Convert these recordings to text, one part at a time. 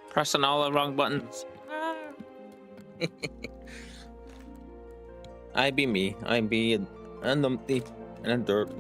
Pressing all the wrong buttons. I be me. I be a numpty and a dirt.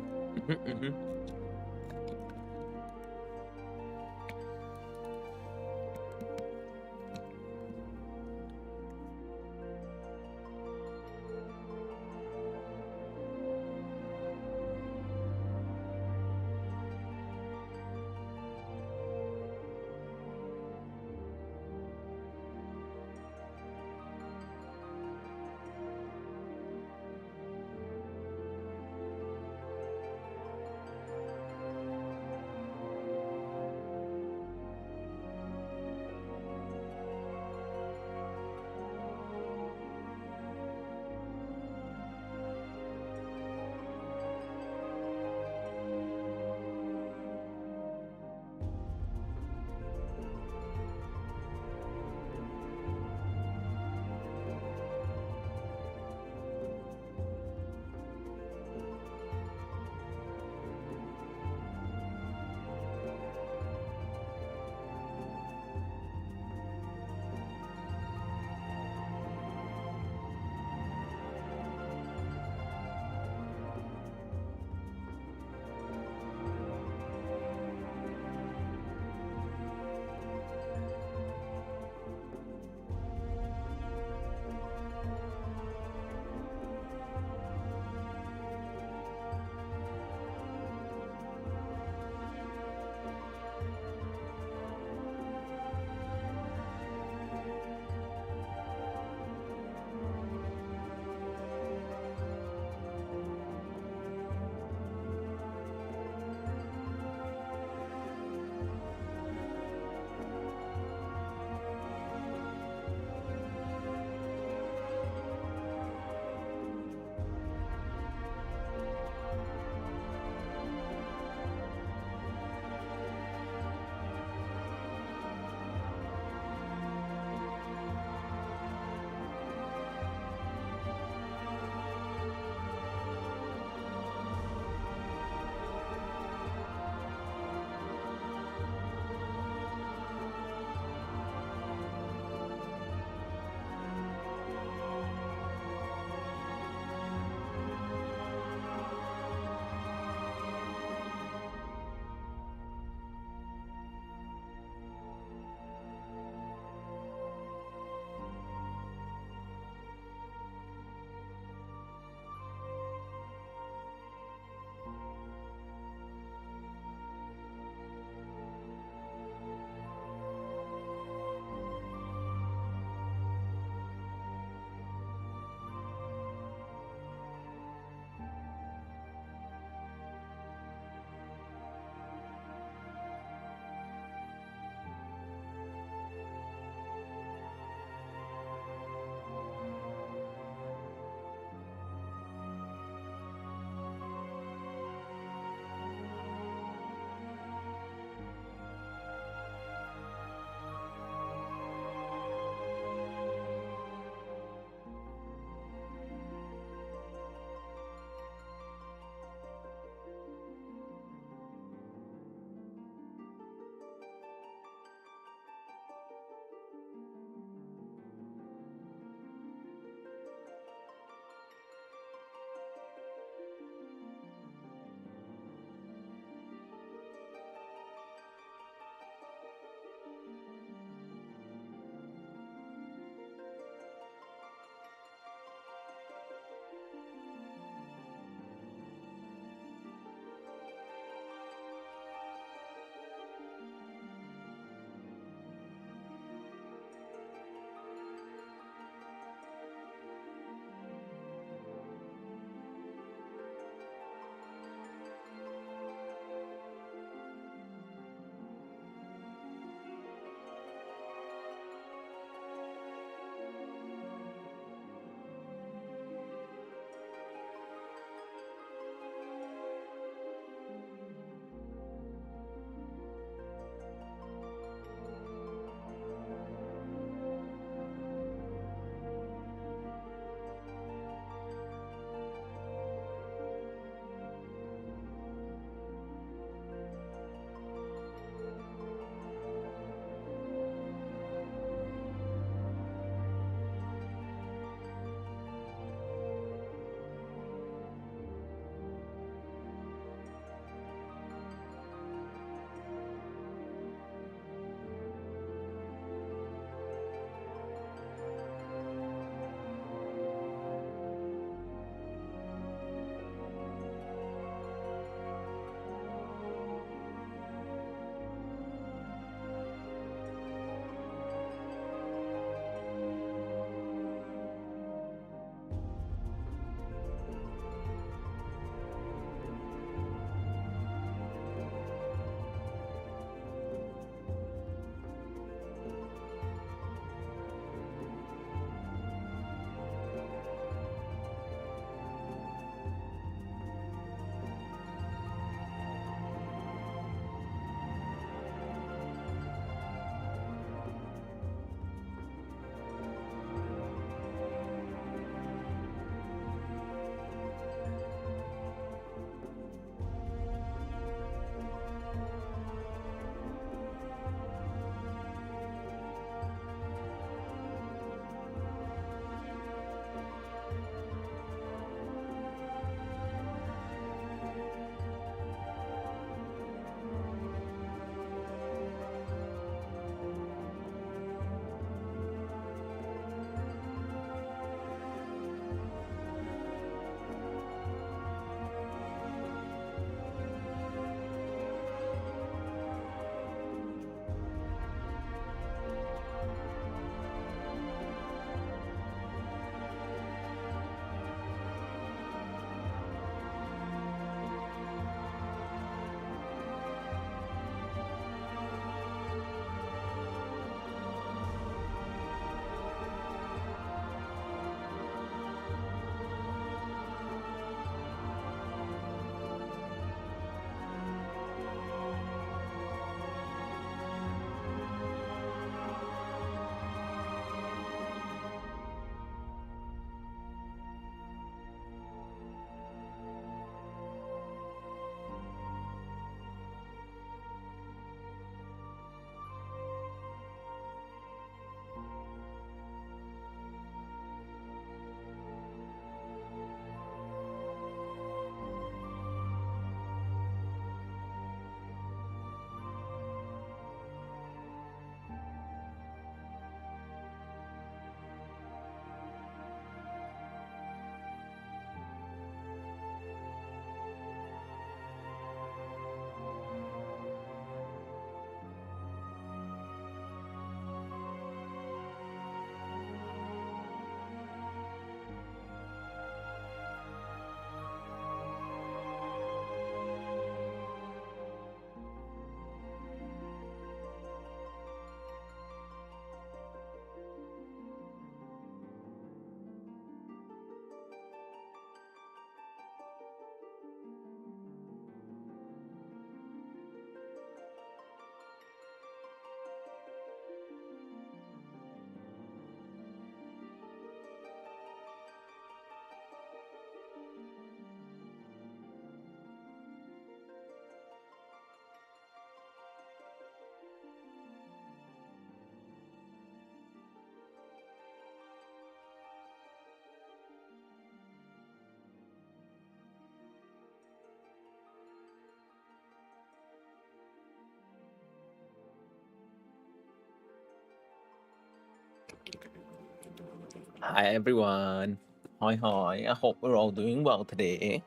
Hi everyone. Hi. I hope we're all doing well today.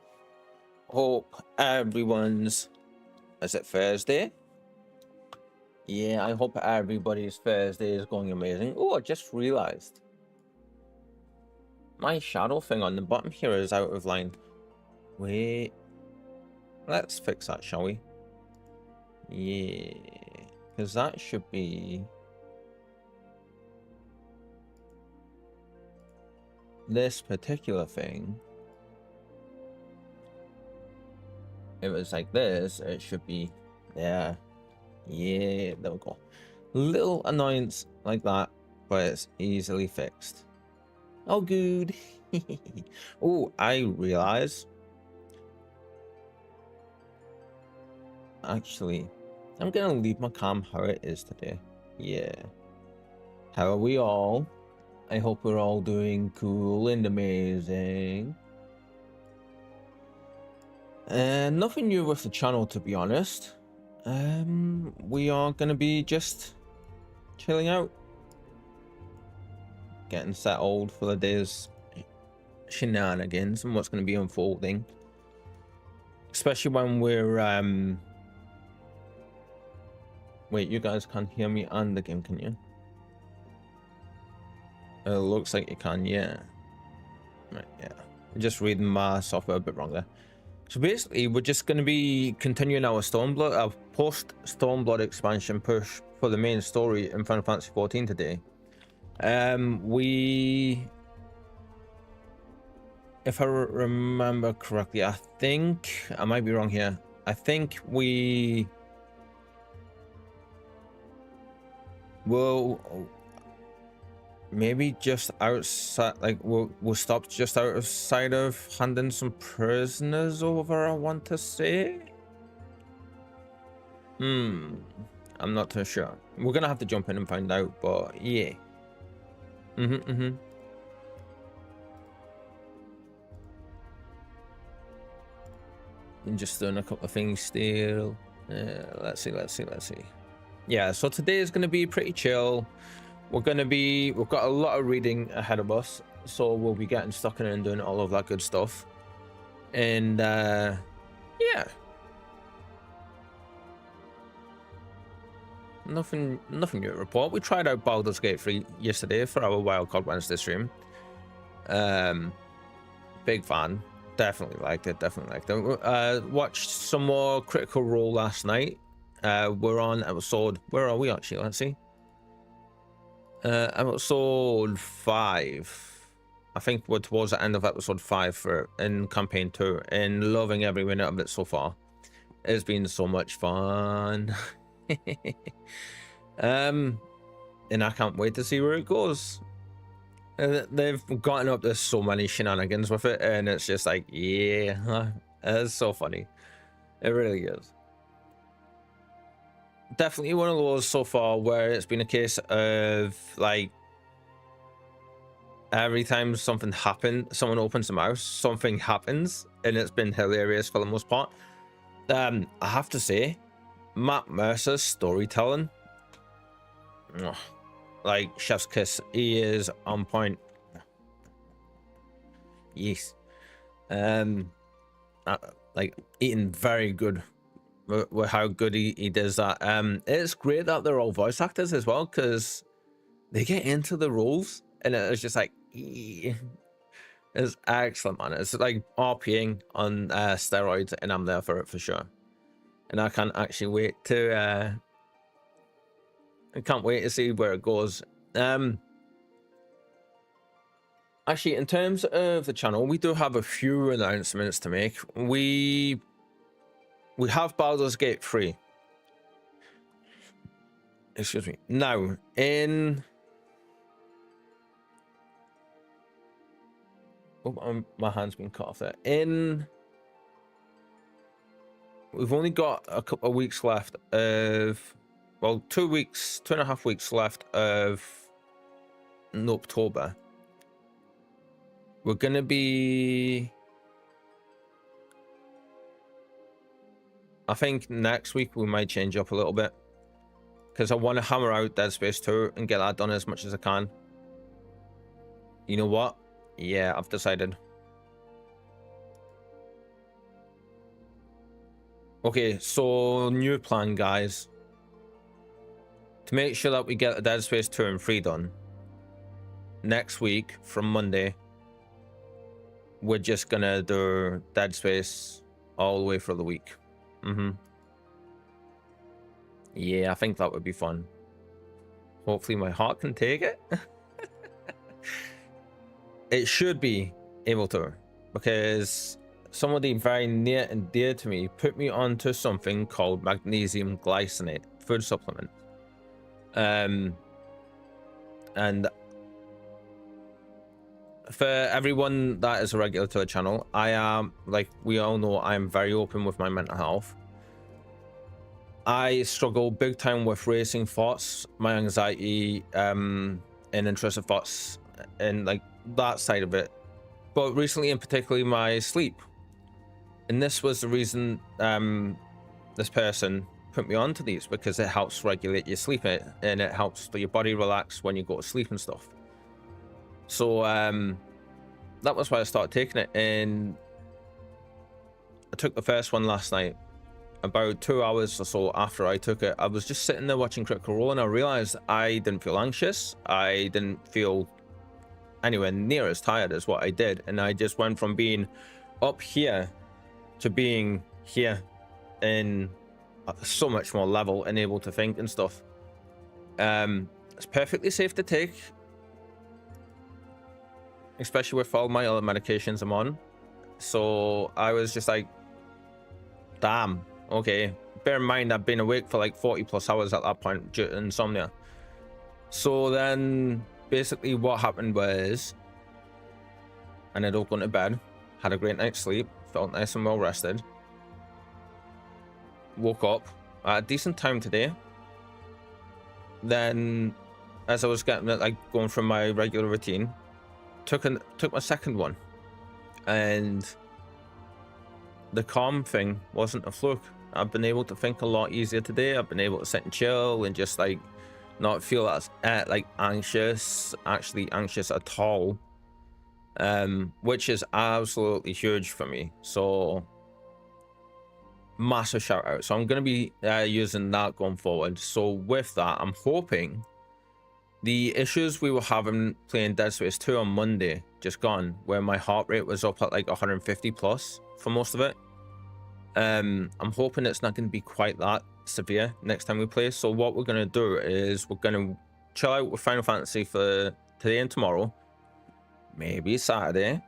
Hope everyone's, is it Thursday? Yeah, I hope everybody's Thursday is going amazing. Oh, I just realized my shadow thing on the bottom here is out of line. Wait, let's fix that, shall we? Yeah, because that should be this particular thing. If it's like this, it should be there. Yeah, there we go. Little annoyance like that, but it's easily fixed. Oh, good. Oh, I realize. Actually, I'm gonna leave my cam how it is today. Yeah. How are we all? I hope we're all doing cool and amazing. Nothing new with the channel, to be honest. We are gonna be just chilling out, getting settled for the day's shenanigans and what's going to be unfolding, especially when we're wait, you guys can't hear me and the game, can you? It looks like you can. Yeah, right. Yeah, I'm just reading my software a bit wrong there. So basically we're just going to be continuing our post Stormblood expansion push for the main story in Final Fantasy 14 today. If I remember correctly, I think, I might be wrong here, I think we will maybe just outside, like we'll stop just outside of handing some prisoners over, I want to say. I'm not too sure. We're gonna have to jump in and find out, but yeah. And just doing a couple of things still. Let's see. Yeah, so today is going to be pretty chill. We've got a lot of reading ahead of us, so we'll be getting stuck in and doing all of that good stuff. And yeah, nothing new to report. We tried out Baldur's Gate 3 yesterday for our Wildcard Wednesday stream. Big fan. Definitely liked it. Watched some more Critical Role last night. We're on episode, where are we actually? Let's see. Episode 5. I think we're towards the end of episode 5 in campaign 2, and loving every minute of it so far. It's been so much fun. And I can't wait to see where it goes. They've gotten up to so many shenanigans with it, and it's just like, yeah, it's so funny. It really is. Definitely one of those so far where it's been a case of like every time something happens, someone opens their mouth, something happens, and it's been hilarious for the most part. I have to say, Matt Mercer's storytelling, like chef's kiss, he is on point. Yes. Like eating very good with how good he does that. It's great that they're all voice actors as well, because they get into the roles and it's just like, it's excellent, man. It's like RPing on steroids, and I'm there for it for sure. And I can't actually wait to I can't wait to see where it goes. Actually, in terms of the channel, we do have a few announcements to make. We have Baldur's Gate 3. Excuse me. Now, my hand's been cut off there. We've only got a couple of weeks left of, well, 2.5 weeks left of October. We're gonna be, I think next week we might change up a little bit, because I want to hammer out Dead Space 2 and get that done as much as I can. You know what? Yeah, I've decided. Okay, so new plan, guys. To make sure that we get the Dead Space 2 and 3 done, next week from Monday, we're just gonna do Dead Space all the way through the week. Yeah, I think that would be fun. Hopefully my heart can take it. It should be able to, because somebody very near and dear to me put me onto something called magnesium glycinate food supplement. And for everyone that is a regular to the channel, I am, like we all know, I am very open with my mental health. I struggle big time with racing thoughts, my anxiety, and intrusive thoughts, and like that side of it. But recently, in particularly, my sleep. And this was the reason this person put me onto these, because it helps regulate your sleep and it helps your body relax when you go to sleep and stuff. So that was why I started taking it, and I took the first one last night. About 2 hours or so after I took it, I was just sitting there watching Critical Role, and I realized I didn't feel anxious. I didn't feel anywhere near as tired as what I did, and I just went from being up here to being here in so much more level and able to think and stuff. It's perfectly safe to take, especially with all my other medications I'm on. So I was just like, damn, okay. Bear in mind, I've been awake for like 40 plus hours at that point due to insomnia. So then basically what happened was I ended up going to bed, had a great night's sleep, felt nice and well rested, woke up at a decent time today. Then as I was getting like going from my regular routine, took my second one, and the calm thing wasn't a fluke. I've been able to think a lot easier today. I've been able to sit and chill and just like not feel as like actually anxious at all, which is absolutely huge for me. So massive shout out. So I'm going to be using that going forward. So with that, I'm hoping the issues we were having playing Dead Space 2 on Monday just gone, where my heart rate was up at like 150 plus for most of it. I'm hoping it's not going to be quite that severe next time we play. So what we're going to do is we're going to chill out with Final Fantasy for today and tomorrow, maybe Saturday,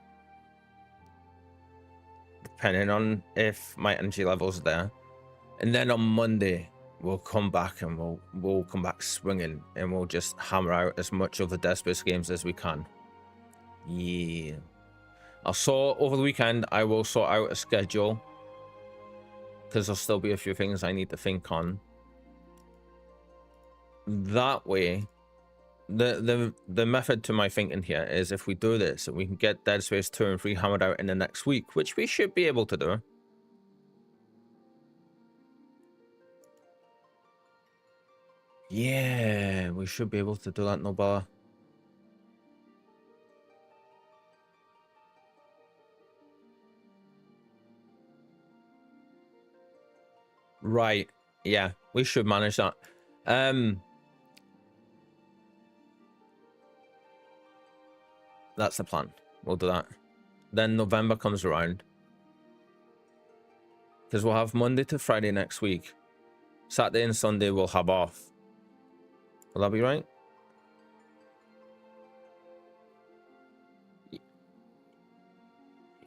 depending on if my energy levels are there. And then on Monday we'll come back and we'll come back swinging, and we'll just hammer out as much of the Dead Space games as we can. Yeah, over the weekend I will sort out a schedule, because there'll still be a few things I need to think on. That way, the method to my thinking here is, if we do this and we can get Dead Space 2 and 3 hammered out in the next week, which we should be able to do. Yeah, we should be able to do that, Nobala. Right, yeah, we should manage that. That's the plan. We'll do that. Then November comes around, because we'll have Monday to Friday next week. Saturday and Sunday we'll have off. Will that be right?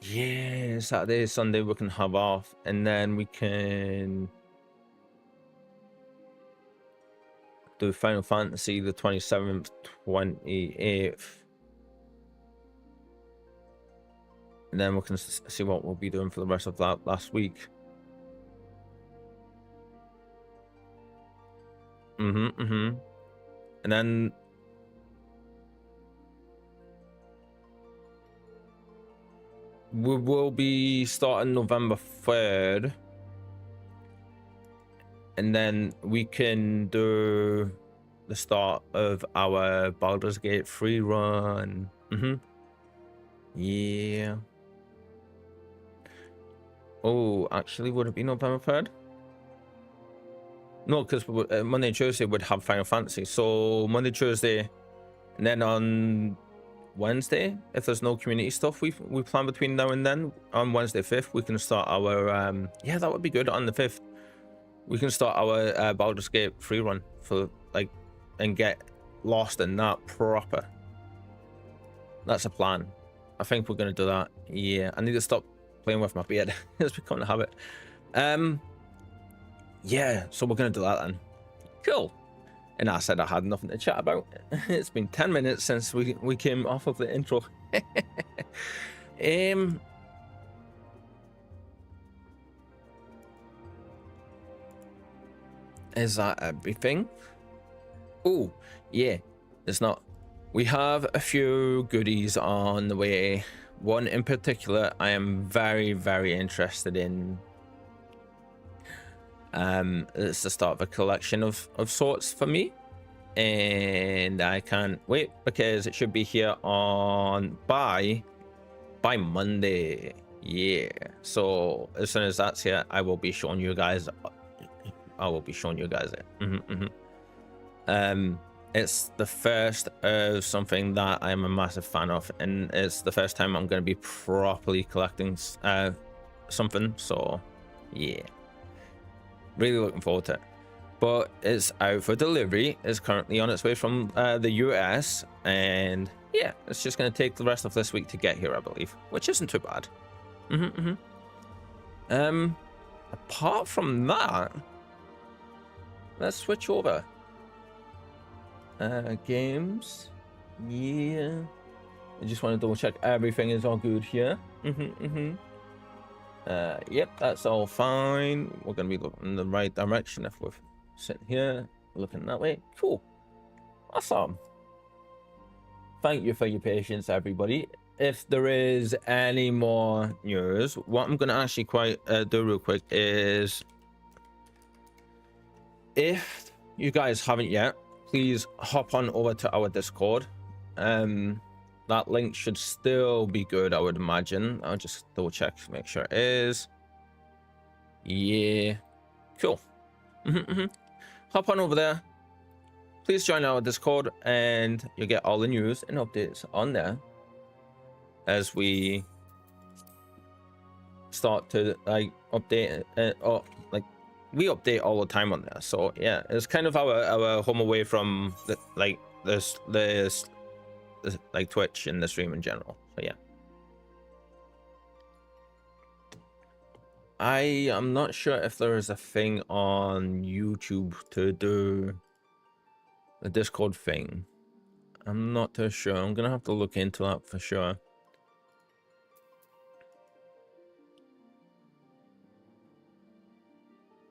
Yeah, Saturday, Sunday we can have off, and then we can do Final Fantasy the 27th, 28th. And then we can see what we'll be doing for the rest of that last week. And then we will be starting November 3rd. And then we can do the start of our Baldur's Gate 3 run. Yeah. Oh, actually, would it be November 3rd? No, because Monday and Tuesday would have Final Fantasy. So Monday, Tuesday, and then on Wednesday, if there's no community stuff we plan between now and then, on Wednesday 5th, we can start our yeah, that would be good. On the 5th, we can start our Baldur's Gate free run for like, and get lost in that proper. That's a plan. I think we're gonna do that. Yeah, I need to stop playing with my beard. It's becoming a habit. Yeah, so we're gonna do that then. Cool. And I said I had nothing to chat about. It's been 10 minutes since we came off of the intro. Is that everything? Oh, yeah, it's not. We have a few goodies on the way. One in particular I am very, very interested in. It's the start of a collection of sorts for me, and I can't wait because it should be here on by Monday. Yeah, so as soon as that's here, I will be showing you guys. It. It's the first of something that I'm a massive fan of, and it's the first time I'm going to be properly collecting something. So yeah, really looking forward to it. But it's out for delivery. It's currently on its way from the US, and yeah, it's just going to take the rest of this week to get here, I believe, which isn't too bad. Apart from that, let's switch over. Games. Yeah, I just want to double check everything is all good here. Yep, that's all fine. We're going to be looking in the right direction if we're sitting here looking that way. Cool. Awesome. Thank you for your patience, everybody. If there is any more news, what I'm going to actually do real quick is, if you guys haven't yet, please hop on over to our Discord. That link should still be good, I would imagine. I'll just double check to make sure it is. Yeah, cool. Hop on over there. Please join our Discord, and you'll get all the news and updates on there as we start to like update or like we update all the time on there. So yeah, it's kind of our home away from the, like this like Twitch and the stream in general. So yeah, I am not sure if there is a thing on YouTube to do the Discord thing. I'm not too sure. I'm gonna have to look into that for sure.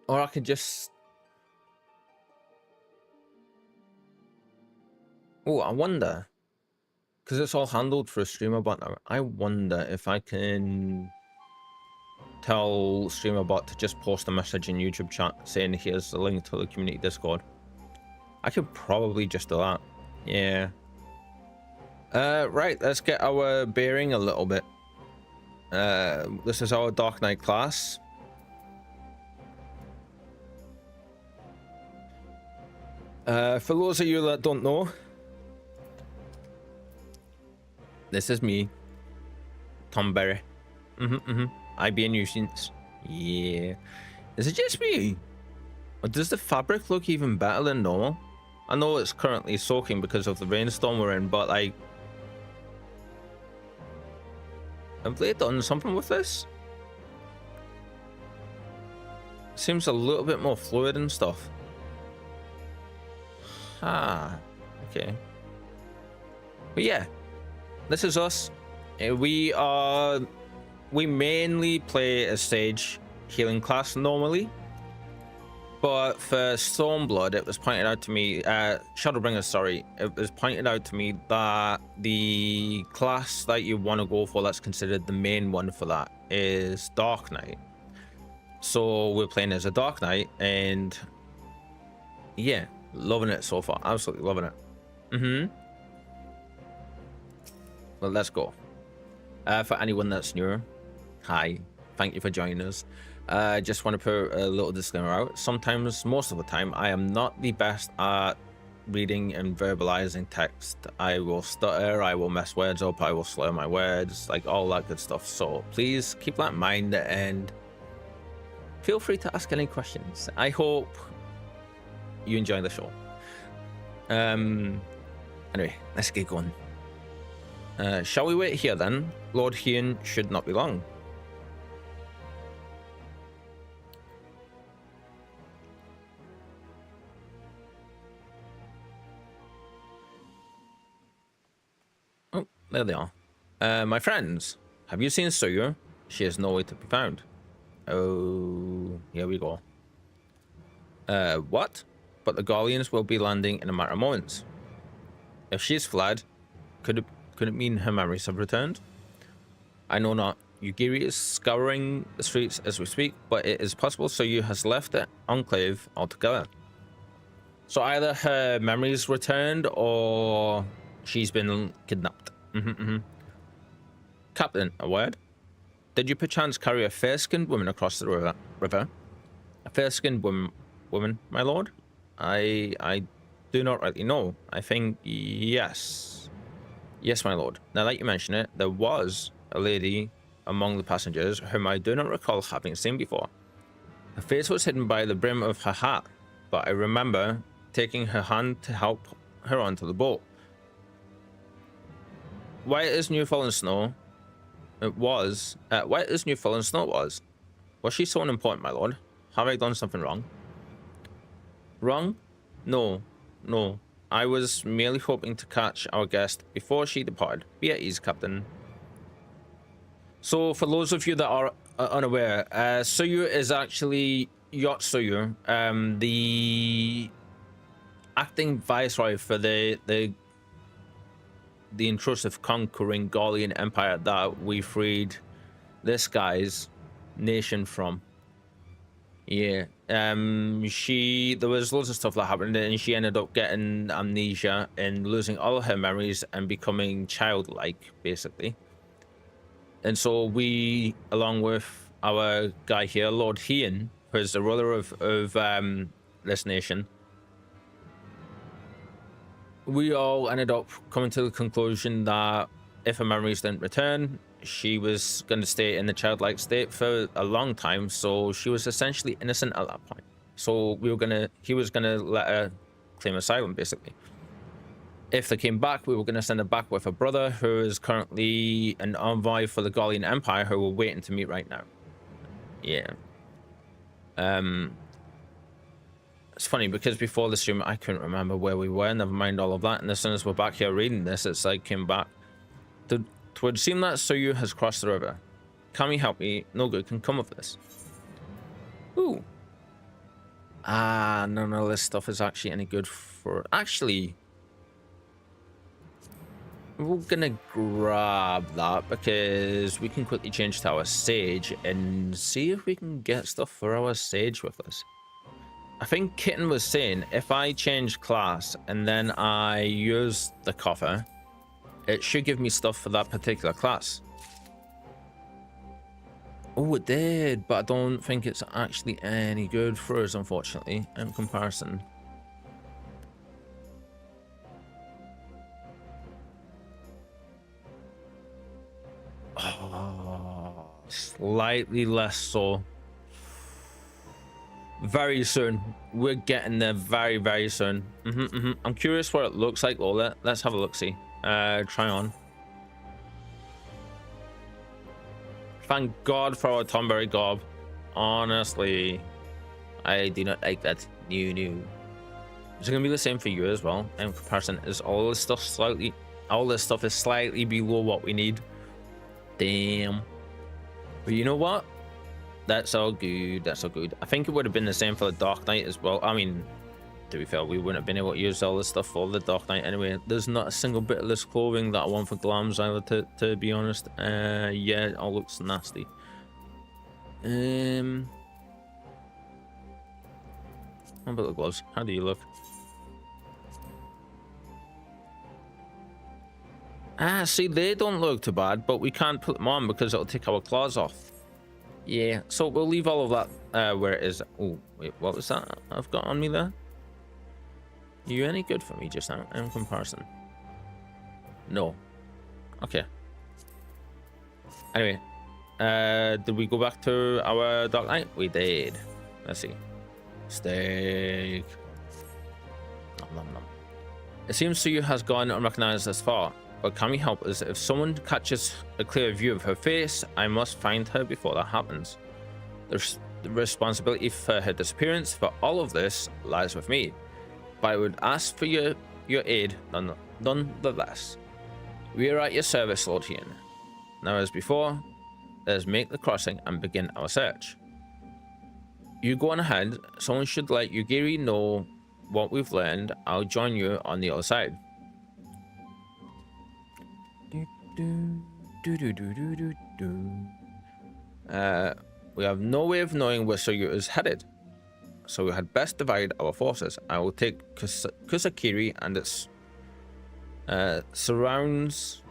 Or I could just... Oh, I wonder, because it's all handled through StreamerBot now. I wonder if I can tell StreamerBot to just post a message in YouTube chat saying here's the link to the community Discord. I could probably just do that. Yeah. Right, let's get our bearing a little bit. This is our Dark Knight class. For those of you that don't know, this is me, Tom Berry. I be a nuisance. Yeah. Is it just me? Or does the fabric look even better than normal? I know it's currently soaking because of the rainstorm we're in, but like, have they done something with this? Seems a little bit more fluid and stuff. Ah, okay. But yeah, this is us. We mainly play a sage healing class normally, but for Stormblood, it was pointed out to me, Shadowbringer, sorry, it was pointed out to me that the class that you want to go for that's considered the main one for that is Dark Knight. So we're playing as a Dark Knight, and yeah, loving it so far. Absolutely loving it. Well, let's go. For anyone that's new, hi, thank you for joining us. I just want to put a little disclaimer out. Sometimes, most of the time, I am not the best at reading and verbalizing text. I will stutter, I will mess words up, I will slur my words, like all that good stuff. So please keep that in mind and feel free to ask any questions. I hope you enjoy the show. Anyway, let's get going. Shall we wait here then? Lord Hien should not be long. Oh, there they are. My friends, have you seen Soyu? She is nowhere to be found. Oh, here we go. What? But the Gallians will be landing in a matter of moments. If she's fled, could it mean her memories have returned? I know not. Yugiri is scouring the streets as we speak, but it is possible Soyu has left the enclave altogether. So either her memories returned or she's been kidnapped. Captain, a word? Did you perchance carry a fair-skinned woman across the river? A fair-skinned woman, my lord? I do not rightly know. I think yes. Yes, my lord. Now that you mention it, there was a lady among the passengers whom I do not recall having seen before. Her face was hidden by the brim of her hat, but I remember taking her hand to help her onto the boat. Why is new fallen snow? Was she so unimportant, my lord? Have I done something wrong? Wrong? No. I was merely hoping to catch our guest before she departed. Be at ease, Captain. So, for those of you that are unaware, Soyu is actually Yacht Soyu, the acting viceroy for the intrusive conquering Gallian Empire that we freed this guy's nation from. Yeah. There was loads of stuff that happened, and she ended up getting amnesia and losing all of her memories and becoming childlike, basically. And so we, along with our guy here, Lord Hien, who is the ruler of this nation, we all ended up coming to the conclusion that if her memories didn't return, she was going to stay in the childlike state for a long time. So she was essentially innocent at that point. So he was gonna let her claim asylum, basically. If they came back, we were going to send her back with her brother, who is currently an envoy for the Gallian Empire, who we're waiting to meet right now. Yeah. It's funny because before the stream, I couldn't remember where we were. Never mind all of that. And as soon as we're back here reading this, it's like came back. It would seem that Soyu has crossed the river. Can we help me? No good can come of this. Ooh. None of this stuff is actually any good for... Actually... We're gonna grab that because we can quickly change to our sage and see if we can get stuff for our sage with us. I think Kitten was saying if I change class and then I use the coffer, it should give me stuff for that particular class. Oh, it did, but I don't think it's actually any good for us, unfortunately, in comparison. Oh, slightly less so. Very soon. We're getting there very, very soon. I'm curious what it looks like. Well, let's have a look-see. Try on. Thank God for our Tomberry Gob. Honestly, I do not like that. New. Is it gonna be the same for you as well? In comparison, is all this stuff is slightly below what we need. Damn. But you know what? That's all good. That's all good. I think it would have been the same for the Dark Knight as well. I mean, to be fair, we wouldn't have been able to use all this stuff for the Dark Knight anyway. There's not a single bit of this clothing that I want for Glams either, to be honest. Yeah, it all looks nasty. How about the gloves? How do you look? Ah, see, they don't look too bad, but we can't put them on because it'll take our claws off. Yeah, so we'll leave all of that where it is. Oh, wait, what was that I've got on me there? Are you any good for me just now in comparison? No. Okay. Anyway, did we go back to our Dark Knight? We did. Let's see. Steak. Nom, nom, nom. It seems Suyu has gone unrecognized thus far, but can we help us? If someone catches a clear view of her face, I must find her before that happens. The responsibility for her disappearance, for all of this, lies with me. But I would ask for your aid nonetheless. We are at your service, Lord Hien. Now, as before, let's make the crossing and begin our search. You go on ahead. Someone should let Yugiri know what we've learned. I'll join you on the other side. We have no way of knowing where Suyu is headed, so we had best divide our forces. I will take Kusakiri and its surrounds.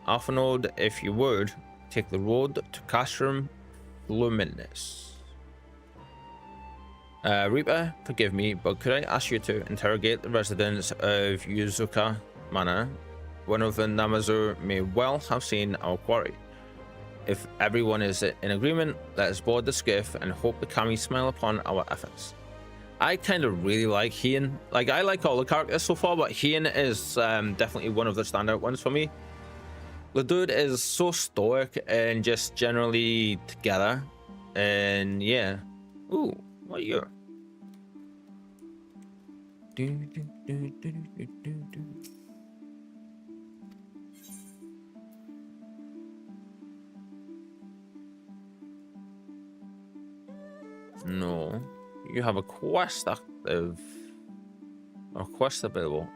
Alphanode, if you would, take the road to Castrum Luminous. Reaper, forgive me, but could I ask you to interrogate the residents of Yuzuka Manor? One of the Namazu may well have seen our quarry. If everyone is in agreement, let us board the skiff and hope the kami smile upon our efforts. I kind of really like Hien. Like, I like all the characters so far, but Hien is definitely one of the standout ones for me. The dude is so stoic and just generally together. And yeah. Ooh, what year? No. You have a quest active. Or quest available.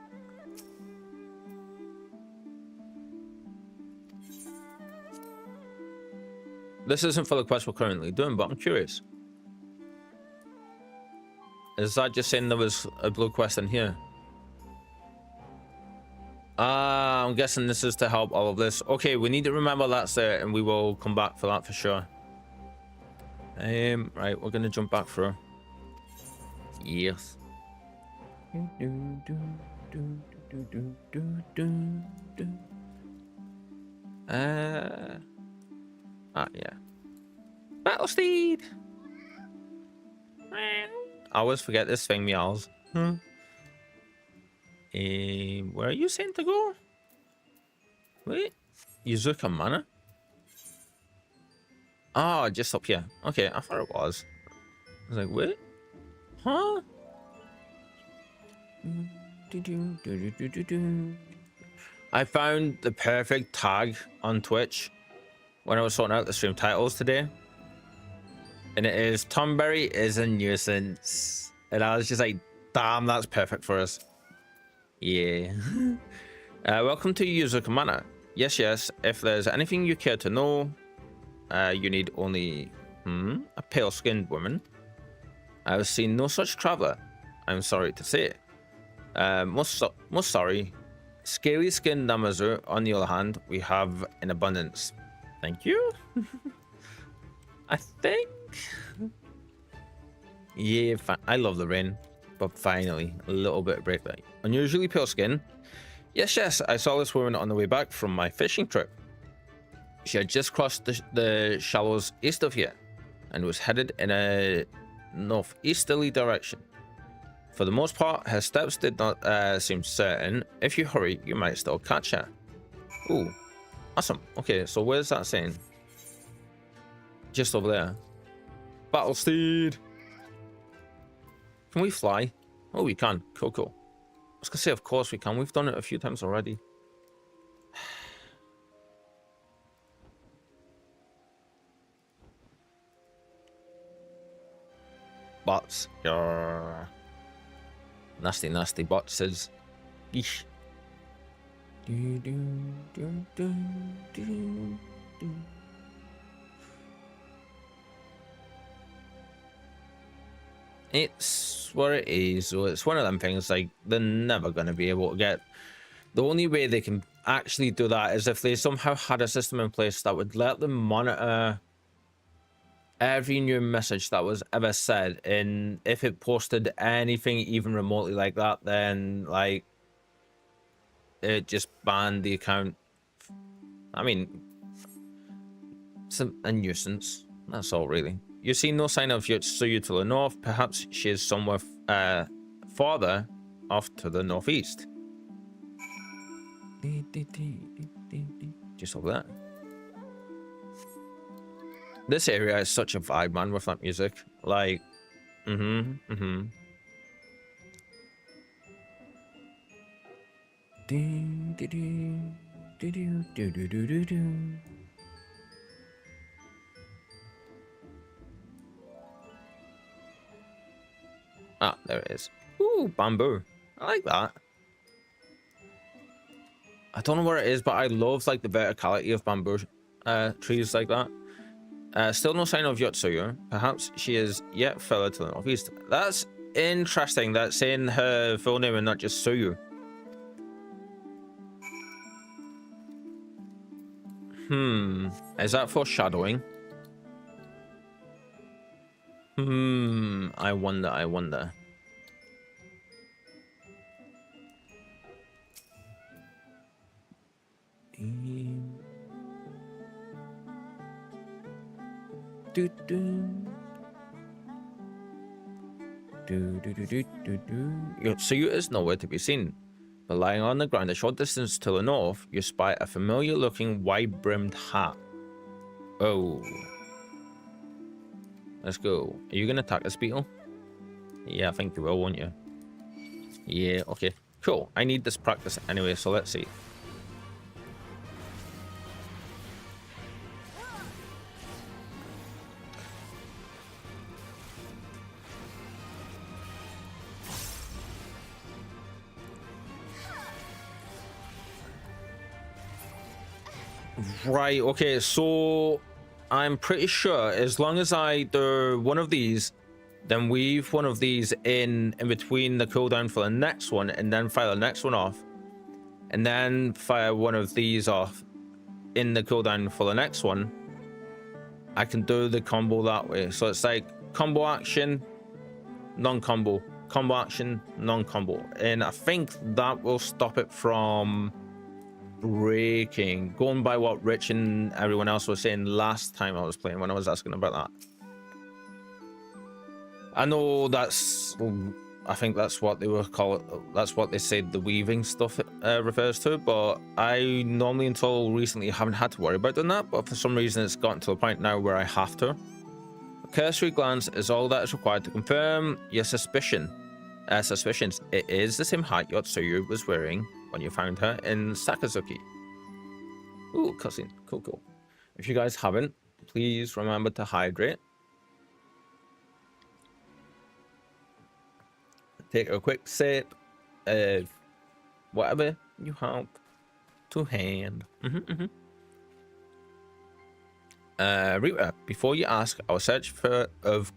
This isn't for the quest we're currently doing, but I'm curious. Is that just saying there was a blue quest in here? I'm guessing this is to help all of this. Okay, we need to remember that's there, and we will come back for that for sure. Right, we're gonna jump back through. Yes. Yeah. Battle steed. I always forget this thing meows. Where are you saying to go? Wait, Yuzuka Manor? Oh, just up here. Okay, I thought it was. I was like, wait, huh? I found the perfect tag on Twitch when I was sorting out the stream titles today, and it is Tomberry is a nuisance, and I was just like, damn, that's perfect for us. Yeah. Welcome to Yuzuka Manor. Yes, if there's anything you care to know, you need only a pale-skinned woman. I've seen no such traveler, I'm sorry to say. Most sorry. Scaly-skinned Namazu, on the other hand, we have in abundance. Thank you. I think. Yeah, I love the rain, but finally, a little bit of break there. Unusually pale skin. Yes, I saw this woman on the way back from my fishing trip. She had just crossed the shallows east of here and was headed in a northeasterly direction. For the most part, her steps did not seem certain. If you hurry, you might still catch her. Ooh, awesome. Okay, so where's that saying? Just over there. Battle steed. Can we fly? Oh, we can. Cool. I was gonna say, of course we can. We've done it a few times already. Bots. Yarr. Nasty bots. Yeesh. It's what it is. So it's one of them things, like, they're never going to be able to get. The only way they can actually do that is if they somehow had a system in place that would let them monitor every new message that was ever said, and if it posted anything even remotely like that, then like it just banned the account. I mean, it's a nuisance, that's all really. You see no sign of Yotsuyu to the north. Perhaps she is somewhere farther off to the northeast. Just over there. This area is such a vibe, man, with that music. Like, Ah, there it is. Ooh, bamboo. I like that. I don't know where it is, but I love like the verticality of bamboo trees like that. Still no sign of Yotsuyu. Perhaps she is yet further to the northeast. That's interesting. That's saying her full name and not just Suyu. Is that foreshadowing? I wonder. Yotsuyu is nowhere to be seen. But lying on the ground a short distance to the north, you spy a familiar-looking wide-brimmed hat. Oh. Let's go. Are you gonna attack this beetle? Yeah, I think you will, won't you? Yeah, okay. Cool. I need this practice anyway, so let's see. Right, okay, so I'm pretty sure as long as I do one of these, then weave one of these in between the cooldown for the next one, and then fire the next one off, and then fire one of these off in the cooldown for the next one, I can do the combo that way. So it's like combo action, non-combo, combo action, non-combo, and I think that will stop it from breaking, going by what Rich and everyone else was saying last time I was playing when I was asking about that. I know that's, I think that's what they were called, that's what they said the weaving stuff refers to, but I normally until recently haven't had to worry about doing that, but for some reason it's gotten to the point now where I have to. A cursory glance is all that is required to confirm your suspicions. It is the same hat Yotsuyu was wearing when you found her in Sakazuki. Ooh, cutscene. Cool. If you guys haven't, please remember to hydrate. Take a quick sip of whatever you have to hand. Reeper, before you ask, our search of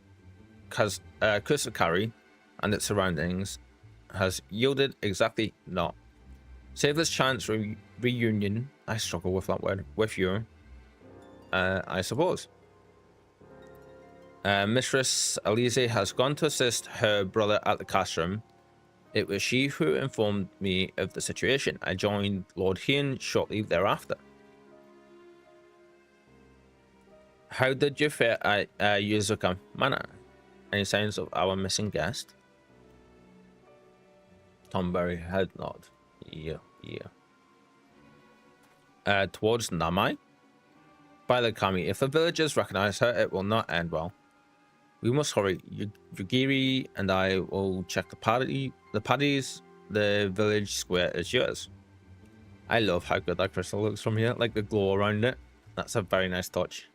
Kusakari and its surroundings has yielded exactly not. Save this chance reunion, I struggle with that word, with you, I suppose. Mistress Elise has gone to assist her brother at the castrum. It was she who informed me of the situation. I joined Lord Heian shortly thereafter. How did you fare at Yuzuka Manor? Any signs of our missing guest? Tomberry head nod. Yeah. Towards Namai? By the Kami, if the villagers recognize her, it will not end well. We must hurry. Yugiri and I will check the paddies. The village square is yours. I love how good that crystal looks from here, like the glow around it. That's a very nice touch.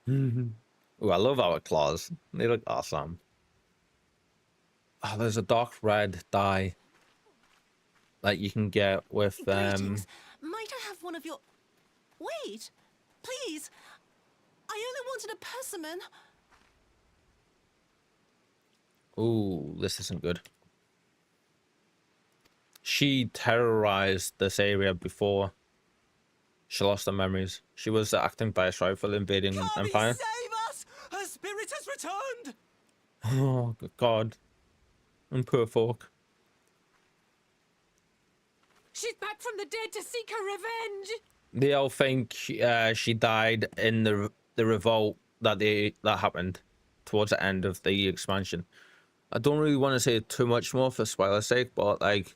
Ooh, I love our claws. They look awesome. Oh, there's a dark red dye that you can get with Greetings. Might I have one of your... Wait, please. I only wanted a persimmon. Ooh, this isn't good. She terrorized this area before she lost her memories. She was acting by a rifle invading Kami, Empire. save us! Her spirit has returned! Oh, good God. And poor folk. She's back from the dead to seek her revenge. They all think she died in the revolt that happened towards the end of the expansion. I don't really want to say too much more for spoiler's sake, but like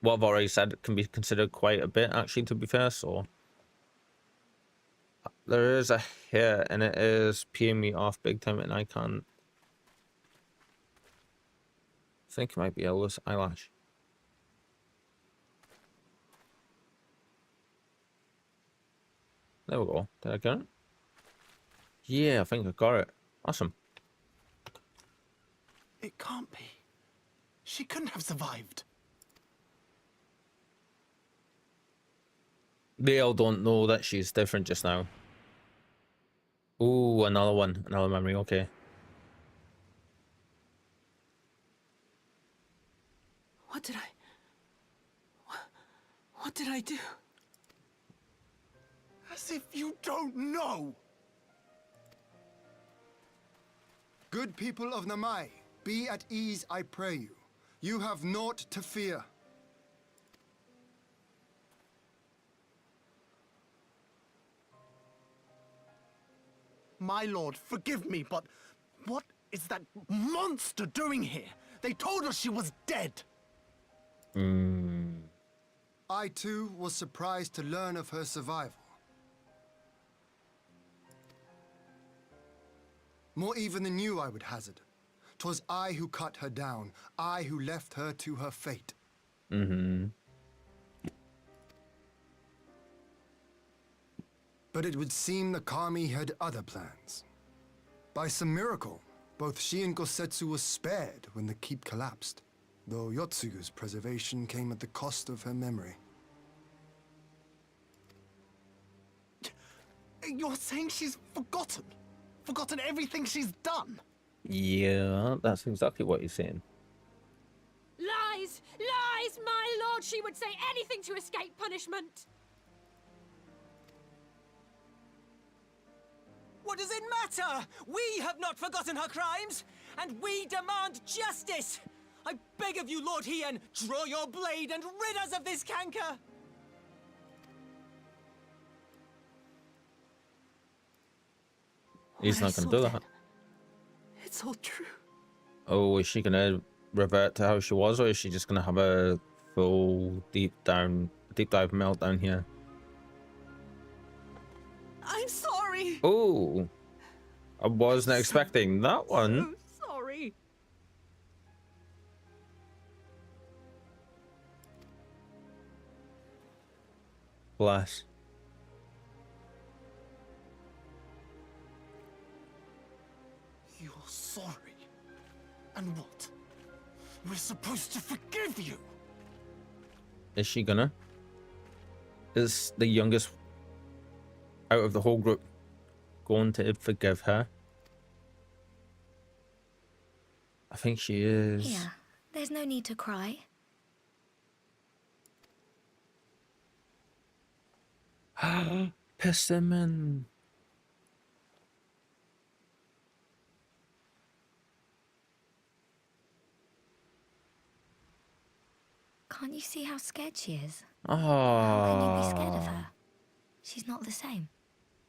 what I've already said can be considered quite a bit, actually, to be fair. So there is a hit, and it is peeing me off big time, and I can't. I think it might be Ella's eyelash. There we go. Did I get it? Yeah, I think I got it. Awesome. It can't be. She couldn't have survived. They all don't know that she's different just now. Ooh, another one. Another memory. Okay. What did I do? As if you don't know! Good people of Namai, be at ease, I pray you. You have naught to fear. My lord, forgive me, but what is that monster doing here? They told us she was dead. I too was surprised to learn of her survival. More even than you, I would hazard. 'Twas I who cut her down, I who left her to her fate. But it would seem the Kami had other plans. By some miracle, both she and Gosetsu were spared when the keep collapsed, though Yotsugu's preservation came at the cost of her memory. You're saying she's forgotten? Forgotten everything she's done? Yeah, that's exactly what you're saying. Lies! Lies! My lord, she would say anything to escape punishment. What does it matter? We have not forgotten her crimes, and we demand justice! I beg of you, Lord Hien, draw your blade and rid us of this canker! He's not going to do that. It's all true. Oh, is she going to revert to how she was, or is she just going to have a full deep dive meltdown here? I'm sorry. Oh, I wasn't expecting that one. So sorry. Bless. You're sorry? And what? We're supposed to forgive you? Is she gonna? Is the youngest out of the whole group going to forgive her? I think she is. Yeah, there's no need to cry. Persimmon. Can't you see how scared she is? Oh. How can you be scared of her? She's not the same.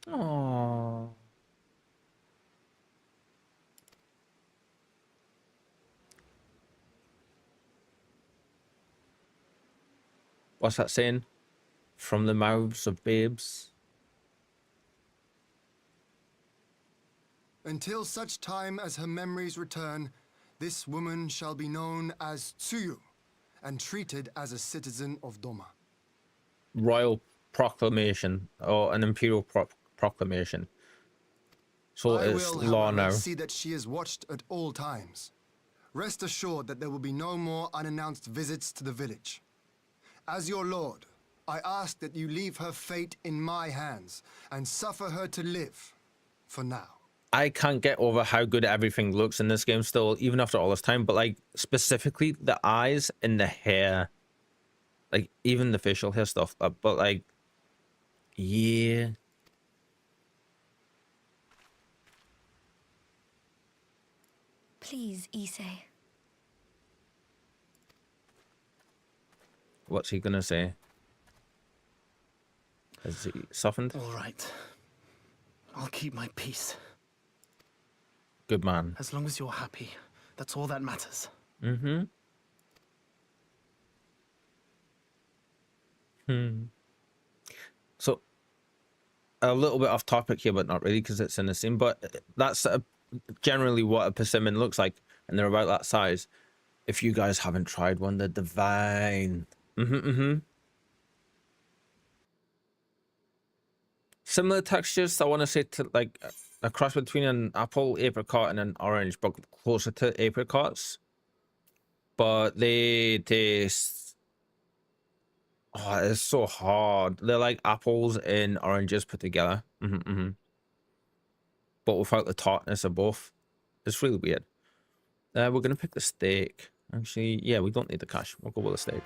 Oh. What's that saying? From the mouths of babes. Until such time as her memories return, this woman shall be known as Tsuyu, and treated as a citizen of Doma. Royal proclamation, or an imperial proclamation. So I it's will, law however, now. see that she is watched at all times. Rest assured that there will be no more unannounced visits to the village. As your lord, I ask that you leave her fate in my hands and suffer her to live for now. I can't get over how good everything looks in this game still, even after all this time. But like specifically the eyes and the hair, like even the facial hair stuff. But like, yeah. Please, Issei. What's he gonna say? Has he softened? All right. I'll keep my peace. Good man. As long as you're happy, that's all that matters. Mm-hmm. So, a little bit off topic here, but not really, because it's in the scene. But that's generally what a persimmon looks like, and they're about that size. If you guys haven't tried one, they're divine. Similar textures, I want to say, to like a cross between an apple, apricot, and an orange, but closer to apricots. But they taste... Oh, it's so hard. They're like apples and oranges put together. But without the tartness of both. It's really weird. We're going to pick the steak. Actually, yeah, we don't need the cash. We'll go with the steak.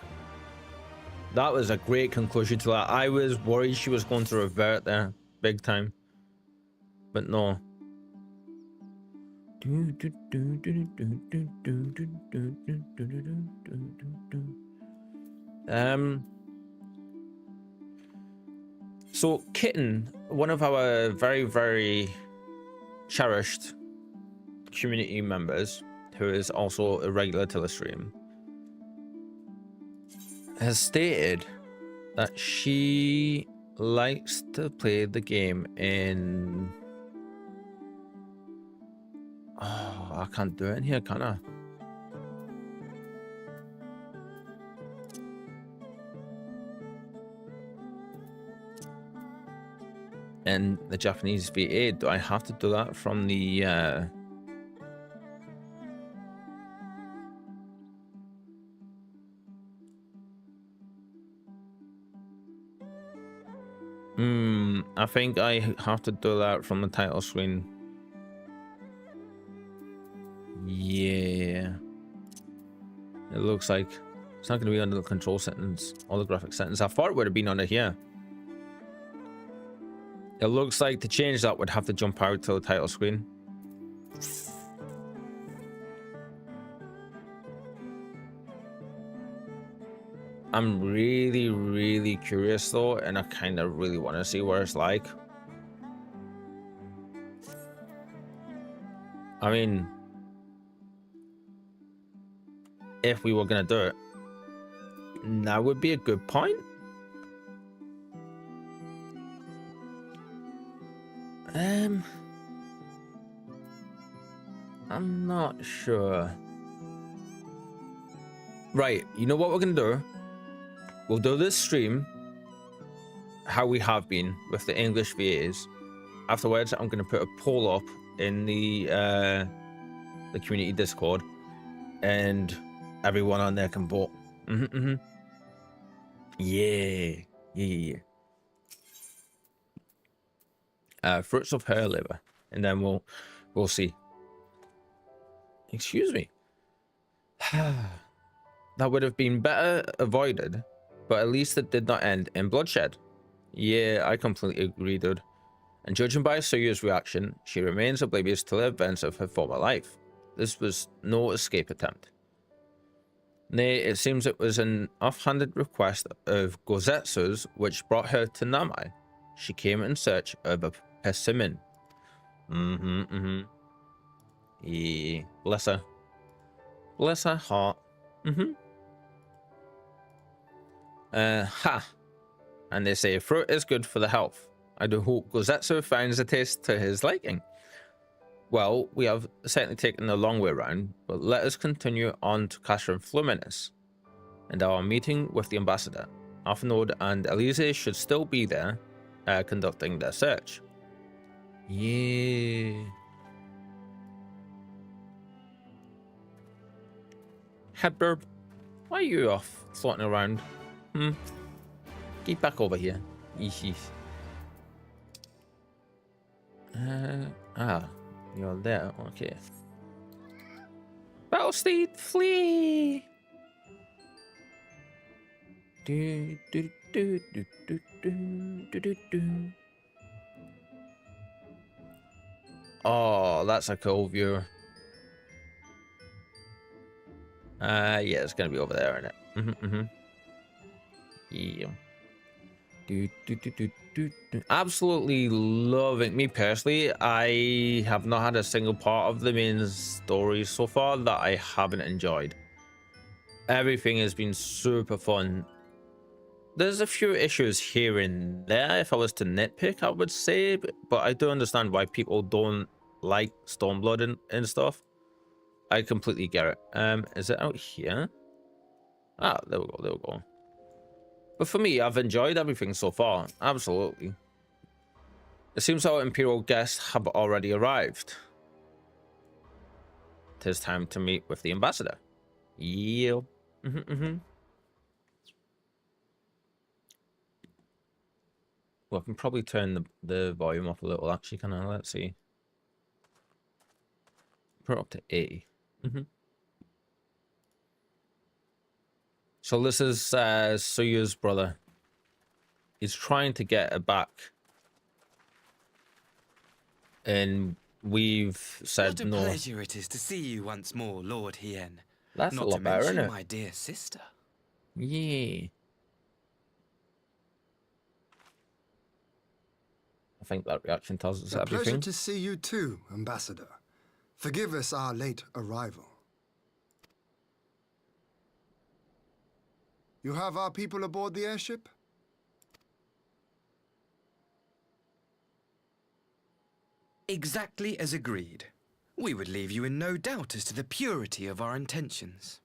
That was a great conclusion to that. I was worried she was going to revert there big time. But no. So Kitten, one of our very, very cherished community members, who is also a regular to the stream, has stated that she likes to play the game in... Oh, I can't do it in here, can I? In the Japanese VA, do I have to do that from the I think I have to do that from the title screen. Yeah. It looks like it's not going to be under the control settings or the graphic settings. I thought it would have been under here. It looks like to change that would have to jump out to the title screen. I'm really, really curious though, and I kind of really want to see what it's like. I mean, if we were gonna do it, that would be a good point. I'm not sure. Right, you know what we're gonna do? We'll do this stream how we have been with the English VAs. Afterwards, I'm gonna put a poll up in the community Discord, and everyone on there can vote. Yeah. Fruits of her liver, and then we'll see. Excuse me. That would have been better avoided, but at least it did not end in bloodshed. Yeah, I completely agree, dude. And judging by Soyu's reaction, she remains oblivious to the events of her former life. This was no escape attempt. Nay, it seems it was an offhanded request of Gozetsu's which brought her to Namai. She came in search of a persimmon. Yeah, bless her. Bless her heart. And they say fruit is good for the health. I do hope Gozetsu finds a taste to his liking. Well, we have certainly taken the long way round, but let us continue on to Castrum Fluminus and our meeting with the ambassador. Alphanode and Elise should still be there, conducting their search. Yeah. Headburb, why are you off floating around? Get back over here. Yeesh. You're there. Okay. Battle Steed, flee! Do, do, do, do, do, do, do, do, do. Oh, that's a cool view. Yeah, it's gonna be over there, isn't it? Yeah. Absolutely loving, me personally, I have not had a single part of the main story so far that I haven't enjoyed. Everything has been super fun. There's a few issues here and there if I was to nitpick, I would say, but I do understand why people don't like Stormblood and stuff. I completely get it. Is it out here? Ah, there we go. But for me, I've enjoyed everything so far. Absolutely. It seems our Imperial guests have already arrived. It is time to meet with the ambassador. Yeah. Well, I can probably turn the volume up a little, actually, can I? Let's see. Put it up to 80. So this is Suyu's brother. He's trying to get her back. And we've said what a no. pleasure it is to see you once more, Lord Hien. That's Not a lot to better, mention isn't it? my dear sister. Yeah. I think that reaction tells us A pleasure everything. to see you too, Ambassador. Forgive us our late arrival. You have our people aboard the airship? Exactly as agreed. We would leave you in no doubt as to the purity of our intentions.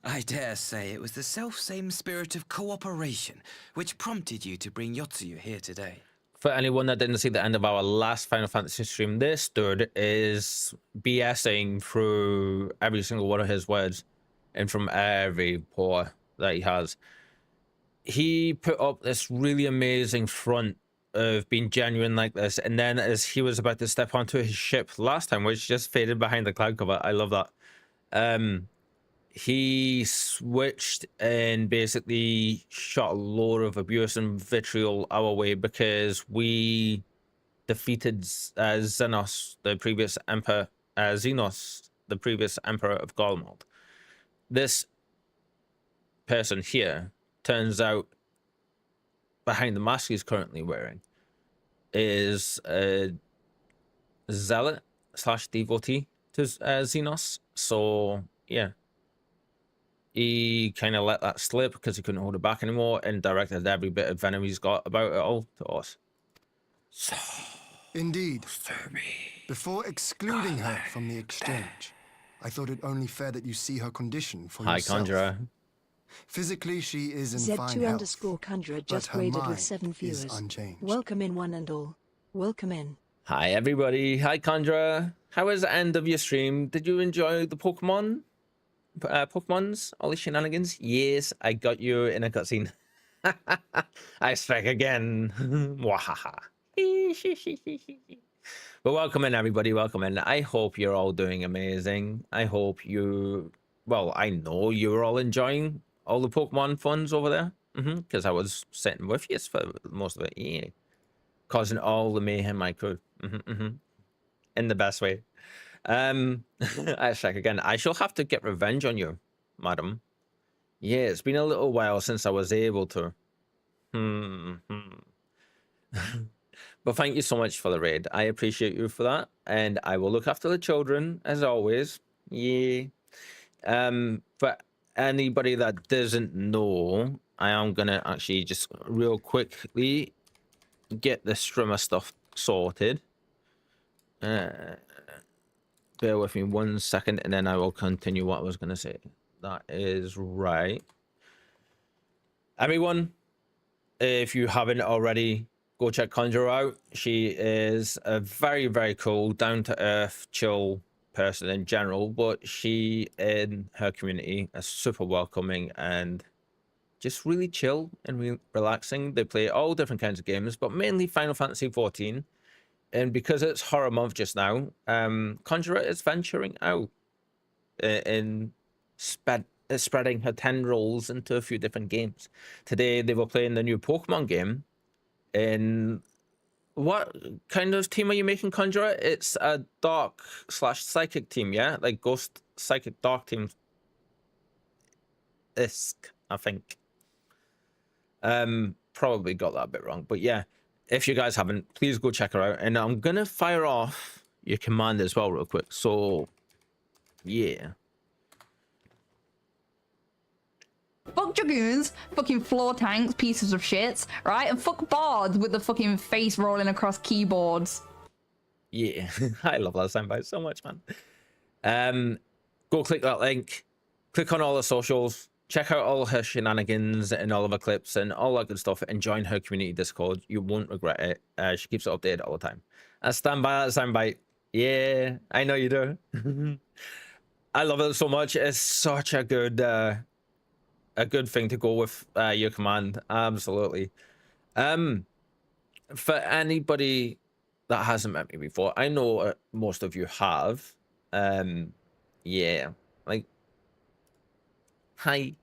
I dare say it was the self-same spirit of cooperation which prompted you to bring Yotsuyu here today. For anyone that didn't see the end of our last Final Fantasy stream, this dude is BSing through every single one of his words and from every pore that he has. He put up this really amazing front of being genuine like this, and then as he was about to step onto his ship last time, which just faded behind the cloud cover, I love that, he switched and basically shot a load of abuse and vitriol our way because we defeated Xenos, the previous emperor, Xenos, the previous emperor of Golmod. This person here, turns out, behind the mask he's currently wearing, is a zealot / devotee to Xenos. So yeah, he kind of let that slip because he couldn't hold it back anymore and directed every bit of venom he's got about it all to us. So Indeed. Before excluding her from the exchange, I thought it only fair that you see her condition for Hi, yourself. Conjurer. Physically, she is in fine health, Z2_Conjurer but just her graded mind with 7 is viewers. unchanged. Welcome in, one and all. Welcome in. Hi, everybody. Hi, Conjurer. How was the end of your stream? Did you enjoy the Pokemons? All the shenanigans? Yes, I got you in a cutscene. I strike again. Wahaha. But welcome in, everybody. Welcome in. I hope you're all doing amazing. I hope you... Well, I know you're all enjoying all the Pokemon funs over there. Because I was sitting with you for most of it. Yeah. Causing all the mayhem I could. In the best way. I strike again. I shall have to get revenge on you, madam. Yeah, it's been a little while since I was able to. But thank you so much for the raid. I appreciate you for that. And I will look after the children, as always. Yeah. For anybody that doesn't know, I am going to actually just real quickly get the streamer stuff sorted. Bear with me 1 second, and then I will continue what I was going to say. That is right. Everyone, if you haven't already, go check Conjurer out. She is a very, very cool, down-to-earth, chill person in general, but she, in her community, is super welcoming and just really chill and relaxing. They play all different kinds of games, but mainly Final Fantasy 14. And because it's horror month just now, Conjurer is venturing out and spreading her tendrils into a few different games. Today they were playing the new Pokemon game. And what kind of team are you making, Conjurer? It's a dark / psychic team, yeah? Like ghost, psychic, dark team. Isk, I think. Probably got that a bit wrong, but yeah, if you guys haven't, please go check her out. And I'm gonna fire off your command as well real quick. So yeah, Fuck dragoons, fucking floor tanks, pieces of shit, right? And fuck bards with the fucking face rolling across keyboards. yeah. I love that soundbite so much, man. Go click that link, click on all the socials, check out all her shenanigans and all of her clips and all that good stuff, and join her community Discord. You won't regret it. She keeps it updated all the time. And stand by that soundbite. Yeah, I know you do. I love it so much. It's such a good thing to go with your command. Absolutely. For anybody that hasn't met me before, I know most of you have. Yeah, like, hi.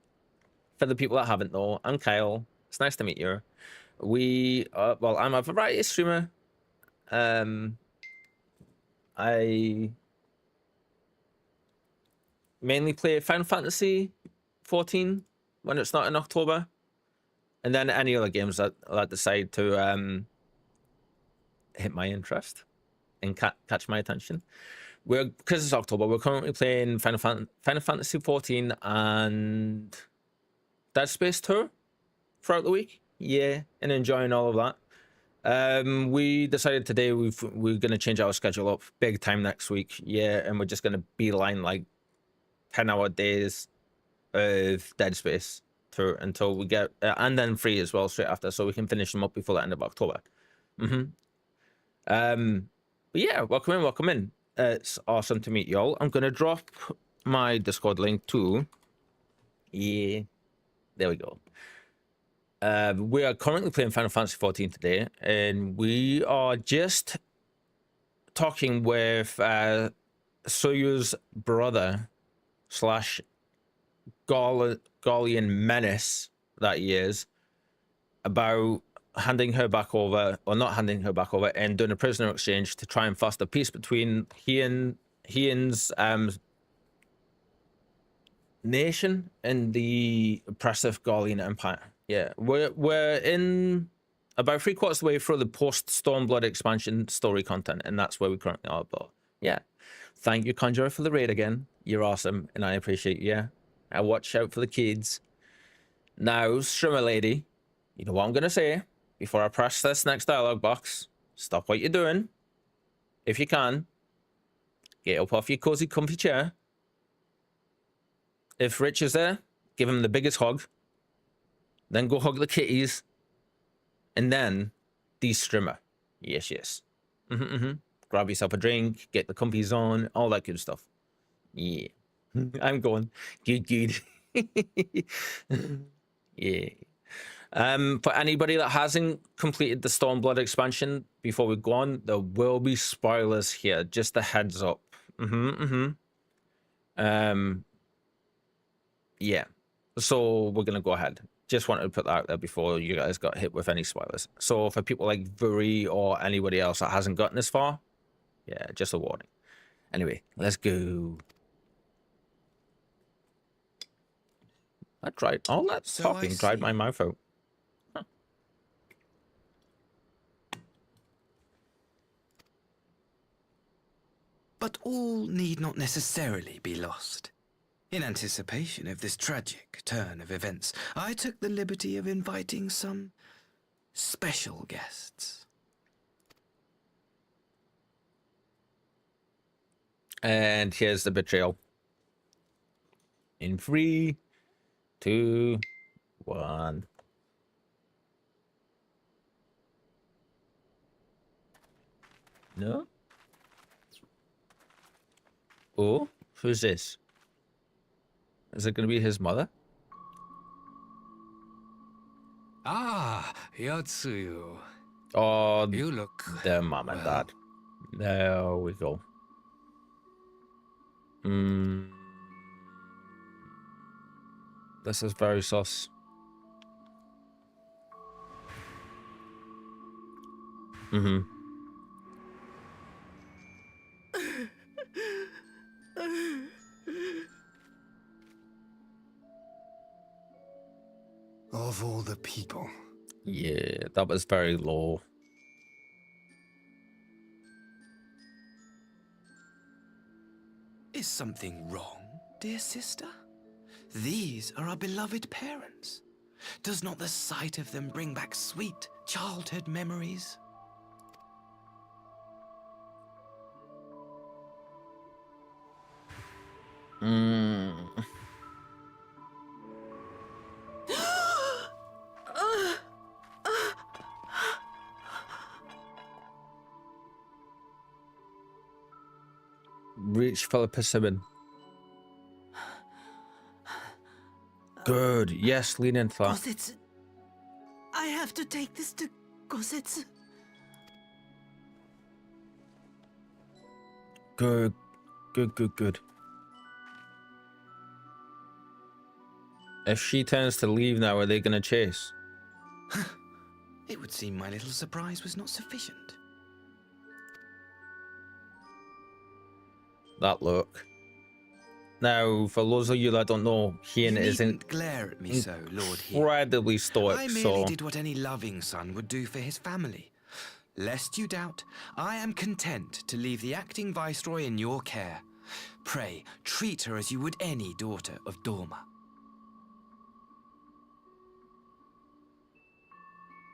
For the people that haven't though, I'm Kyle. It's nice to meet you. Well, I'm a variety streamer. I mainly play Final Fantasy 14 when it's not in October, and then any other games that decide to hit my interest and catch my attention. Because it's October, we're currently playing Final Fantasy 14 and Dead Space 2 throughout the week. Yeah, and enjoying all of that. We decided today we're going to change our schedule up big time next week. Yeah, and we're just going to beeline like 10-hour days of Dead Space 2 until we get and then 3 as well straight after, so we can finish them up before the end of October. But yeah, welcome in. It's awesome to meet y'all. I'm gonna drop my Discord link too. Yeah, there we go. We are currently playing Final Fantasy 14 today, and we are just talking with Soyu's brother / Gallian menace that he is, about handing her back over, or not handing her back over, and doing a prisoner exchange to try and foster peace between Heian's nation and the oppressive Gallian Empire. Yeah, we're in about 3/4 of the way through the post Stormblood expansion story content, and that's where we currently are. But yeah, thank you, Conjurer, for the raid again. You're awesome, and I appreciate you. Yeah, I watch out for the kids. Now, streamer lady, you know what I'm gonna say before I press this next dialogue box. Stop what you're doing. If you can, get up off your cozy comfy chair. If Rich is there, give him the biggest hug. Then go hug the kitties. And then de-streamer. Yes. Grab yourself a drink, get the comfies on, all that good stuff. Yeah. I'm going. Good. Yeah. For anybody that hasn't completed the Stormblood expansion, before we go on, there will be spoilers here. Just a heads up. Yeah. So we're gonna go ahead. Just wanted to put that out there before you guys got hit with any spoilers. So for people like Vuri or anybody else that hasn't gotten this far, yeah, just a warning. Anyway, let's go. All that talking dried my mouth out. Huh. But all need not necessarily be lost. In anticipation of this tragic turn of events, I took the liberty of inviting some special guests. And here's the betrayal. In 3, 2, 1. No? Oh, who's this? Is it going to be his mother? Ah, Yotsuyu. Oh, You look their mom and dad. There we go. This is very sus. Of all the people. Yeah, that was very low. Is something wrong, dear sister? These are our beloved parents. Does not the sight of them bring back sweet childhood memories? Reach for the persimmon. Good. Yes, lean into that. Gosetsu. I have to take this to Gosetsu. Good. Good, good, good. If she turns to leave now, are they going to chase? It would seem my little surprise was not sufficient. That look. Now, for those of you that don't know, Hien You isn't needn't glare at me so, Lord Hien. incredibly stoic, I merely so did what any loving son would do for his family. Lest you doubt, I am content to leave the acting viceroy in your care. Pray, treat her as you would any daughter of Dorma.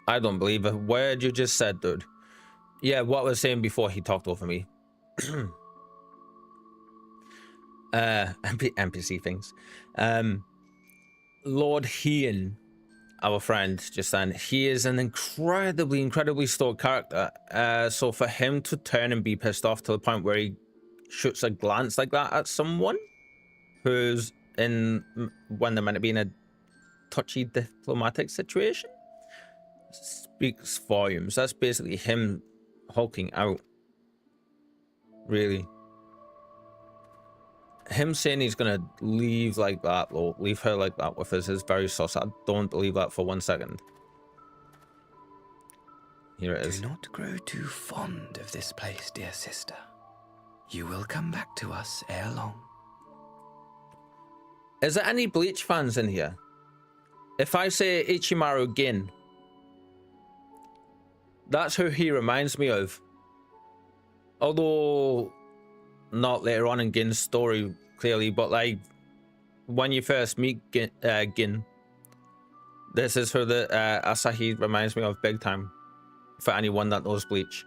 I don't believe a word you just said, dude. Yeah, what I was saying before he talked over me. NPC things. Lord Hien, our friend just then, he is an incredibly stoic character. So for him to turn and be pissed off to the point where he shoots a glance like that at someone who's when they're meant to be in a touchy diplomatic situation speaks volumes. That's basically him hulking out, really. Him saying he's gonna leave like that, or leave her like that with us, is very sus. I don't believe that for 1 second. Here it is. Do not grow too fond of this place, dear sister. You will come back to us ere long. Is there any Bleach fans in here? If I say Ichimaru Gin, that's who he reminds me of. Although not later on in Gin's story, clearly, but like when you first meet Gin, this is who the Asahi reminds me of big time, for anyone that knows Bleach.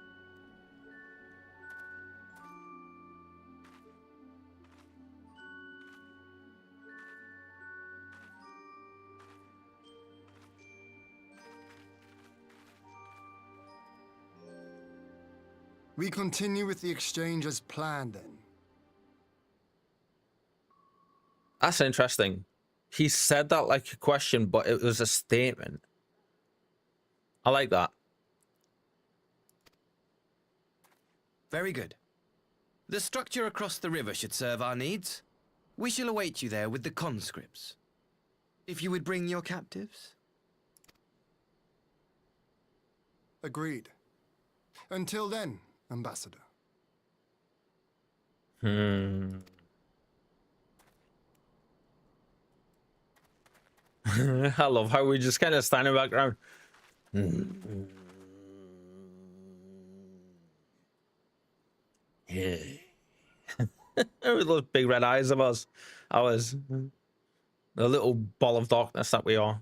We continue with the exchange as planned then. That's interesting. He said that like a question, but it was a statement. I like that. Very good. The structure across the river should serve our needs. We shall await you there with the conscripts. If you would bring your captives. Agreed. Until then, Ambassador. I love how we just kind of stand in the background. Yeah. With those big red eyes of us. I was the little ball of darkness that we are.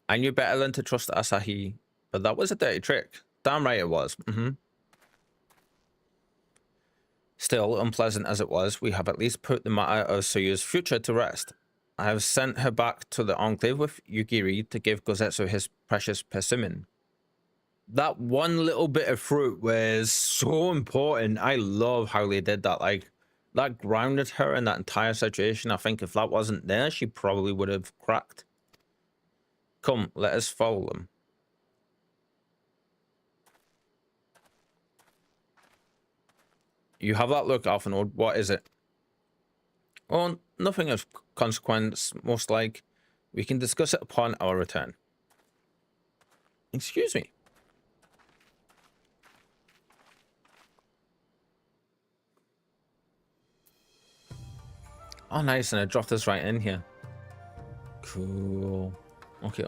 I knew better than to trust Asahi, but that was a dirty trick. Damn right it was. Still, unpleasant as it was, we have at least put the matter of Suyu's future to rest. I have sent her back to the Enclave with Yugiri to give Gozetsu his precious persimmon. That one little bit of fruit was so important. I love how they did that. Like, that grounded her in that entire situation. I think if that wasn't there, she probably would have cracked. Come, let us follow them. You have that look, Alphanode. What is it? Oh, nothing of consequence, most like. We can discuss it upon our return. Excuse me. Oh, nice, and it dropped us right in here. Cool. Okay.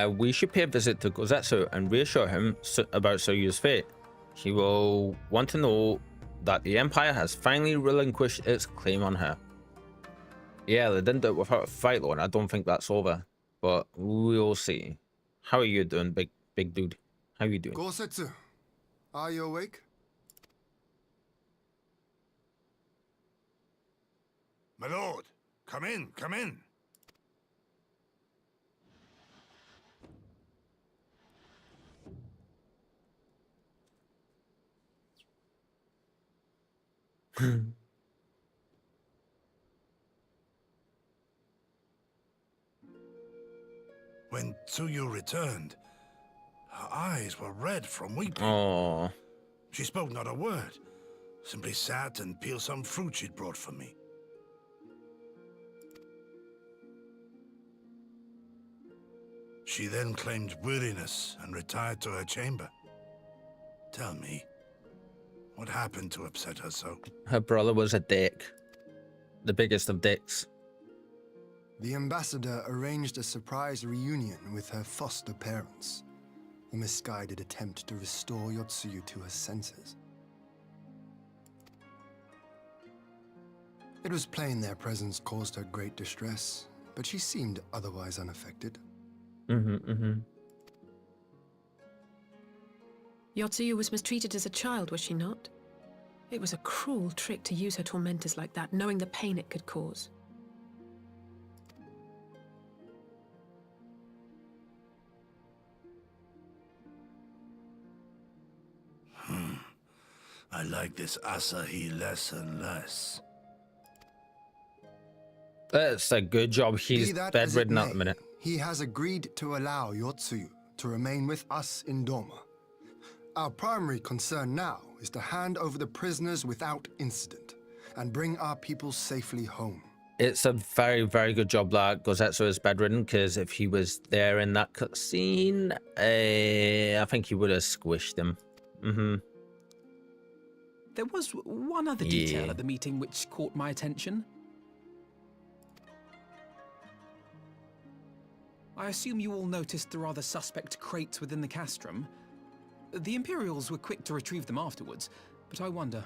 We should pay a visit to Gozetsu and reassure him about Soyu's fate. He will want to know that the Empire has finally relinquished its claim on her. Yeah, they didn't do it without a fight, though, and I don't think that's over. But we'll see. How are you doing, big dude? How are you doing? Gosetsu, are you awake? My lord, come in, come in. When Tsuyu returned, her eyes were red from weeping. Oh. She spoke not a word, simply sat and peeled some fruit she'd brought for me. She then claimed weariness and retired to her chamber. Tell me, what happened to upset her so? Her brother was a dick. The biggest of dicks. The ambassador arranged a surprise reunion with her foster parents. A misguided attempt to restore Yotsuyu to her senses. It was plain their presence caused her great distress, but she seemed otherwise unaffected. Yotsuyu was mistreated as a child, was she not? It was a cruel trick to use her tormentors like that, knowing the pain it could cause. I like this Asahi less and less. That's a good job. He's bedridden at the minute. He has agreed to allow Yotsuyu to remain with us in Doma. Our primary concern now is to hand over the prisoners without incident and bring our people safely home. It's a very, very good job that Gozetsu is bedridden, because if he was there in that cutscene, I think he would have squished him. There was one other detail at the meeting which caught my attention. I assume you all noticed the rather suspect crates within the castrum. The Imperials were quick to retrieve them afterwards, but I wonder.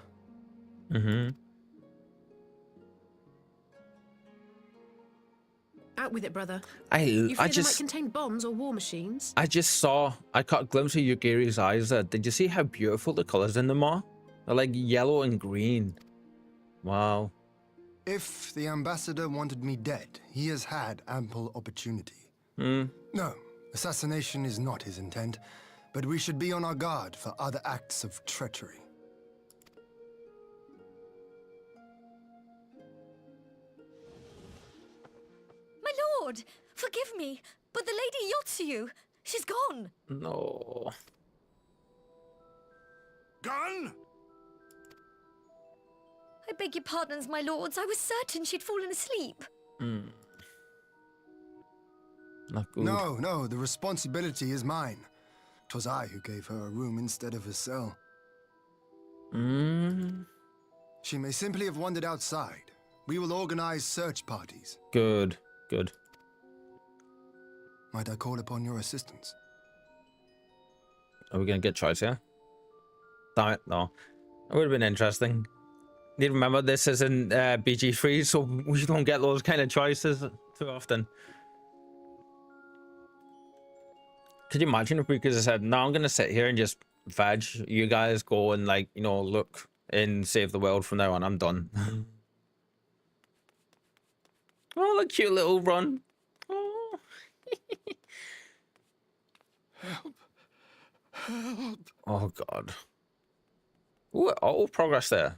Out with it, brother. I might just contain bombs or war machines. I caught a glimpse of Yugiri's eyes there. Did you see how beautiful the colors in them are? They're like yellow and green. Wow. If the ambassador wanted me dead, he has had ample opportunity. No, assassination is not his intent, but we should be on our guard for other acts of treachery. My lord, forgive me, but the Lady Yotsuyu, she's gone. No. Gone? I beg your pardons, my lords. I was certain she'd fallen asleep. Not good. No, the responsibility is mine. 'Twas I who gave her a room instead of a cell. She may simply have wandered outside. We will organize search parties. Good. Might I call upon your assistance? Are we gonna get choice here? Damn it, no. It would have been interesting. Need to remember this isn't BG3, so we don't get those kind of choices too often. Could you imagine if we could have said, no, I'm gonna sit here and just veg. You guys go and, like, you know, look and save the world from now on. I'm done. Oh, the cute little run. Oh. Help. Oh, God. Ooh, auto progress there.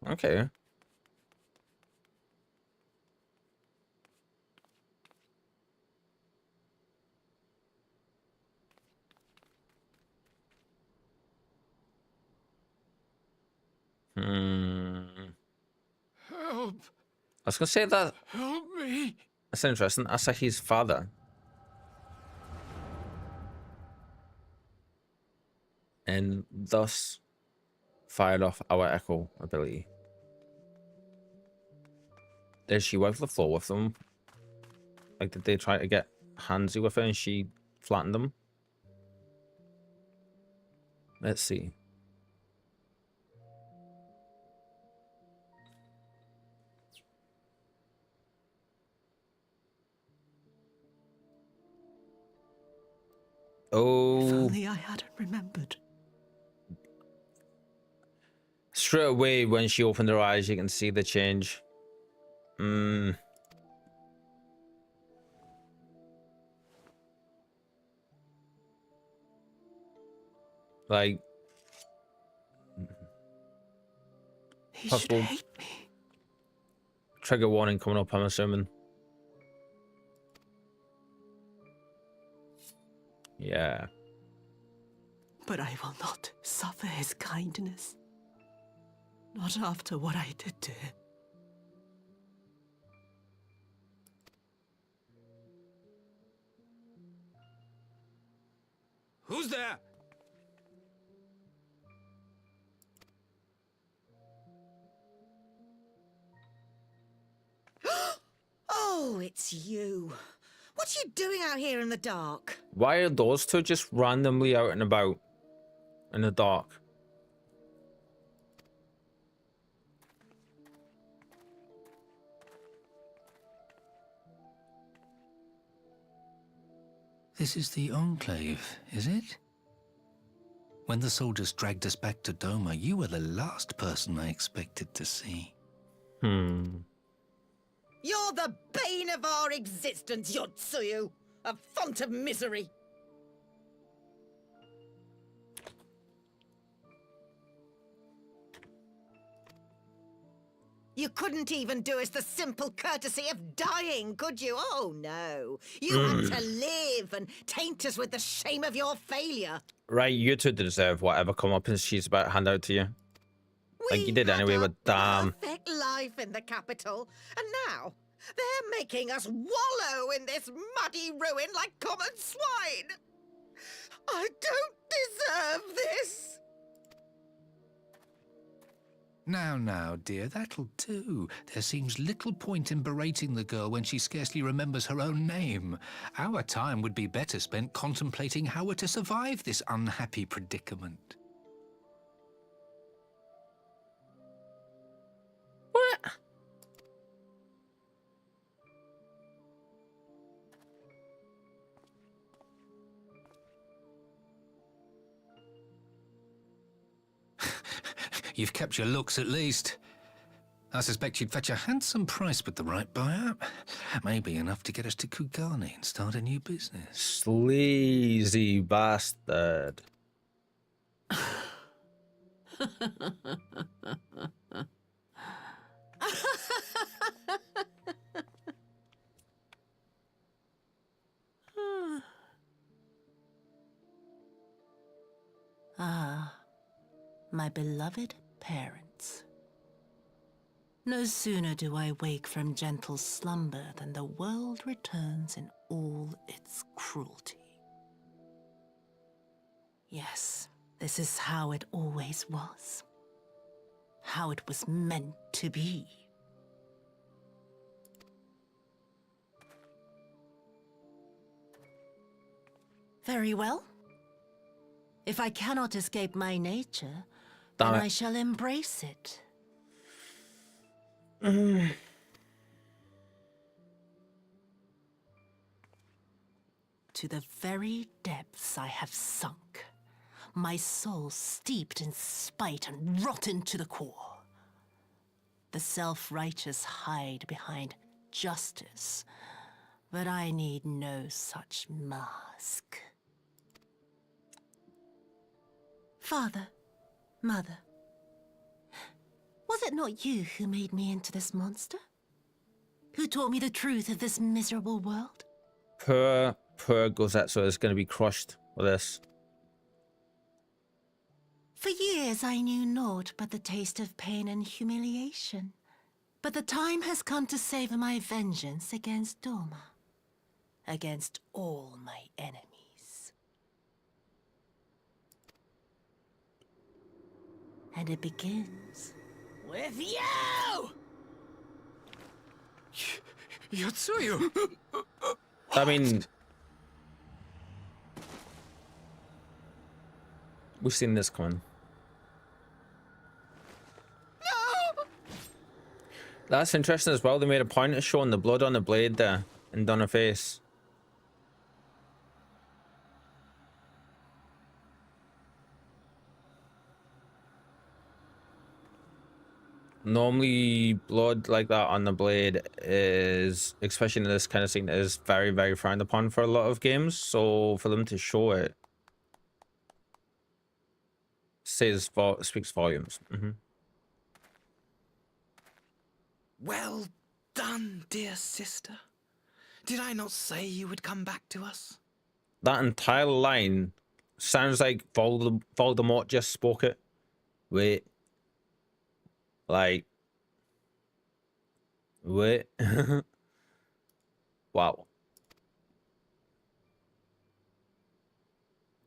Okay. Help! I was gonna say that. Help me! That's interesting. Asahi's father. And thus fired off our echo ability. Did she wipe the floor with them? Like, did they try to get handsy with her and she flattened them? Let's see. Oh. If only I hadn't remembered. Straight away when she opened her eyes, you can see the change. Like, He possible should hate me. trigger warning coming up, I'm assuming. Yeah. But I will not suffer his kindness. Not after what I did to him. Who's there? Oh, it's you. What are you doing out here in the dark? Why are those two just randomly out and about in the dark? This is the Enclave, is it? When the soldiers dragged us back to Doma, you were the last person I expected to see. Hmm. You're the bane of our existence, Yotsuyu. A font of misery. You couldn't even do us the simple courtesy of dying, could you? Oh, no. You had to live and taint us with the shame of your failure. Right, you two deserve whatever come up and she's about to hand out to you. Like you did anyway, but damn. Perfect life in the capital, and now they're making us wallow in this muddy ruin like common swine. I don't deserve this. Now, dear, that'll do. There seems little point in berating the girl when she scarcely remembers her own name. Our time would be better spent contemplating how we're to survive this unhappy predicament. What? You've kept your looks at least. I suspect you'd fetch a handsome price with the right buyer. Maybe enough to get us to Kugane and start a new business. Sleazy bastard. Ah, my beloved parents. No sooner do I wake from gentle slumber than the world returns in all its cruelty. Yes, this is how it always was. How it was meant to be. Very well. If I cannot escape my nature, then I shall embrace it. To the very depths I have sunk, my soul steeped in spite and rotten to the core. The self-righteous hide behind justice, but I need no such mask. Father, Mother, Was it not you who made me into this monster? Who taught me the truth of this miserable world? Poor Gozetsu is going to be crushed with this. For years I knew naught but the taste of pain and humiliation. But the time has come to savor my vengeance against Doma. Against all my enemies. And it begins with you! Yotsuyu! I mean, we've seen this coming. No! That's interesting as well. They made a point of showing the blood on the blade there and on her face. Normally, blood like that on the blade is, especially in this kind of scene, is very, very frowned upon for a lot of games. So for them to show it speaks volumes. Well done, dear sister. Did I not say you would come back to us? That entire line sounds like Voldemort just spoke it. Wait. Like, wait. Wow.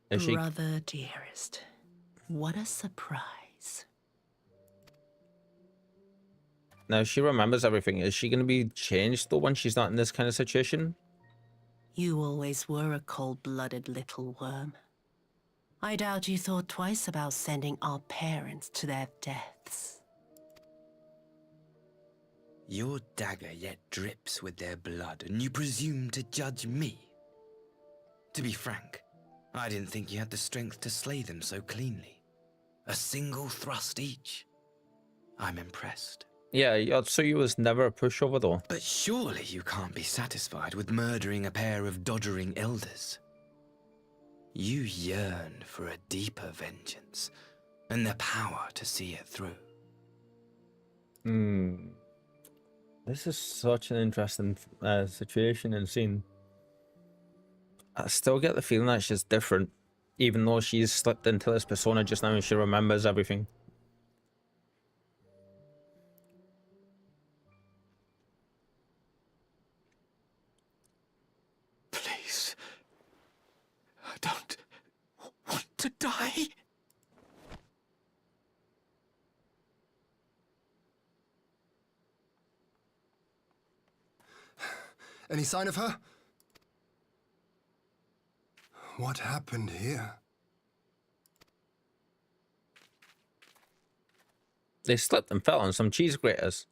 Is she... Brother dearest, what a surprise. Now, she remembers everything. Is she going to be changed, though, when she's not in this kind of situation? You always were a cold-blooded little worm. I doubt you thought twice about sending our parents to their deaths. Your dagger yet drips with their blood, and you presume to judge me? To be frank, I didn't think you had the strength to slay them so cleanly. A single thrust each. I'm impressed. Yeah, Yotsuyu was never a pushover, though. But surely you can't be satisfied with murdering a pair of doddering elders. You yearn for a deeper vengeance, and the power to see it through. This is such an interesting situation and scene. I still get the feeling that she's different, even though she's slipped into this persona just now and she remembers everything. Please. I don't want to die. Any sign of her? What happened here? They slipped and fell on some cheese graters.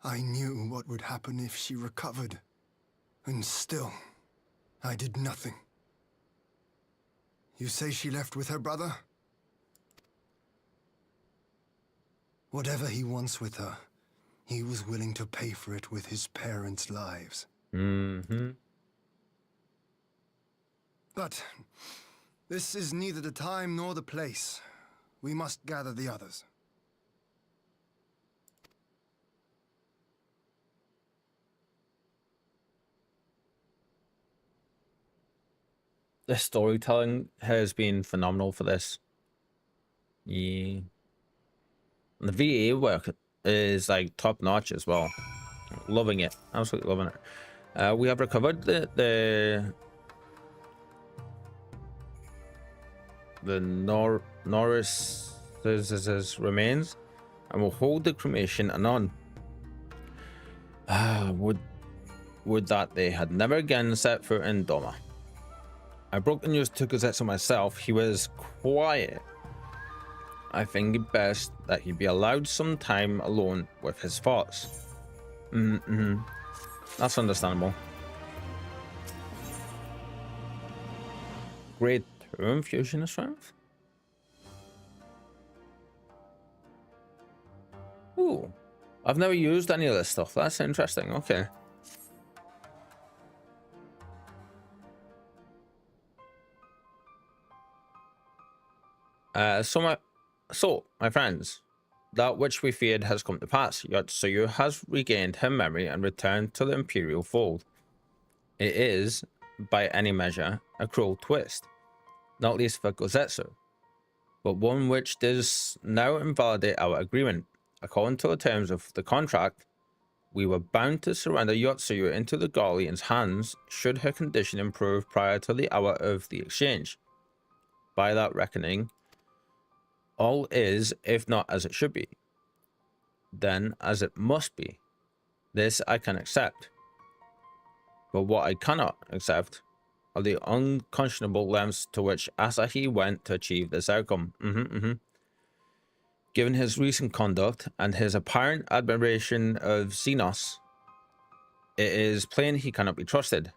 I knew what would happen if she recovered. And still, I did nothing. You say she left with her brother? Whatever he wants with her, he was willing to pay for it with his parents' lives. But this is neither the time nor the place. We must gather the others. The storytelling has been phenomenal for this. Yeah. And the VA work is like top notch as well. Loving it. Absolutely loving it. We have recovered the Norris's remains and will hold the cremation anon. Would that they had never again set foot in Doma. I broke the news to Gozetsu myself. He was quiet. I think it best that he be allowed some time alone with his thoughts. That's understandable. Grade 2 infusion of strength? Ooh. I've never used any of this stuff. That's interesting. Okay. So my friends, that which we feared has come to pass. Yotsuyu has regained her memory and returned to the Imperial fold. It is, by any measure, a cruel twist, not least for Gozetsu, but one which does now invalidate our agreement. According to the terms of the contract, we were bound to surrender Yotsuyu into the Guardian's hands should her condition improve prior to the hour of the exchange. By that reckoning, all is, if not as it should be, then as it must be. This I can accept. But what I cannot accept are the unconscionable lengths to which Asahi went to achieve this outcome. Given his recent conduct and his apparent admiration of Xenos, it is plain he cannot be trusted,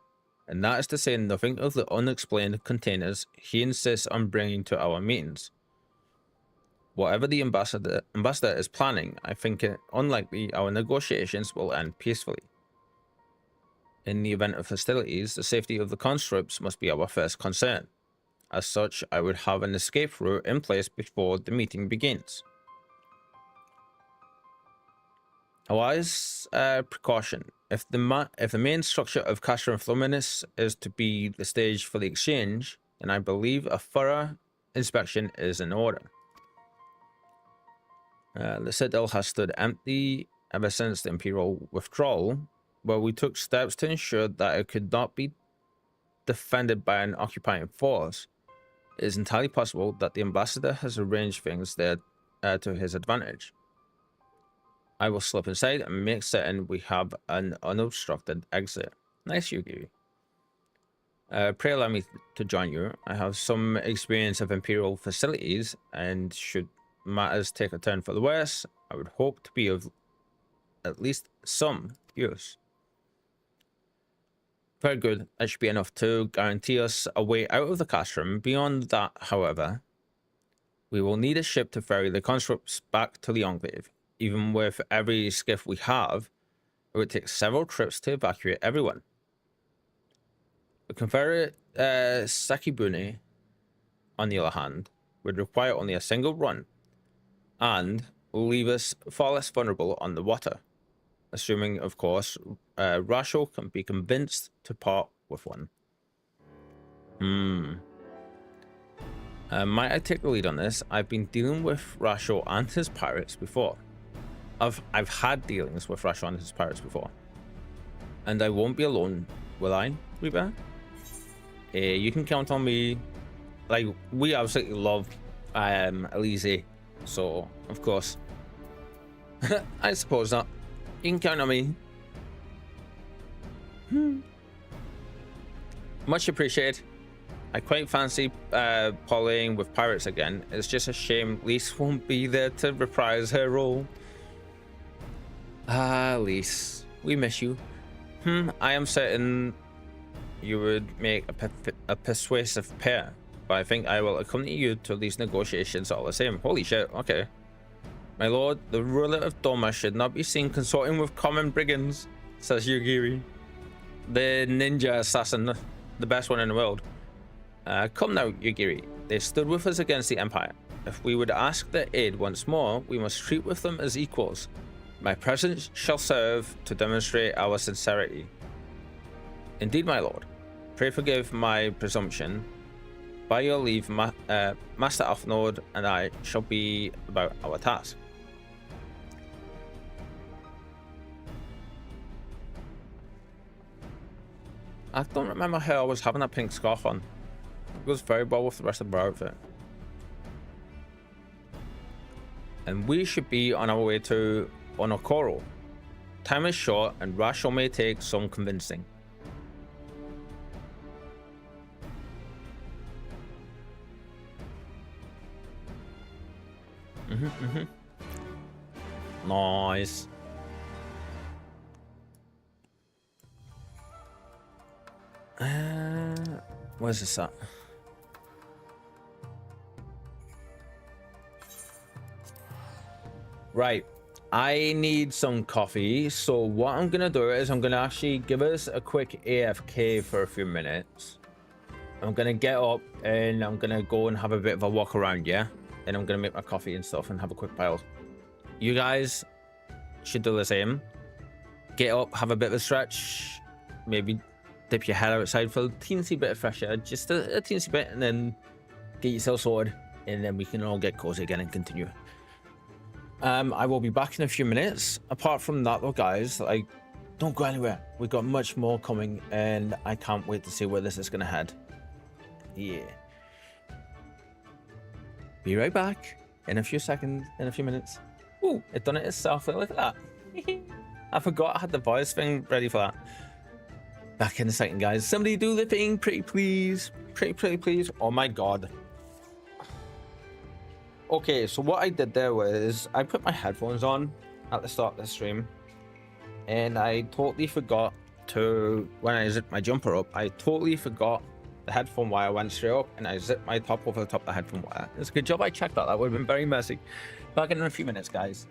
and that is to say nothing of the unexplained containers he insists on bringing to our meetings. Whatever the ambassador is planning, I think it unlikely our negotiations will end peacefully. In the event of hostilities, the safety of the conscripts must be our first concern. As such, I would have an escape route in place before the meeting begins. A wise precaution. If the main structure of Castrum Fluminus is to be the stage for the exchange, then I believe a thorough inspection is in order. The citadel has stood empty ever since the Imperial withdrawal, where we took steps to ensure that it could not be defended by an occupying force. It is entirely possible that the ambassador has arranged things there to his advantage. I will slip inside and make certain we have an unobstructed exit. Nice, Yugi. Pray allow me to join you. I have some experience of Imperial facilities, and should matters take a turn for the worse, I would hope to be of at least some use. Very good. That should be enough to guarantee us a way out of the castrum. Beyond that, however, we will need a ship to ferry the conscripts back to the Enclave. Even with every skiff we have, it would take several trips to evacuate everyone. The Confederate Sakibune, on the other hand, would require only a single run and leave us far less vulnerable on the water, assuming, of course, Rasho can be convinced to part with one. Might I take the lead on this? I've been dealing with Rasho and his pirates before. I've had dealings with Rasho and his pirates before. And I won't be alone, will I, Reeper? You can count on me. Like, we absolutely love Eorzea, so, of course. I suppose not. You can count on me. Much appreciated. I quite fancy parlaying with pirates again. It's just a shame Lise won't be there to reprise her role. Ah, Lise, we miss you. I am certain you would make a persuasive pair, but I think I will accompany you to these negotiations all the same. Holy shit, okay. My lord, the ruler of Doma should not be seen consorting with common brigands, says Yugiri. The ninja assassin, the best one in the world. Come now, Yugiri. They stood with us against the Empire. If we would ask their aid once more, we must treat with them as equals. My presence shall serve to demonstrate our sincerity. Indeed, my lord. Pray forgive my presumption. By your leave, Master Alfnord and I shall be about our task. I don't remember how I was having that pink scarf on. It goes very well with the rest of our outfit. And we should be on our way to Onokoro. Time is short and Rasho may take some convincing. Nice. Where's this at? Right, I need some coffee, so what I'm gonna do is I'm gonna actually give us a quick AFK for a few minutes. I'm gonna get up and I'm gonna go and have a bit of a walk around, yeah? And I'm gonna make my coffee and stuff and have a quick pile. you guys should do the same. Get up, have a bit of a stretch, maybe dip your head outside for a teensy bit of fresh air, just a teensy bit, and then get yourself sorted, and then we can all get cozy again and continue. I will be back in a few minutes. Apart from that though, guys, like, don't go anywhere. We've got much more coming, and I can't wait to see where this is gonna head. Yeah. Be right back in a few seconds, in a few minutes. Ooh, it done it itself. Look at that. I forgot I had the voice thing ready for that. Back in a second, guys. Somebody do the thing, pretty please. Pretty please. Oh my god. Okay, so what I did there was I put my headphones on at the start of the stream, and I totally forgot to, when I zipped my jumper up, I totally forgot the headphone wire went straight up, and I zipped my top over the top of the headphone wire. It's a good job I checked that. That would have been very messy. Back in a few minutes, guys.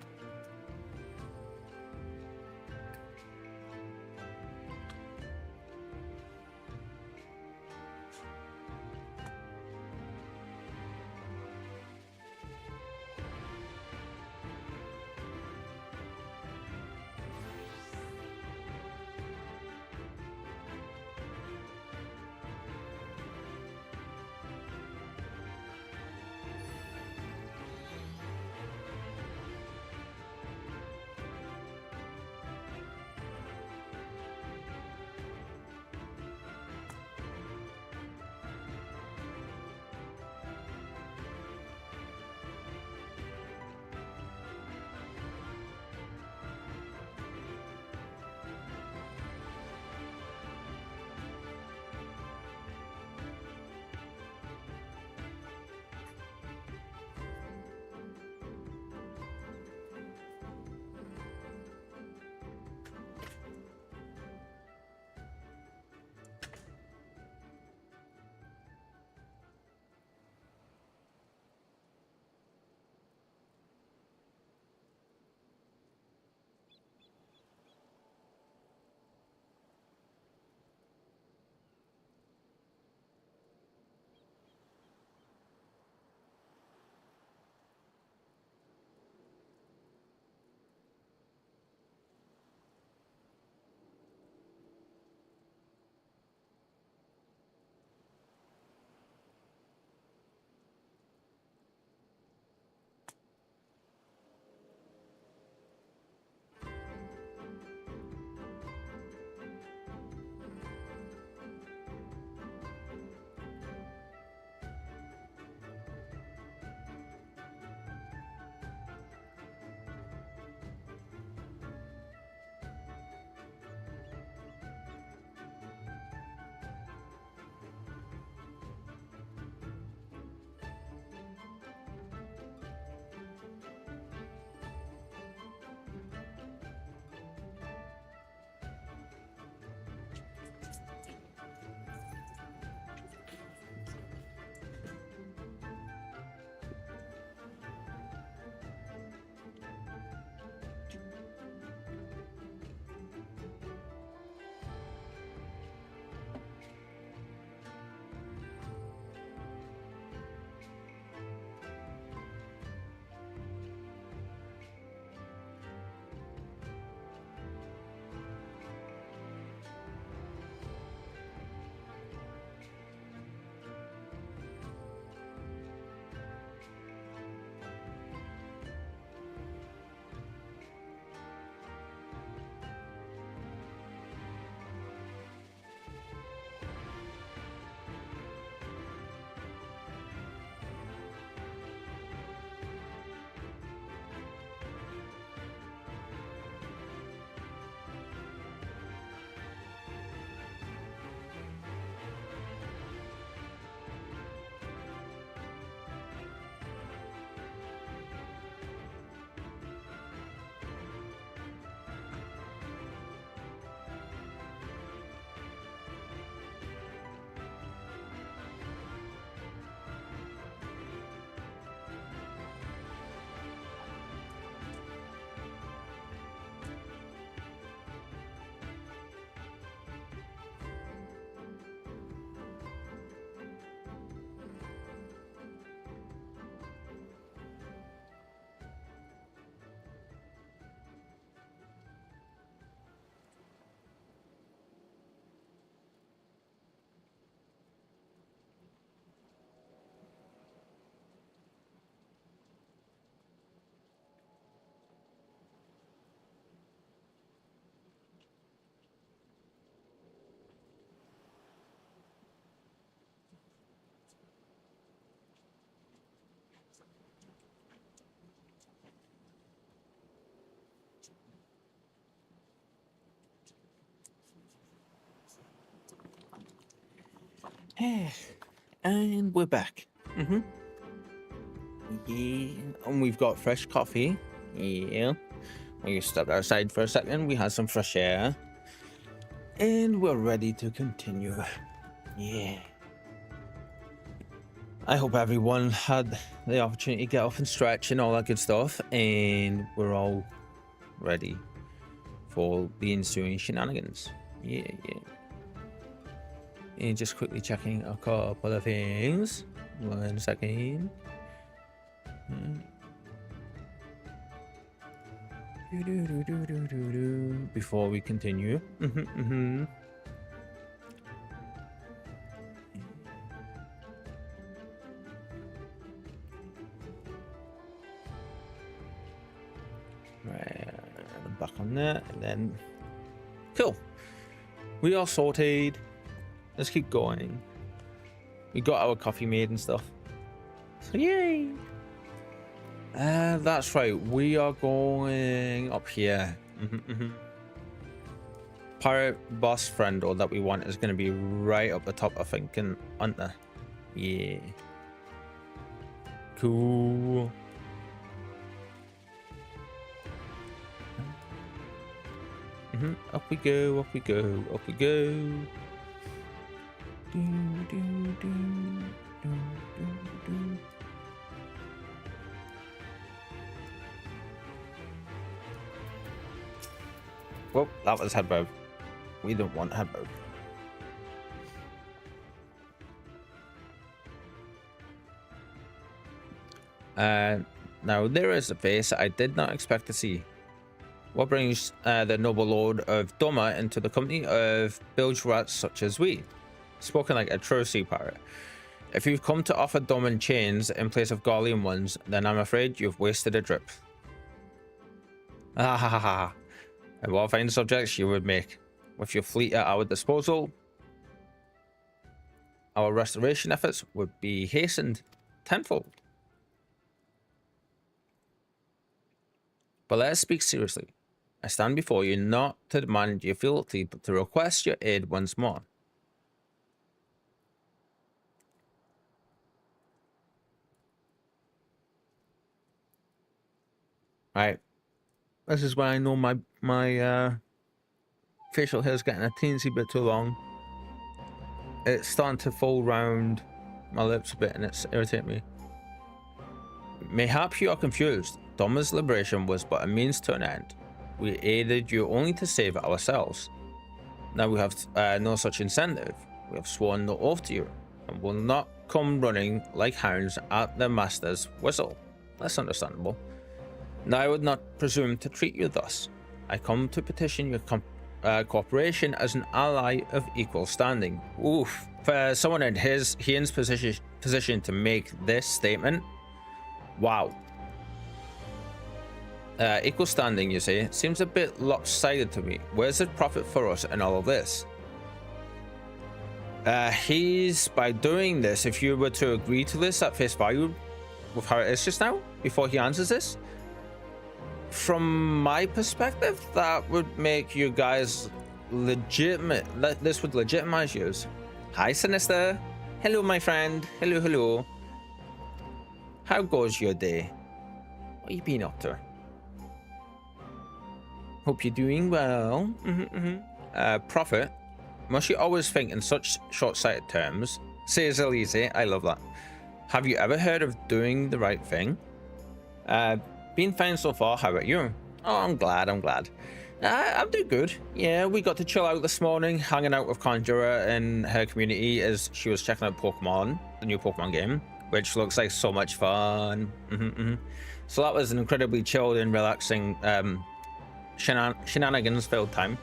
And we're back. Yeah, and we've got fresh coffee. Yeah, we stepped outside for a second. We had some fresh air, and we're ready to continue. Yeah. I hope everyone had the opportunity to get up and stretch and all that good stuff, and we're all ready for the ensuing shenanigans. Yeah. And just quickly checking a couple of things. 1 second. Before we continue. Right, back on that, and then cool. We are sorted. Let's keep going. We got our coffee made and stuff. So yay! That's right. We are going up here. Pirate boss friend or that we want is going to be right up the top, I think, and under. Yeah. Cool. Up we go, up we go, up we go. Well, that was headbow. We don't want headbow. Now there is a face I did not expect to see. What brings the noble lord of Doma into the company of bilge rats such as we? Spoken like a true sea pirate. If you've come to offer Doman chains in place of Garlean ones, then I'm afraid you've wasted a drip. Ah ha ha ha. And what fine subjects you would make. With your fleet at our disposal, our restoration efforts would be hastened tenfold. But let us speak seriously. I stand before you not to demand your fealty, but to request your aid once more. Right. This is where I know my facial hair is getting a teensy bit too long. It's starting to fall round my lips a bit and it's irritating me. Mayhap you are confused. Doma's liberation was but a means to an end. We aided you only to save ourselves. Now we have no such incentive. We have sworn no oath to you and will not come running like hounds at the master's whistle. That's understandable. Now I would not presume to treat you thus. I come to petition your cooperation as an ally of equal standing. Oof. For someone in Hien's position to make this statement, wow. Equal standing, you say, seems a bit lopsided to me. Where's the profit for us in all of this? He's, by doing this, if you were to agree to this at face value with how it is just now, before he answers this, from my perspective, that would make you guys legitimate. This would legitimize you. Hi, Sinister. Hello, my friend. Hello, hello. How goes your day? What you been up to? Hope you're doing well. Profit. Must you always think in such short-sighted terms? Says Elise. I love that. Have you ever heard of doing the right thing? Been fine so far. How about you? Oh, I'm glad. I'm doing good. Yeah, we got to chill out this morning, hanging out with Conjurer and her community as she was checking out Pokemon, the new Pokemon game, which looks like so much fun. So that was an incredibly chilled and relaxing shenanigans filled time.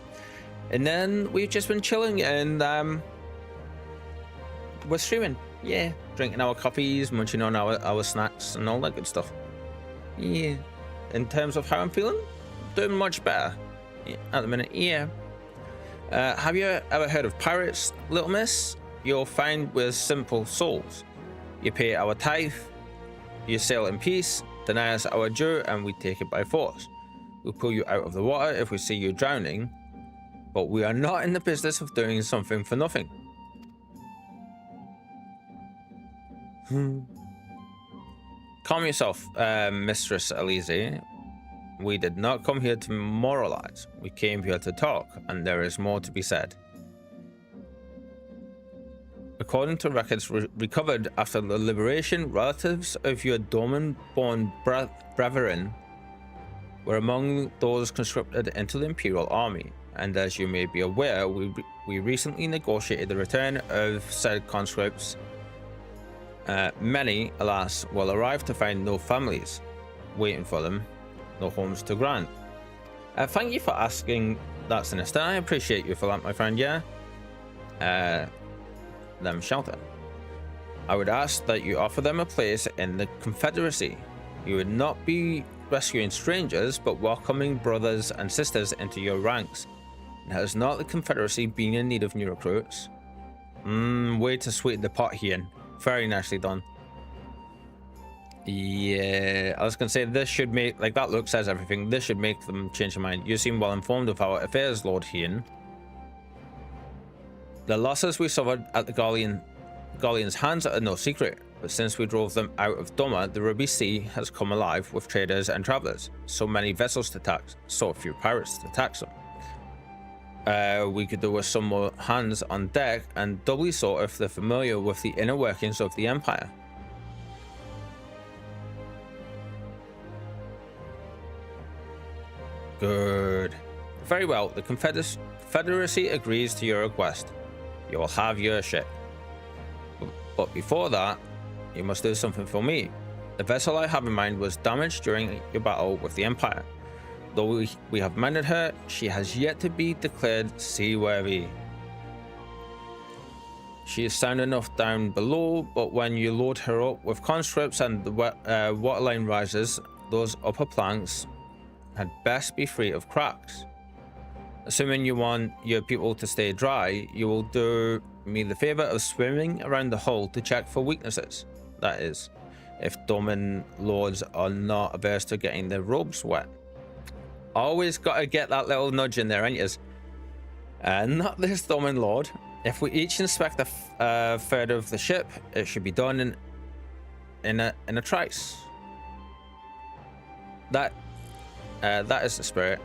And then we've just been chilling and we're streaming. Yeah, drinking our coffees, munching on our snacks and all that good stuff. Yeah, in terms of how I'm feeling, doing much better at the minute. Yeah. Have you ever heard of pirates, little miss? You'll find we're simple souls. You pay our tithe, you sail in peace, deny us our due, and we take it by force. We'll pull you out of the water if we see you drowning, but we are not in the business of doing something for nothing. Calm yourself, Mistress Eorzea. We did not come here to moralize. We came here to talk, and there is more to be said. According to records recovered after the liberation, relatives of your Dorman-born brethren were among those conscripted into the Imperial Army, and as you may be aware, we recently negotiated the return of said conscripts. Many, alas, will arrive to find no families waiting for them, no homes to grant. Thank you for asking that, Sinister. I appreciate you for that, my friend, yeah? Them shelter. I would ask that you offer them a place in the Confederacy. You would not be rescuing strangers, but welcoming brothers and sisters into your ranks. And has not the Confederacy been in need of new recruits? Way to sweeten the pot here. Very nicely done. Yeah, I was gonna say this should make, like that look says everything. This should make them change their mind. You seem well informed of our affairs, Lord Hien. The losses we suffered at the Galleon's hands are no secret, but since we drove them out of Doma, the Ruby Sea has come alive with traders and travelers. So many vessels to tax, so few pirates to tax them. We could do with some more hands on deck, and doubly so if they're familiar with the inner workings of the Empire. Good. Very well, the Confederacy agrees to your request. You will have your ship. But before that, you must do something for me. The vessel I have in mind was damaged during your battle with the Empire. Though we have mended her, she has yet to be declared seaworthy. She is sound enough down below, but when you load her up with conscripts and the waterline rises, those upper planks had best be free of cracks. Assuming you want your people to stay dry, you will do me the favor of swimming around the hull to check for weaknesses. That is, if Doman lords are not averse to getting their robes wet. Always gotta get that little nudge in there, ain't yous? Not this Doman lord. If we each inspect a third of the ship, it should be done in a trice. That is the spirit.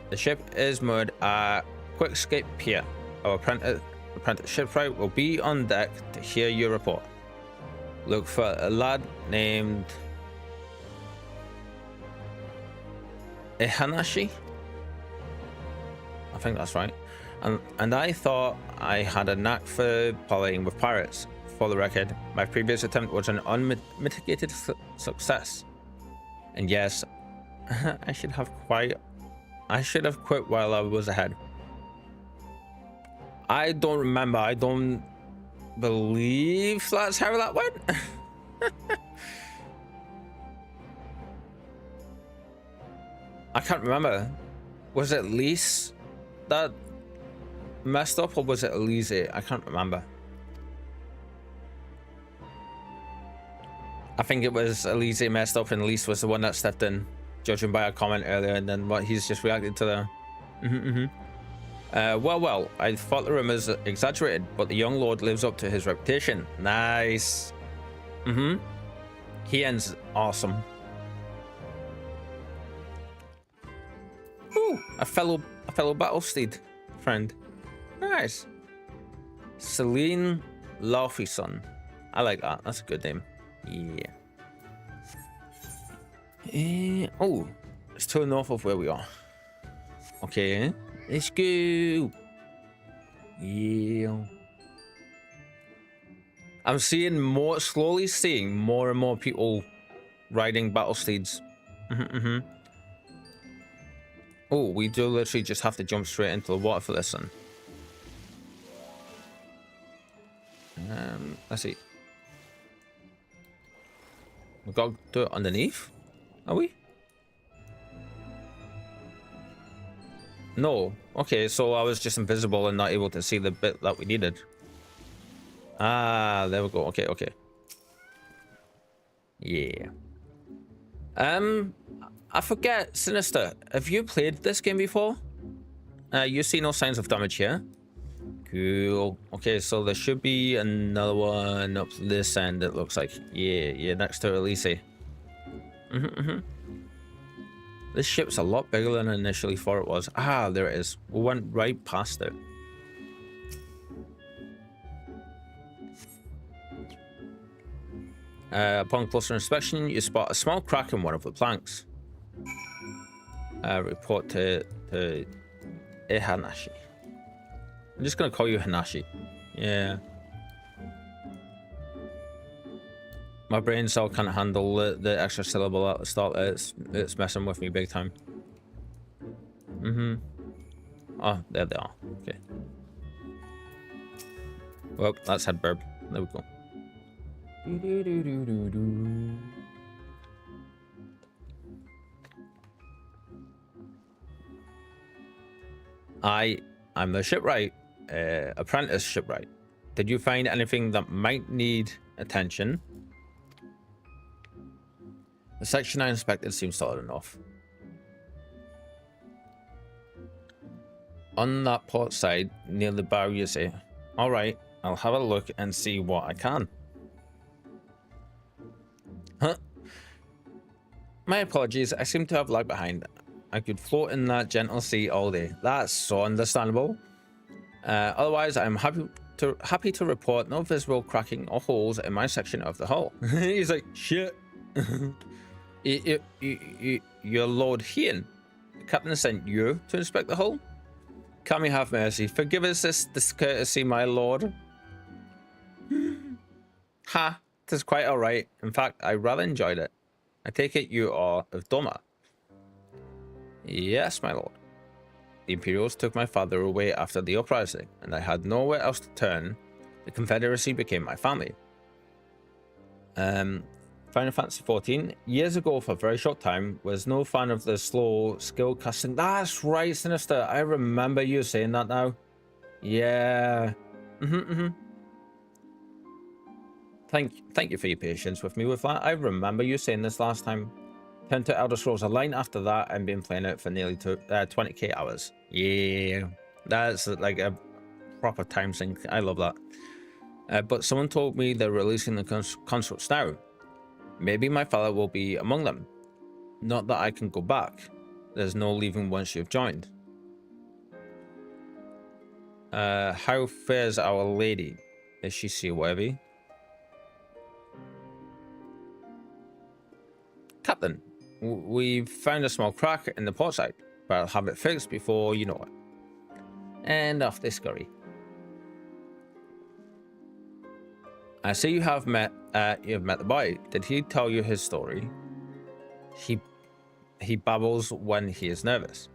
The ship is moored at Quickscape Pier. Our apprentice shipwright will be on deck to hear your report. Look for a lad named Ihanashi. I think that's right. And I thought I had a knack for parleying with pirates. For the record, my previous attempt was an unmitigated success. And yes, I should have quit while I was ahead. I don't remember. I don't believe that's how that went. I can't remember. Was it Lise that messed up, or was it Eorzea? I can't remember. I think it was Eorzea messed up and Lise was the one that stepped in, judging by a comment earlier, and then what he's just reacted to the well, I thought the rumors exaggerated, but the young lord lives up to his reputation. Nice. He ends awesome. Ooh, a fellow battle steed friend. Nice. Celine Laufeyson. I like that. That's a good name. Yeah. Oh, it's to the north of where we are. Okay, let's go. Yeah. I'm slowly seeing more and more people riding battle steeds. Oh, we do literally just have to jump straight into the water for this one. Let's see. We got to do it underneath? Are we? No. Okay, so I was just invisible and not able to see the bit that we needed. Ah, there we go. Okay. Yeah. I forget, Sinister, have you played this game before? You see no signs of damage here? Cool. Okay, so there should be another one up this end, it looks like. Yeah, next to Elise. This ship's a lot bigger than I initially thought it was. Ah, there it is. We went right past it. Upon closer inspection, you spot a small crack in one of the planks. Report to Hanashi. I'm just gonna call you Hanashi. Yeah. My brain cell can't handle the extra syllable at the start. It's messing with me big time. Oh, there they are. Okay. Well, that's headburb. There we go. I'm the shipwright, apprentice shipwright. Did you find anything that might need attention? The section I inspected seems solid enough. On that port side, near the bow, you say, all right, I'll have a look and see what I can. Huh? My apologies, I seem to have lagged behind. I could float in that gentle sea all day. That's so understandable. Otherwise, I'm happy to report no visible cracking or holes in my section of the hull. He's like, shit. Your Lord Hien, the captain sent you to inspect the hull? Can we have mercy? Forgive us this discourtesy, my lord. Ha, it is quite all right. In fact, I rather enjoyed it. I take it you are of Doma. Yes, my lord. The Imperials took my father away after the uprising, and I had nowhere else to turn. The Confederacy became my family. Final Fantasy 14. Years ago, for a very short time, was no fan of the slow skill casting. That's right, Sinister. I remember you saying that now. Yeah. Thank you for your patience with me with that. I remember you saying this last time. Turned to Elder Scrolls Online after that and been playing it for nearly 20k hours. Yeah. That's like a proper time sink. I love that. But someone told me they're releasing the constructs now. Maybe my father will be among them. Not that I can go back. There's no leaving once you've joined. How fares our lady? Is she seaworthy? Captain, we've found a small crack in the port side, but I'll have it fixed before you know it. And off they scurry. I see you have met the boy. Did he tell you his story? He babbles when he is nervous.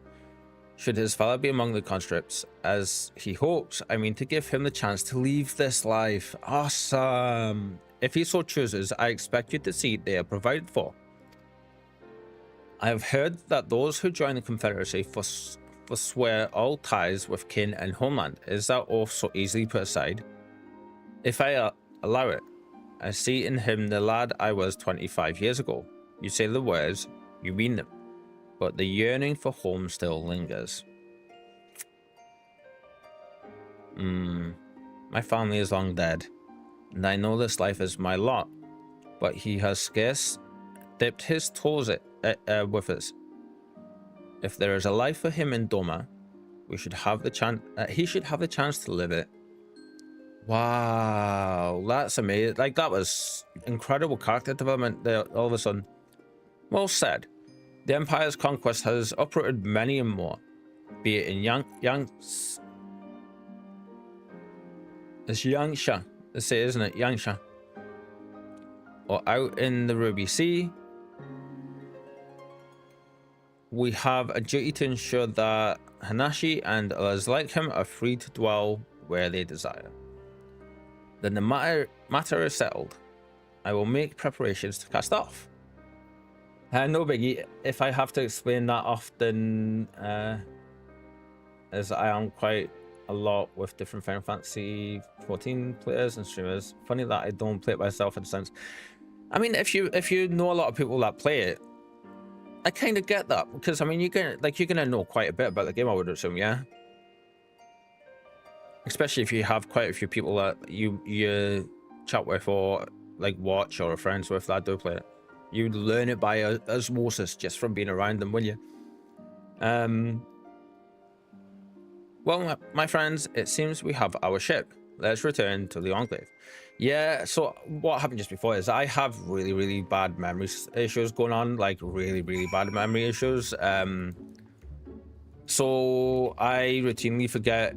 Should his father be among the conscripts, as he hopes, I mean to give him the chance to leave this life. Awesome. If he so chooses, I expect you to see they are provided for. I have heard that those who join the Confederacy forswear all ties with kin and homeland. Is that oath so easily put aside? If I allow it, I see in him the lad I was 25 years ago. You say the words, you mean them, but the yearning for home still lingers. My family is long dead, and I know this life is my lot, but he has scarce dipped his toes with us. If there is a life for him in Doma, we should have the chance. He should have the chance to live it. Wow, that's amazing. Like, that was incredible character development there all of a sudden. Well said. The Empire's conquest has uprooted many and more, be it in it's Yangsha, they say, isn't it? Yangsha. Or out in the Ruby Sea. We have a duty to ensure that Hanashi and others like him are free to dwell where they desire. Then the matter is settled. I will make preparations to cast off. No biggie. If I have to explain that often, as I am quite a lot with different Final Fantasy 14 players and streamers. Funny that I don't play it myself in a sense. I mean, if you know a lot of people that play it, I kind of get that, because I mean you're gonna know quite a bit about the game, I would assume, yeah. especially if you have quite a few people that you chat with or like watch or are friends with that do play it. You'd learn it by osmosis just from being around them, will you? Well, my friends, it seems we have our ship. Let's return to the Enclave. Yeah, so what happened just before is I have really bad memory issues going on, like really bad memory issues. So I routinely forget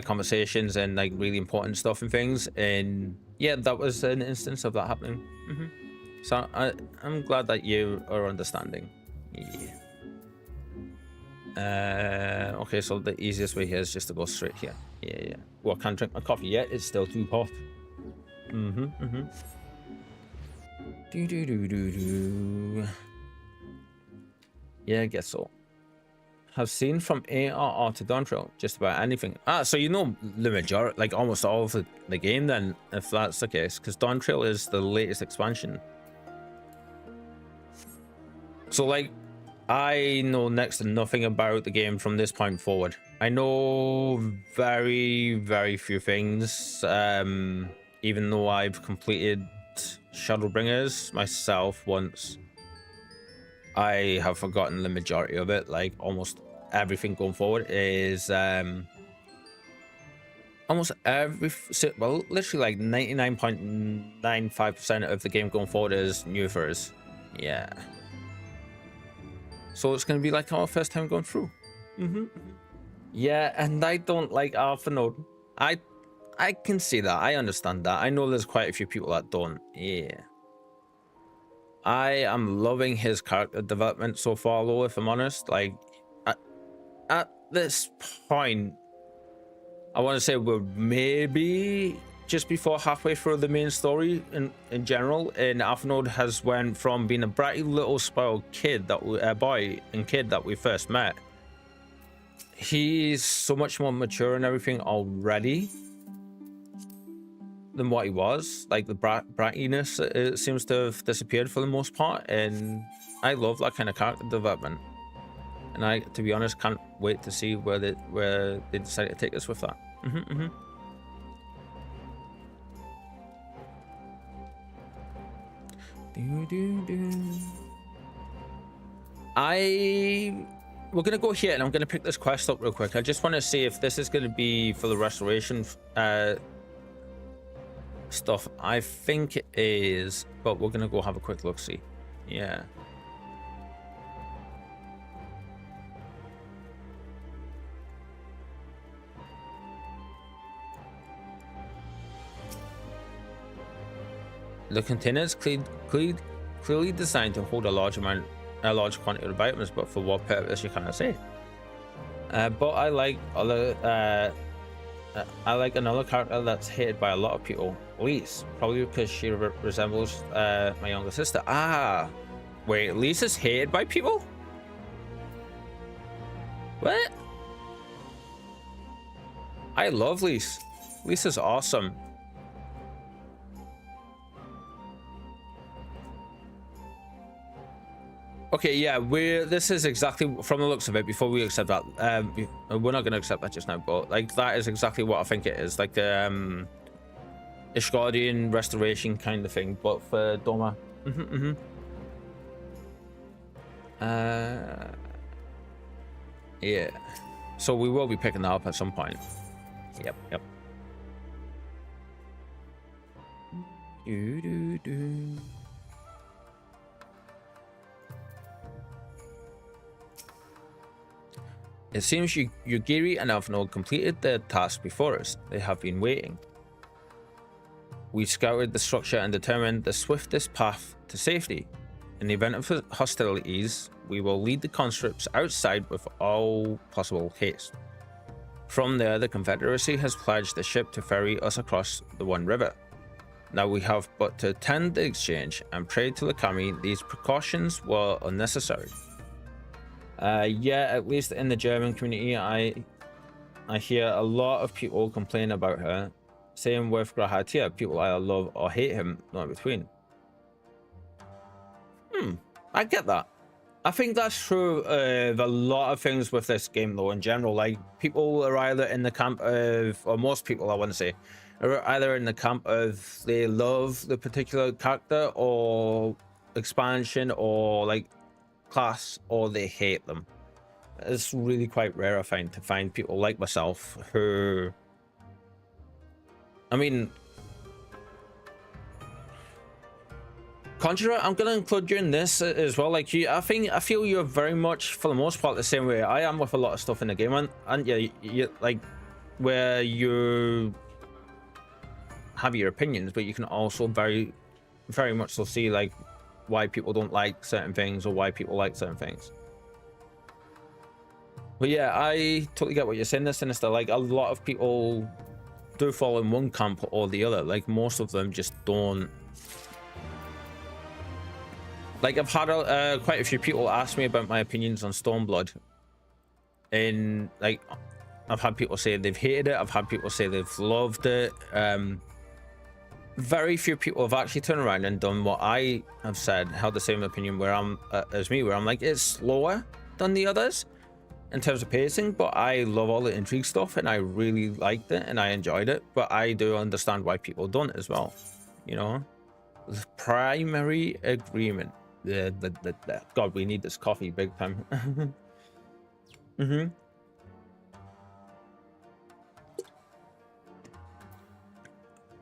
conversations and like really important stuff and things, and yeah, that was an instance of that happening. So I'm glad that you are understanding. Yeah. Okay, so the easiest way here is just to go straight here. Yeah. Well, I can't drink my coffee yet. It's still too hot. Yeah, I guess so. Have seen from ARR to Dawntrail just about anything. So you know the majority, like almost all of the game then, if that's the case, because Dawntrail is the latest expansion. So like, I know next to nothing about the game from this point forward. I know very few things, even though I've completed Shadowbringers myself once. I have forgotten the majority of it. Like almost everything going forward is almost well, literally like 99.95% of the game going forward is new for us. Yeah. So it's going to be like our first time going through. Yeah, and I don't like Alpha Node. I can see that. I understand that. I know there's quite a few people that don't. Yeah. I am loving his character development so far, though, if I'm honest. Like, at this point, I want to say we're maybe just before halfway through the main story in general, and Alpha Node has went from being a bratty little spoiled kid boy and kid that we first met. He's so much more mature and everything already than what he was. Like the brattiness, it seems to have disappeared for the most part, and I love that kind of character development. And I, to be honest, can't wait to see where they decide to take us with that. We're gonna go here, and I'm gonna pick this quest up real quick. I just want to see if this is gonna be for the restoration stuff. I think it is, but we're gonna go have a quick look see. Yeah. The container is clearly designed to hold a large quantity of items, but for what purpose you cannot say. But I like another character that's hated by a lot of people, Lise, probably because she resembles my younger sister. Wait, Lise is hated by people? What? I love Lise. Lise is awesome. Okay, yeah, this is exactly, from the looks of it, before we accept that, we're not going to accept that just now, but like that is exactly what I think it is, like the Ishgardian restoration kind of thing, but for Doma. Yeah, so we will be picking that up at some point. Yep. It seems Yugiri and Alphanode completed their task before us. They have been waiting. We scouted the structure and determined the swiftest path to safety. In the event of hostilities, we will lead the conscripts outside with all possible haste. From there, the Confederacy has pledged the ship to ferry us across the One River. Now we have but to attend the exchange and pray to the Kami these precautions were unnecessary. Yeah, at least in the German community, I hear a lot of people complain about her. Same with Grahatia, people either love or hate him, not in between. I get that. I think that's true of a lot of things with this game, though, in general. Like, people are either in the camp of, or most people, I want to say, are either in the camp of they love the particular character or expansion or, like, class, or they hate them. It's really quite rare, I find, to find people like myself who... I mean... Conjurer, I'm gonna include you in this as well. Like you, I feel you're very much, for the most part, the same way I am with a lot of stuff in the game, and you like where you have your opinions, but you can also very much so see like why people don't like certain things or why people like certain things. But yeah, I totally get what you're saying there, Sinister. Like, a lot of people do fall in one camp or the other. Like, most of them just don't. Like, I've had quite a few people ask me about my opinions on Stormblood. And, like, I've had people say they've hated it. I've had people say they've loved it. Very few people have actually turned around and done what I have said, held the same opinion where I'm, as me, where I'm like, it's slower than the others in terms of pacing, but I love all the intrigue stuff and I really liked it and I enjoyed it. But I do understand why people don't as well, you know? The primary agreement. God, we need this coffee big time.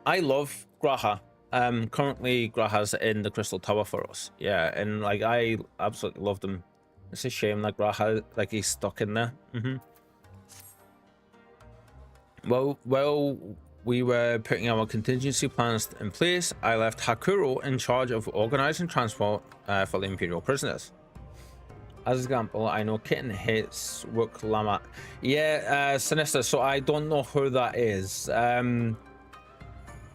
I love Graha. Currently Graha's in the Crystal Tower for us. Yeah, and like I absolutely loved him. It's a shame that Graha, like, he's stuck in there. Well, we were putting our contingency plans in place. I left Hakuro in charge of organizing transport for the Imperial prisoners. As an example, I know Kitten hates Wook Lama. Yeah, Sinister, so I don't know who that is.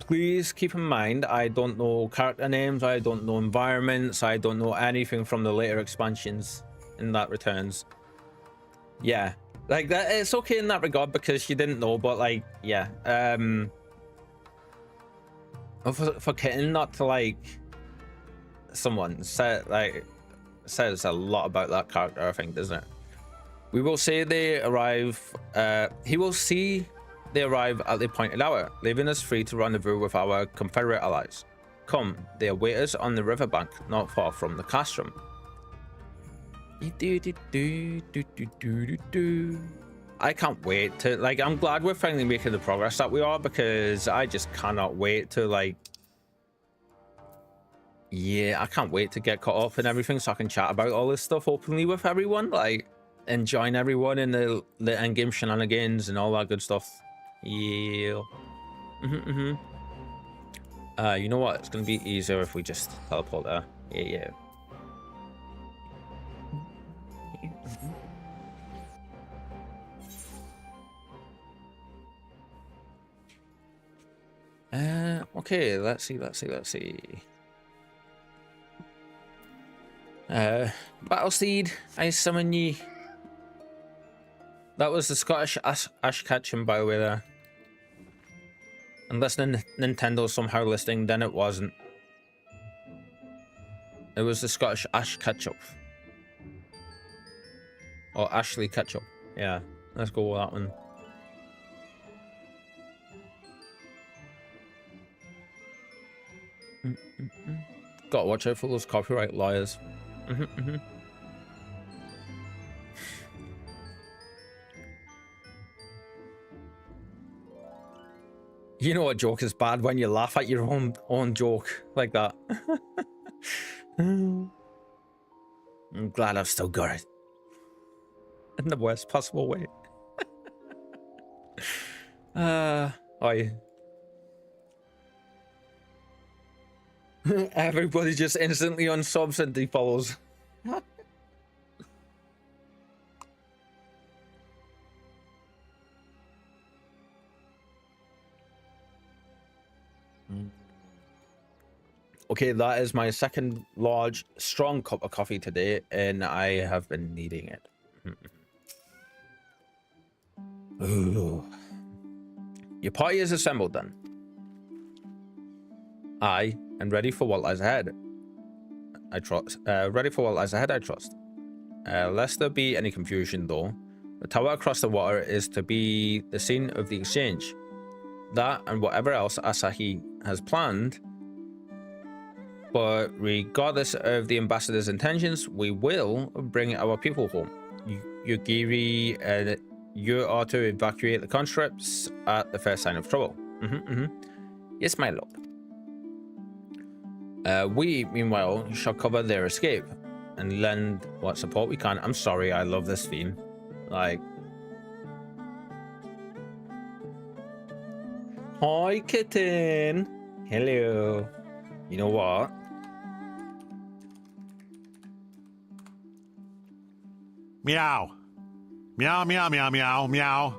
Please keep in mind, I don't know character names, I don't know environments, I don't know anything from the later expansions in that returns. Yeah, like that, it's okay in that regard because you didn't know, but like, yeah. For Kitten not to like someone said, like, says a lot about that character, I think, doesn't it? We will say they arrive, he will see they arrive at the appointed hour, leaving us free to rendezvous with our Confederate allies. Come, they await us on the riverbank, not far from the castrum. I can't wait to, like, I'm glad we're finally making the progress that we are, because I just cannot wait to, like, yeah, I can't wait to get caught up in everything so I can chat about all this stuff openly with everyone, like, and join everyone in the endgame shenanigans and all that good stuff. Yeah. You know what? It's gonna be easier if we just teleport there. Yeah. Okay, let's see. Battle Steed, I summon ye. That was the Scottish Ash Ketchum, by the way, there. Unless Nintendo's somehow listening, then it wasn't. It was the Scottish Ash Ketchup. Or Ashley Ketchup. Yeah, let's go with that one. Gotta watch out for those copyright lawyers. You know a joke is bad when you laugh at your own joke like that. I'm glad I've still got it. In the worst possible way. Everybody just instantly unsubs and defollows. Okay, that is my second large, strong cup of coffee today, and I have been needing it. Ooh. Your party is assembled then. I am ready for what lies ahead. I trust. Ready for what lies ahead, I trust. Lest there be any confusion though, the tower across the water is to be the scene of the exchange. That and whatever else Asahi has planned. But regardless of the ambassador's intentions, we will bring our people home. Yugiri, you are to evacuate the conscripts at the first sign of trouble. Yes, my lord. We, meanwhile, shall cover their escape and lend what support we can. I'm sorry, I love this theme. Like, hi, kitten. Hello. You know what? Meow. Meow, meow, meow, meow, meow.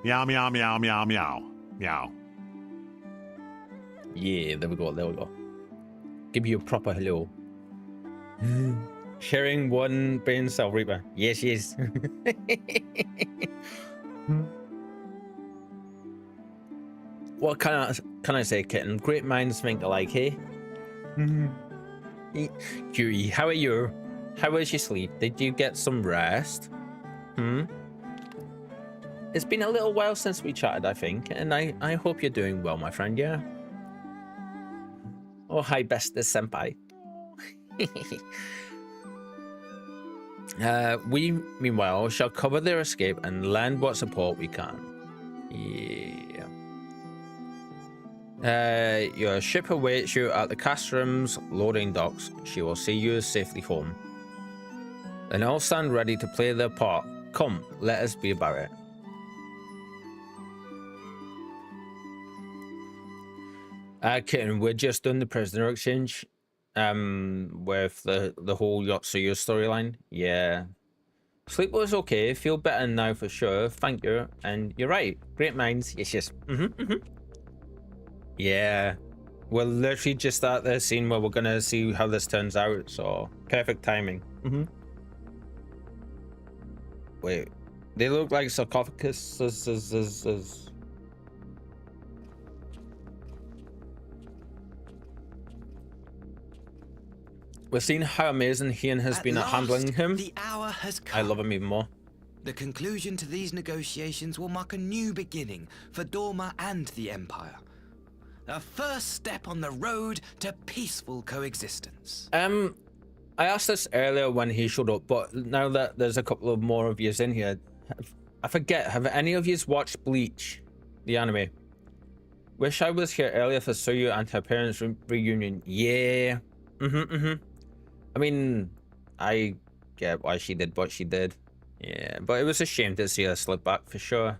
Meow, meow, meow, meow, meow. Meow. Yeah, there we go, there we go. Give you a proper hello. Sharing one brain cell, Reaper. Yes, yes. What can I say, kitten? Great minds think alike, hey? Yuri, how are you? How was your sleep? Did you get some rest? It's been a little while since we chatted, I think, and I hope you're doing well, my friend, yeah? Oh, hi, bestest senpai. We, meanwhile, shall cover their escape and lend what support we can. Yeah. Your ship awaits you at the Castrum's loading docks. She will see you safely home. Then all stand ready to play their part. Come, let us be about it. Kitten, we're just doing the prisoner exchange. With the whole Yotsuya storyline. Yeah. Sleep was okay. Feel better now for sure. Thank you. And you're right. Great minds. Yes, yes. Yeah. We're literally just at the scene where we're gonna see how this turns out. So perfect timing. Wait. They look like sarcophaguses. We're seeing how amazing Hian has been at handling him. The hour has come. I love him even more. The conclusion to these negotiations will mark a new beginning for Dorma and the Empire. A first step on the road to peaceful coexistence. I asked this earlier when he showed up, but now that there's a couple of more of yous in here, I forget, have any of yous watched Bleach, the anime? Wish I was here earlier for Suyu and her parents' reunion. Yeah. I mean, I get why she did what she did. Yeah, but it was a shame to see her slip back for sure.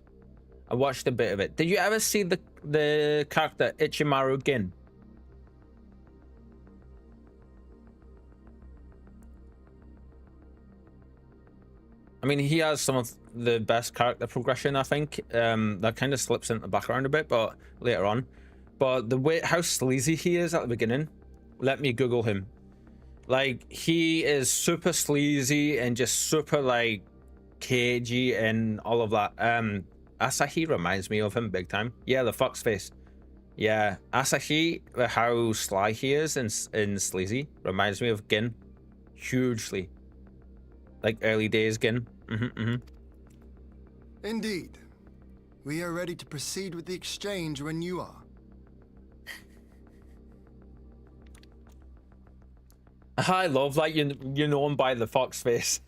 I watched a bit of it. Did you ever see the character Ichimaru Gin? I mean, he has some of the best character progression, I think. That kind of slips into the background a bit, but later on. But the way how sleazy he is at the beginning, let me Google him. Like, he is super sleazy and just super, like, cagey and all of that. Asahi reminds me of him big time. Yeah, the fox face. Yeah, Asahi, how sly he is and sleazy, reminds me of Gin. Hugely. Like, early days Gin. Indeed. We are ready to proceed with the exchange when you are. I love, like, you know him by the fox face.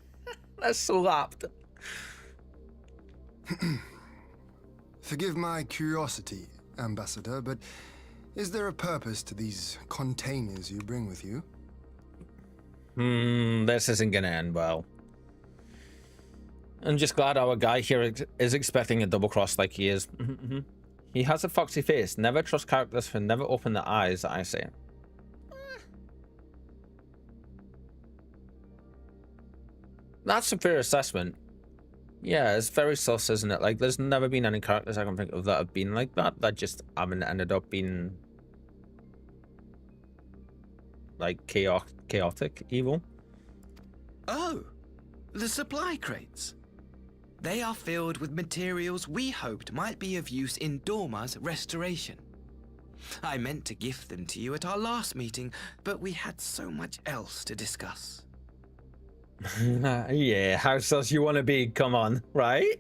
That's so apt. Forgive my curiosity, Ambassador, but is there a purpose to these containers you bring with you? This isn't gonna end well. I'm just glad our guy here is expecting a double cross like he is. He has a foxy face. Never trust characters who never open their eyes, I say. That's a fair assessment. Yeah, it's very sus, isn't it? Like, there's never been any characters I can think of that have been like that. That just haven't ended up being like chaotic evil. Oh, the supply crates. They are filled with materials we hoped might be of use in Dorma's restoration. I meant to gift them to you at our last meeting, but we had so much else to discuss. Yeah, how sus you want to be? Come on, right?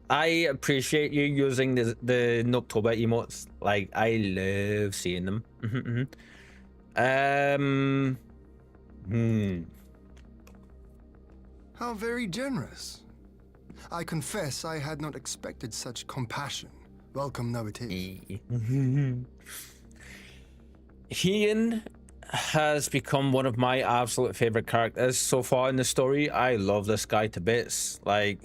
I appreciate you using the Noctober emotes. Like, I love seeing them. How very generous. I confess I had not expected such compassion. Welcome though it is. Ian has become one of my absolute favorite characters so far in the story. I love this guy to bits. Like,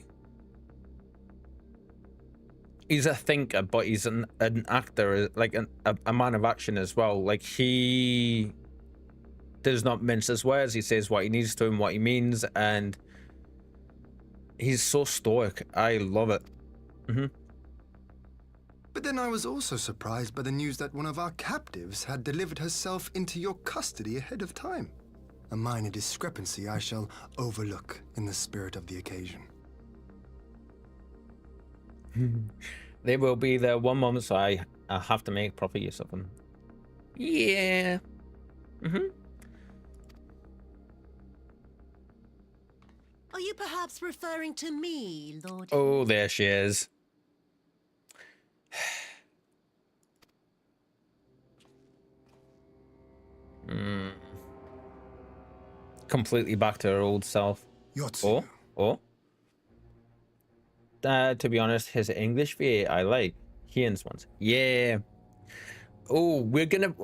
he's a thinker, but he's an actor, like a man of action as well. Like, he does not mince his words. He says what he needs to and what he means, and he's so stoic. I love it. But then I was also surprised by the news that one of our captives had delivered herself into your custody ahead of time. A minor discrepancy I shall overlook in the spirit of the occasion. They will be there one moment, so I have to make proper use of them. Yeah. Are you perhaps referring to me, Lord? Oh, there she is. Completely back to her old self. Yotsuyu. To be honest, his English VA I like. Ian's ones. Yeah. Oh, we're gonna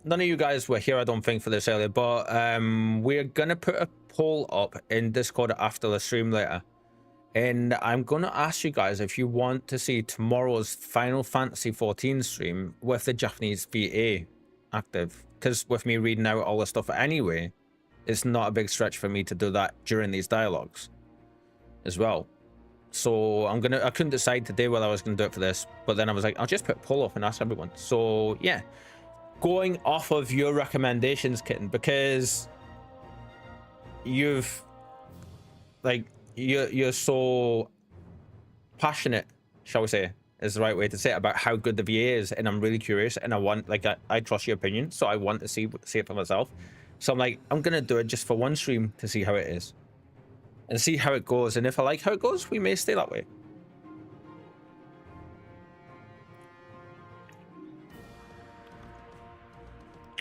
none of you guys were here, I don't think, for this earlier, but we're gonna put a poll up in Discord after the stream later, and I'm gonna ask you guys if you want to see tomorrow's Final Fantasy 14 stream with the Japanese VA active, because with me reading out all the stuff anyway, it's not a big stretch for me to do that during these dialogues as well. So I couldn't decide today whether I was gonna do it for this, but then I was like, I'll just put a poll up and ask everyone. So yeah, going off of your recommendations, Kitten, because you're so passionate, shall we say, is the right way to say it, about how good the VA is, and I'm really curious, and I trust your opinion, so I want to see it for myself. So I'm like, I'm gonna do it just for one stream to see how it is and see how it goes, and if I like how it goes, we may stay that way.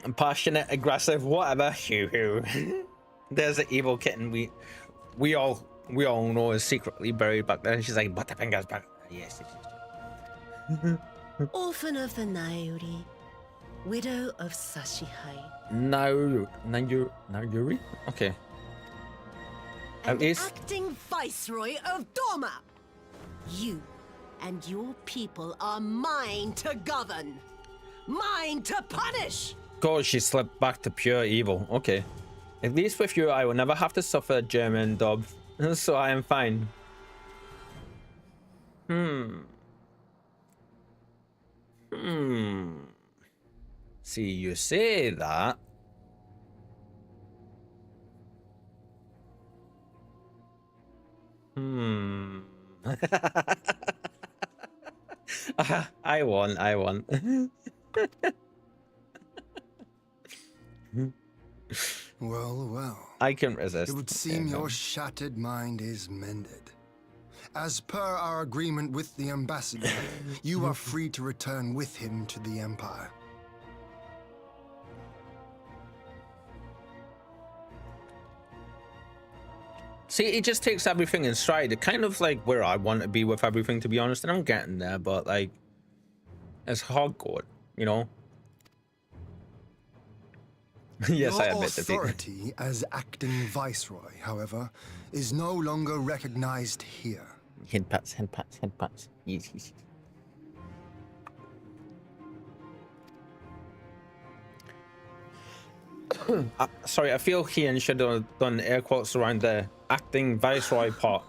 I'm passionate, aggressive, whatever. Hoo. There's an evil kitten we all know is secretly buried back there. She's like, Butterfingers back. Yes. Orphan of the Nairi, widow of Sashihai. Nairi? Okay. And acting viceroy of Doma. You and your people are mine to govern, mine to punish. God, she slipped back to pure evil. Okay. At least with you, I will never have to suffer a German dub, so I am fine. See, you say that. I won. Well. I can resist. It would seem your shattered mind is mended. As per our agreement with the ambassador, you are free to return with him to the Empire. See, it just takes everything in stride. It kind of like where I want to be with everything, to be honest, and I'm getting there, but like, it's hardcore, you know? Yes, I admit Your authority as acting viceroy, however, is no longer recognized here. Hand pats. Yes. Sorry, I feel Ian should have done air quotes around the acting viceroy part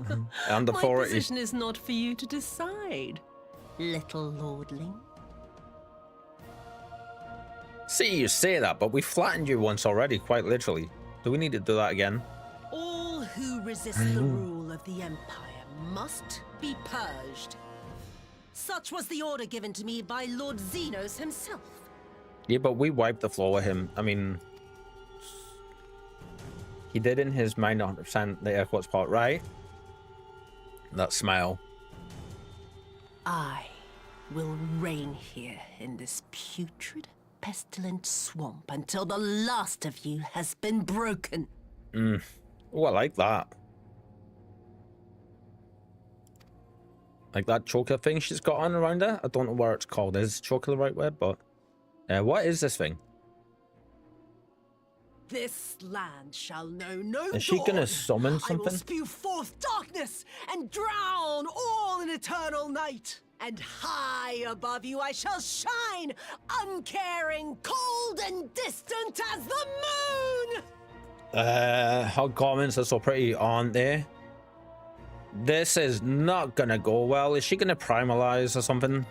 and authority. My position is not for you to decide, little lordling. See, you say that, but we flattened you once already, quite literally. Do we need to do that again? All who resist the rule of the Empire must be purged. Such was the order given to me by Lord Xenos himself. Yeah, but we wiped the floor with him. I mean, He did in his mind 100% the Echo's part, right? That smile. I will reign here in this putrid, pestilent swamp until the last of you has been broken. Oh, I like that. Like that choker thing she's got on around her. I don't know what it's called. Is choker the right word? But what is this thing? This land shall know no Is she gonna dawn. summon I will something? spew forth darkness and drown all in eternal night. And high above you I shall shine, uncaring, cold and distant as the moon. Her comments are so pretty, aren't they? This is not gonna go well. Is she gonna primalize or something?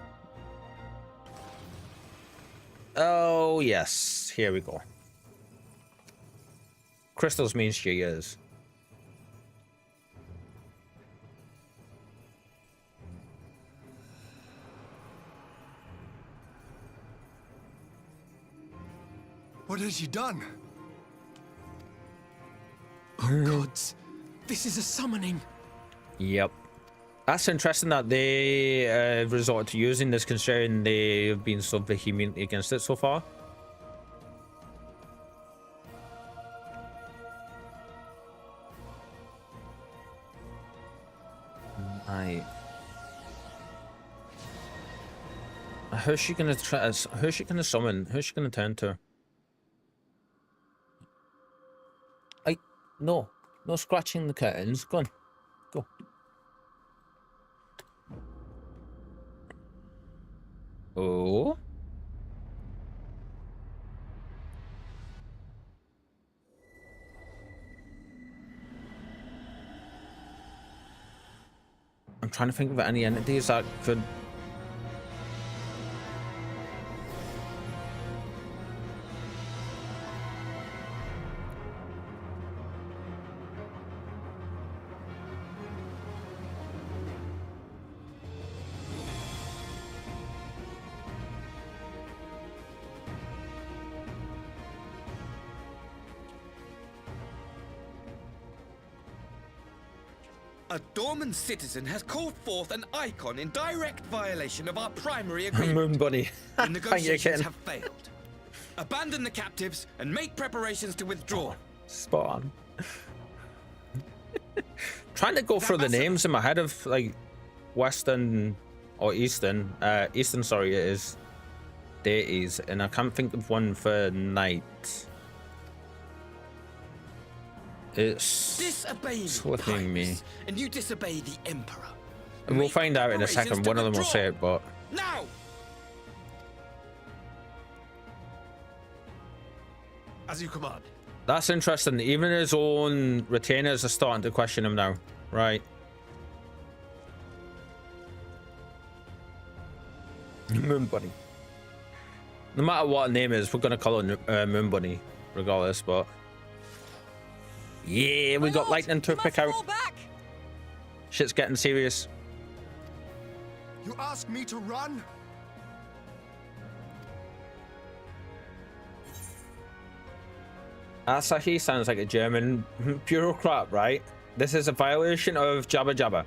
Oh yes, here we go. Crystals means she is. What has she done? Oh gods, this is a summoning. Yep. That's interesting that they resorted to using this, considering they've been so vehemently against it so far. Right. Who's she gonna try? Who's she gonna summon? Who's she gonna turn to? No scratching the curtains. Go on, go. Oh. I'm trying to think of any entities that could. A dormant citizen has called forth an icon in direct violation of our primary agreement. Moon Bunny. The negotiations have failed. Abandon the captives and make preparations to withdraw. Spot on. Trying to go through the names in my head of like Western or Eastern. Eastern, sorry, it is deities, and I can't think of one for night. It's slipping me. And you disobey the Emperor. And we'll find out in a second. One of them will say it, but now. As you command. That's interesting. Even his own retainers are starting to question him now. Right. Moon Bunny. No matter what her name is, we're gonna call her Moon Bunny, regardless. But yeah, we got lightning to pick out. Shit's getting serious. You ask me to run? Asahi sounds like a German bureaucrat, right? This is a violation of Jabba Jabba.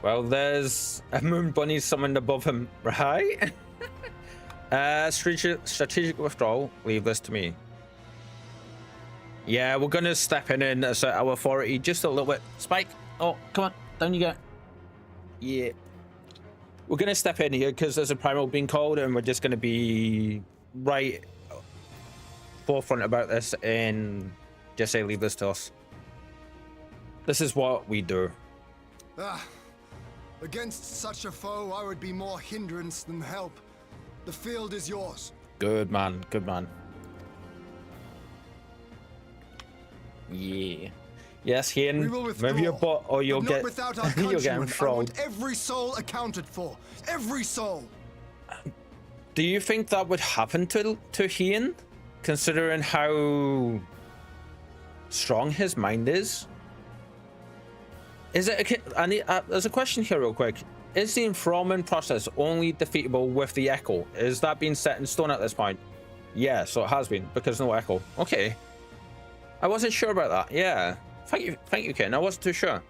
Well, there's a Moon Bunny summoned above him, right? Strategic withdrawal. Leave this to me. Yeah, we're gonna step in and assert our authority just a little bit. Spike, oh, come on, down you go. Yeah. We're gonna step in here because there's a primal being called, and we're just gonna be right forefront about this and just say leave this to us. This is what we do. Against such a foe, I would be more hindrance than help. The field is yours. Good man, good man. Yeah. Yes, Hien, move your butt or you'll get you'll get enthralled. I want every soul accounted for. Every soul. Do you think that would happen to Hien, considering how strong his mind is? Is it? There's a question here, real quick. Is the enthrallment process only defeatable with the echo? Is that being set in stone at this point? Yeah, so it has been because no echo. Okay. I wasn't sure about that. Yeah. Thank you, Ken. I wasn't too sure.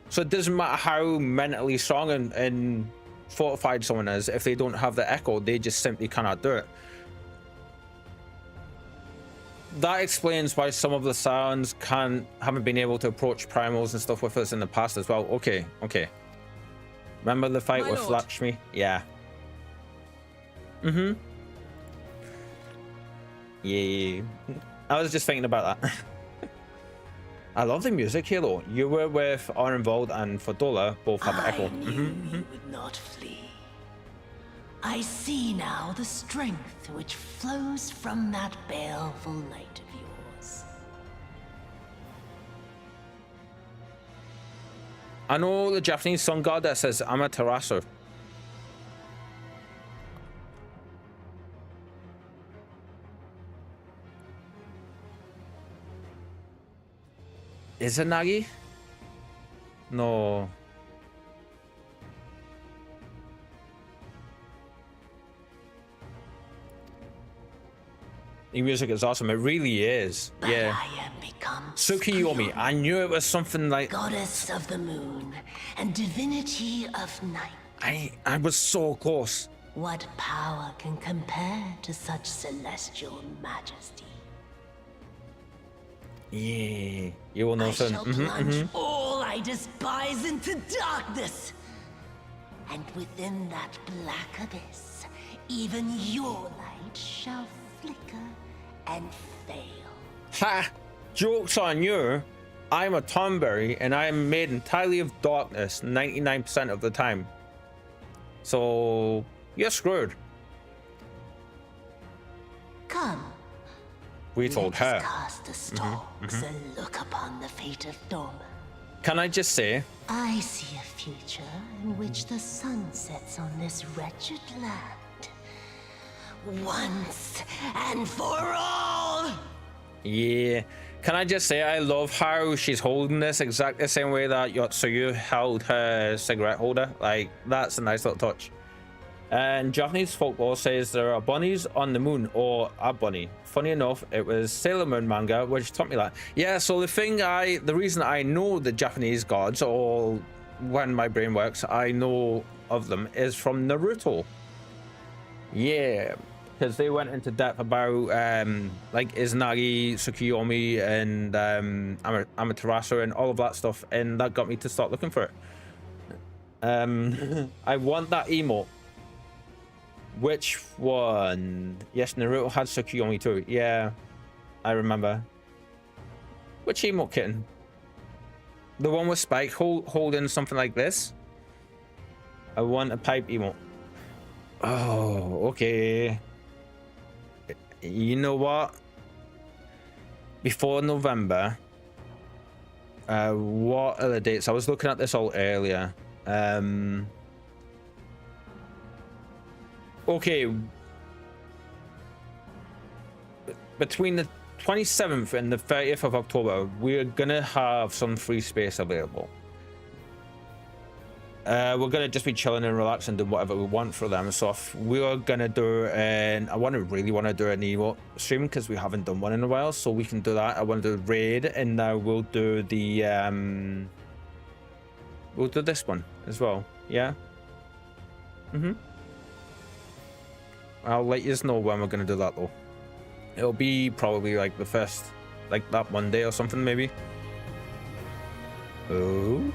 So it doesn't matter how mentally strong and fortified someone is, if they don't have the echo, they just simply cannot do it. That explains why some of the sounds haven't been able to approach primals and stuff with us in the past as well. Okay. Remember the fight with Lakshmi? Yeah. Yeah. I was just thinking about that. I love the music here though. You were with Arenvold and Fadola, both have echo. I knew you would not flee. I see now the strength which flows from that baleful light of yours. I know the Japanese sun god that says Amaterasu. Is it Nagi? No. The music is awesome. It really is. But yeah. I have become Tsukiyomi. I knew it was something like goddess of the moon and divinity of night. I was so close. What power can compare to such celestial majesty? Yeah, you will know I soon. shall plunge all I despise into darkness. And within that black abyss, even your light shall flicker and fail. Ha! Joke's on you. I'm a Tomberry and I am made entirely of darkness 99% of the time. So you're screwed. Come. We told her. Cast the stalks and look upon the fate of Doma. Can I just say? I see a future in which the sun sets on this wretched land. Once and for all! Yeah. Can I just say I love how she's holding this exactly the same way that Yotsuyu held her cigarette holder. Like, that's a nice little touch. And Japanese folklore says there are bunnies on the moon, or a bunny. Funny enough, it was Sailor Moon manga which taught me that. Yeah, so the reason I know the Japanese gods, or when my brain works, I know of them, is from Naruto. Yeah, because they went into depth about like Izanagi, Tsukiyomi, and Amaterasu, and all of that stuff, and that got me to start looking for it. I want that emote. Which one? Yes, Naruto had Tsukiyomi too. Yeah, I remember. Which emote kitten? The one with Spike holding something like this? I want a pipe emote. Oh, okay. You know what? Before November, what are the dates? I was looking at this all earlier. Okay, between the 27th and the 30th of October, we're gonna have some free space available. We're gonna just be chilling and relaxing and do whatever we want for them. So if we're gonna do I really want to do an emote stream because we haven't done one in a while, so we can do that. I want to do raid, and now we'll do the we'll do this one as well. Yeah. I'll let you know when we're gonna do that though. It'll be probably like the first, like that Monday or something maybe. Oh.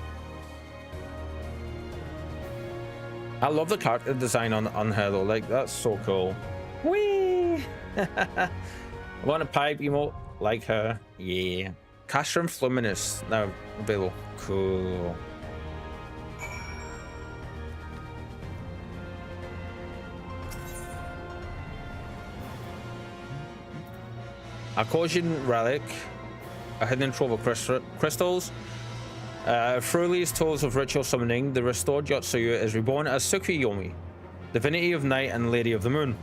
I love the character design on her though, like that's so cool. Whee! I want a pipe emote like her. Yeah. Castrum Fluminous now available. Cool. A Kojin relic, a hidden trove of crystals. Through these tools of ritual summoning, the restored Yotsuyu is reborn as Tsukiyomi, divinity of night and lady of the moon.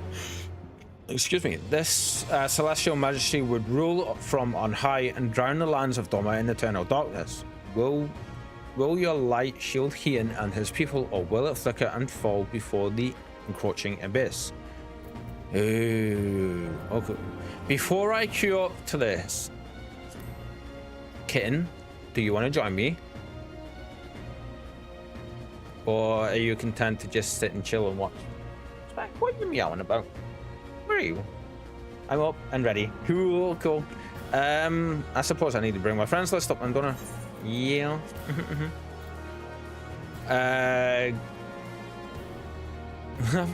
Excuse me. This celestial majesty would rule from on high and drown the lands of Doma in eternal darkness. Will your light shield Heian and his people, or will it flicker and fall before the encroaching abyss? Ooh, okay. Before I queue up to this, Kitten, do you want to join me? Or are you content to just sit and chill and watch? Spec, what are you meowing about? Where are you? I'm up and ready. Cool, cool. I suppose I need to bring my friends list up, I'm gonna. Yeah. I've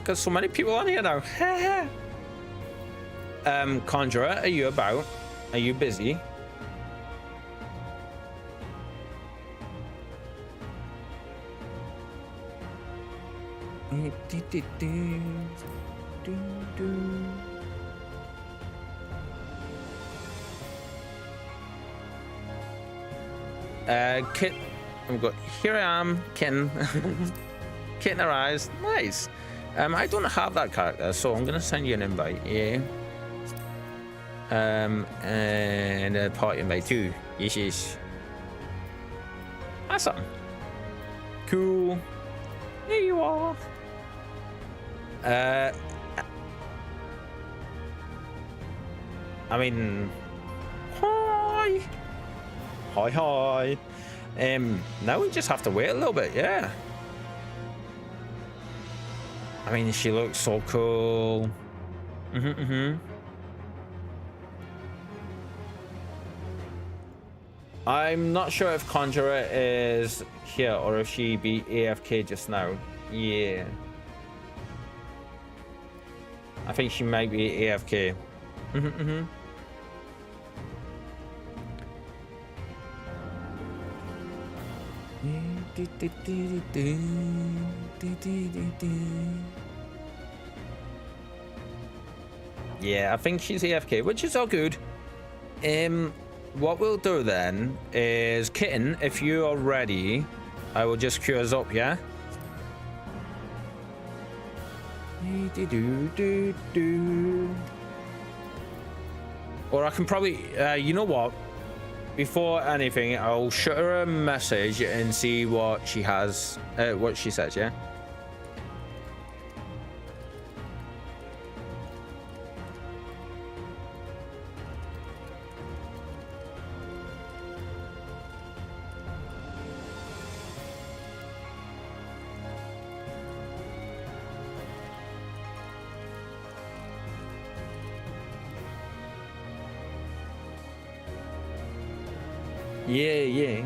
got so many people on here now. Conjurer, are you about? Are you busy? Kit, I've got, here I am, Kin. Kit in her eyes, nice. I don't have that character, so I'm gonna send you an invite, yeah. And a party invite too, yes. Awesome. Cool. There you are. I mean, hi. Hi. Now we just have to wait a little bit, yeah. I mean, she looks so cool. I'm not sure if Conjurer is here or if she be AFK just now. Yeah. I think she might be AFK. Yeah, I think she's AFK, which is all good. What we'll do then is, Kitten, if you are ready, I will just queue us up, yeah? Or I can probably, you know what? Before anything, I'll shoot her a message and see what she has, what she says, yeah? Yeah.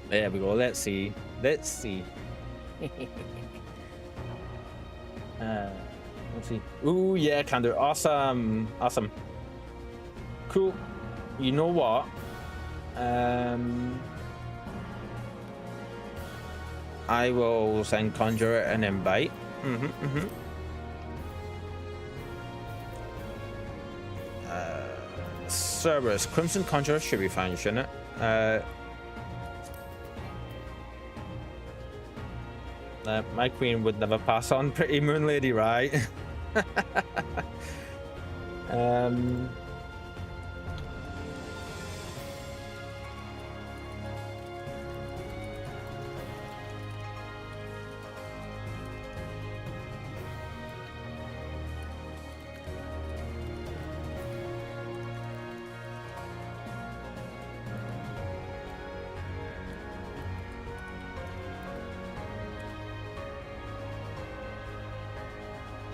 There we go. Let's see. Let's see. Ooh, yeah, can do. Awesome. Cool. You know what? I will send Conjurer an invite. Cerberus. Crimson Conjurer should be fine, shouldn't it? My queen would never pass on Pretty Moon Lady, right?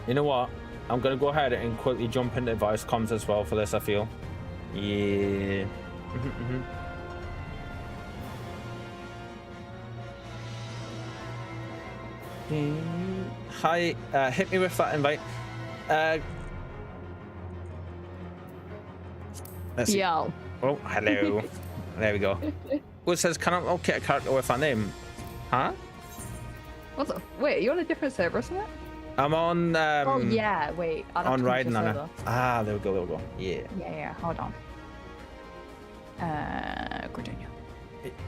You know what? I'm gonna go ahead and quickly jump into voice comms as well for this, I feel. Yeah. Hi, hit me with that invite. Let's see. Yo. Oh, hello. There we go. Oh, it says, can I locate a character with that name? Huh? What's up? Wait, you're on a different server or something? I'm on. Oh yeah. Wait. I'd have On to come to Raiden, your Anna. server. Ah, there we go. There we go. Yeah. Yeah. Hold on. Gardenia.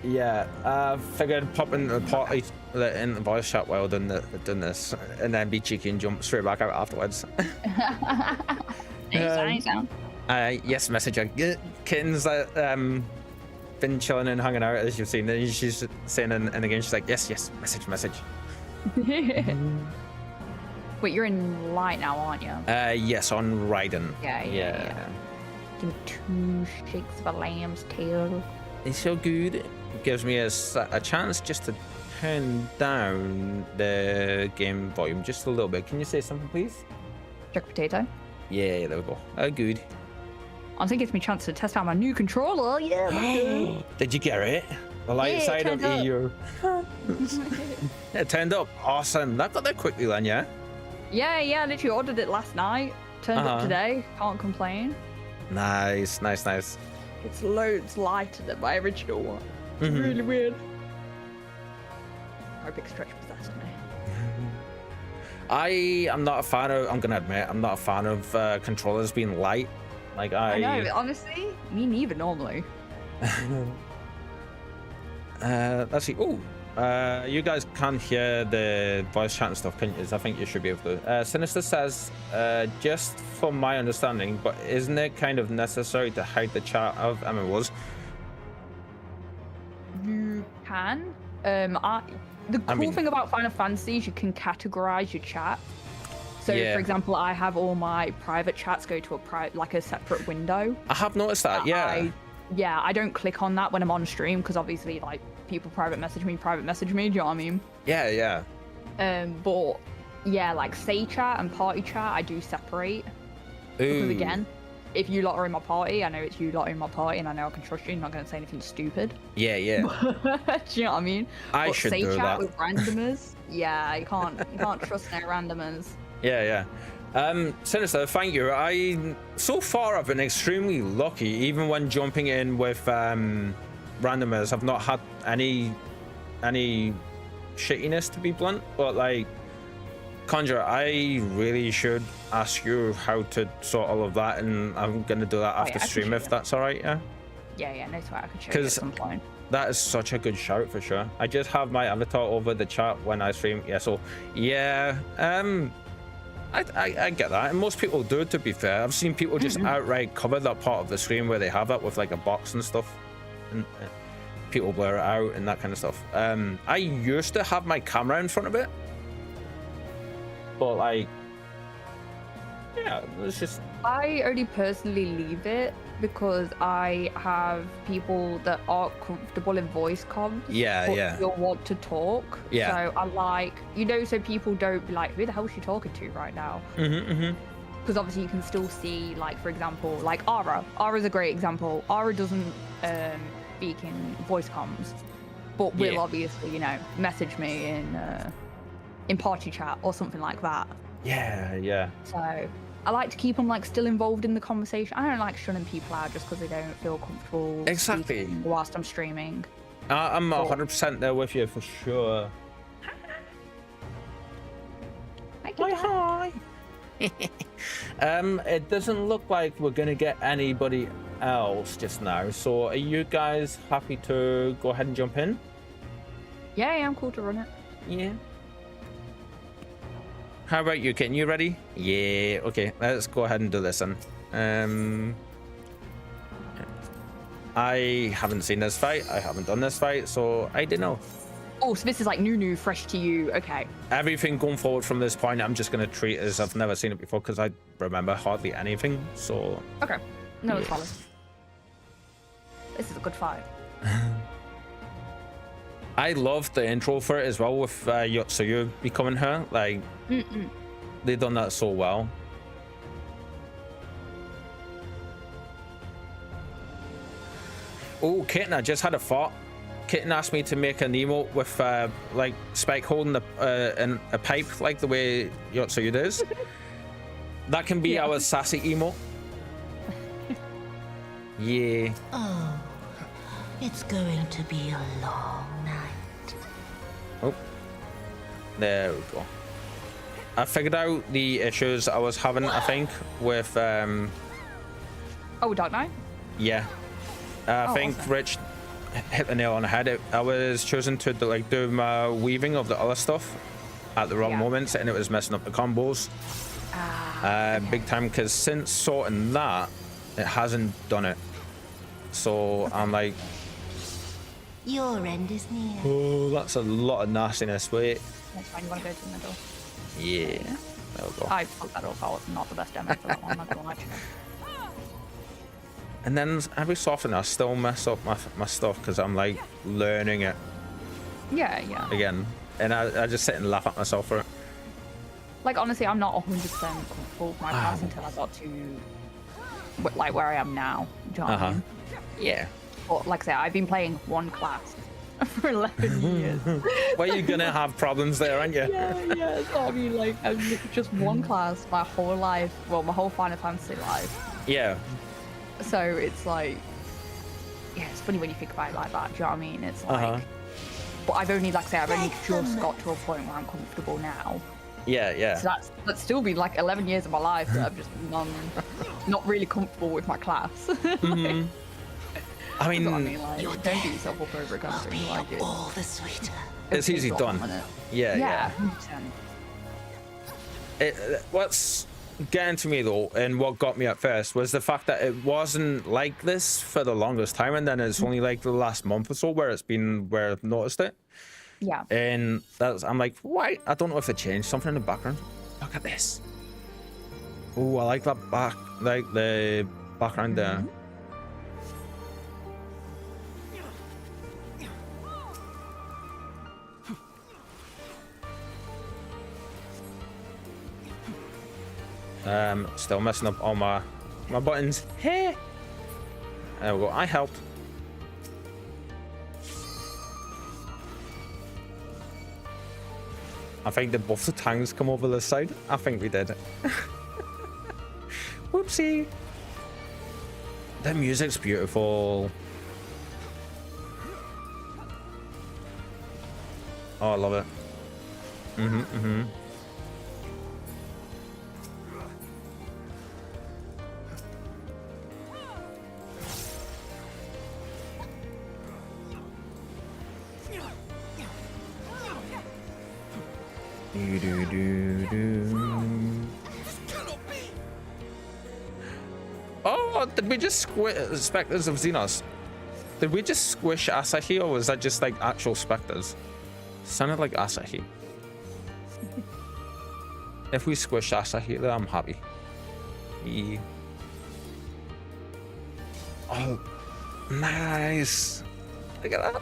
Yeah. Figured pop in the party in the voice chat while doing this, and then be cheeky and jump straight back out afterwards. Yes, messenger. Kitten's been chilling and hanging out as you've seen. And she's saying in the game, she's like, yes, message. Wait, you're in light now, aren't you? Yes, on Raiden. Yeah. Give me 2 shakes of a lamb's tail. It's so good. It gives me a chance just to turn down the game volume just a little bit. Can you say something, please? Jack potato. Yeah, there we go. Oh, good. I think it's my chance to test out my new controller. Yeah. Did you get it? The light side of EU. It turned up. Awesome. That got there quickly then, yeah? Yeah. I literally ordered it last night. Turned up today. Can't complain. Nice. It's loads lighter than my original one. It's really weird. Our big stretch possessed me. I am not a fan of, I'm gonna admit, I'm not a fan of controllers being light. Like I know, honestly, me neither normally. Let's see. Oh, you guys can't hear the voice chat and stuff, can you? I think you should be able to. Sinister says, just from my understanding, but isn't it kind of necessary to hide the chat of MMOs? You can. The cool thing about Final Fantasy is you can categorize your chat. So, for example, I have all my private chats go to a separate window. I have noticed that. I don't click on that when I'm on stream because obviously, like, people private message me. Do you know what I mean? Yeah. But yeah, like say chat and party chat, I do separate. Because again, if you lot are in my party, I know it's you lot in my party, and I know I can trust you. You're not going to say anything stupid. Yeah. Do you know what I mean? I should do that. Say chat with randomers. Yeah, you can't trust no randomers. Yeah. Sinister, thank you. So far I've been extremely lucky, even when jumping in with randomers. I've not had any shittiness, to be blunt, but like Conjure, I really should ask you how to sort all of that, and I'm gonna do that after stream if that's all right. Yeah, no sweat. I could show you at some point. That is such a good shout for sure. I just have my avatar over the chat when I stream. I get that, and most people do, to be fair. I've seen people just outright cover that part of the screen where they have that with like a box and stuff, and people blur it out and that kind of stuff. I used to have my camera in front of it, but like, yeah, it's just... I only personally leave it because I have people that aren't comfortable in voice comms. Yeah. Still want to talk. Yeah. So I like, so people don't be like, who the hell is she talking to right now? Because obviously you can still see, like, for example, like Ara. Ara's a great example. Ara doesn't speak in voice comms, but will obviously, message me in party chat or something like that. Yeah. So I like to keep them like still involved in the conversation. I don't like shunning people out just because they don't feel comfortable speaking whilst I'm streaming. I'm 100% there with you for sure. Hi. It doesn't look like we're gonna get anybody else just now. So are you guys happy to go ahead and jump in? Yeah, I'm cool to run it. Yeah. How about you, Kitten? You ready? Yeah. Okay, let's go ahead and do this then. I haven't seen this fight. I haven't done this fight, so I don't know. Oh, so this is like new, fresh to you. Okay. Everything going forward from this point, I'm just going to treat as I've never seen it before because I remember hardly anything, so... Okay. No, it's solid. This is a good fight. I loved the intro for it as well with Yotsuyu becoming her. Like, they've done that so well. Oh, Kitten, I just had a thought. Kitten asked me to make an emote with like Spike holding a pipe like the way Yotsuyu does. That can be our sassy emote. Yeah. Oh, it's going to be a long night. Oh, there we go. I figured out the issues I was having, I think, with Oh, Dark Knight? yeah. I think awesome. Rich hit the nail on the head. I was choosing to do my weaving of the other stuff at the wrong moments, and it was messing up the combos big time. Because since sorting that, it hasn't done it. So I'm like, Your end is near. oh, that's a lot of nastiness. Wait, That's fine, you want to go to the middle? yeah, there we go. I fucked that up. I was not the best demo for that one, I'm not gonna lie to you. And then every so often I still mess up my stuff because I'm like learning it Yeah. again, and I just sit and laugh at myself for it. Like, honestly, I'm not 100% comfortable with my class until I got to, like, where I am now. Do you know what I mean? Yeah. But, like I say, I've been playing one class for 11 years. Well, you're gonna have problems there, aren't you? Yeah. So, I mean, like, I've just one class my whole life. Well, my whole Final Fantasy life. Yeah. So, it's like, yeah, it's funny when you think about it like that. Do you know what I mean? It's like, but I've only, like I say, I've only just got to a point where I'm comfortable now. Yeah. So that's still been like 11 years of my life that I've just not really comfortable with my class. I mean, like, don't beat yourself up over a gun thing like it. All the sweeter. It's easy done. Yeah. 100%. What's getting to me though, and what got me at first, was the fact that it wasn't like this for the longest time, and then it's only like the last month or so where I've noticed it. Yeah. And I'm like, why? I don't know if they changed something in the background. Look at this. Oh, I like that the background there. Still messing up all my buttons. Hey. There we go. I helped. I think did both the tanks come over this side? I think we did. Whoopsie. The music's beautiful. Oh, I love it. Oh, did we just squish Spectres of Xenos? Did we just squish Asahi, or was that just like actual Spectres? Sounded like Asahi. If we squish Asahi, then I'm happy. Yeah. Oh, nice. Look at that.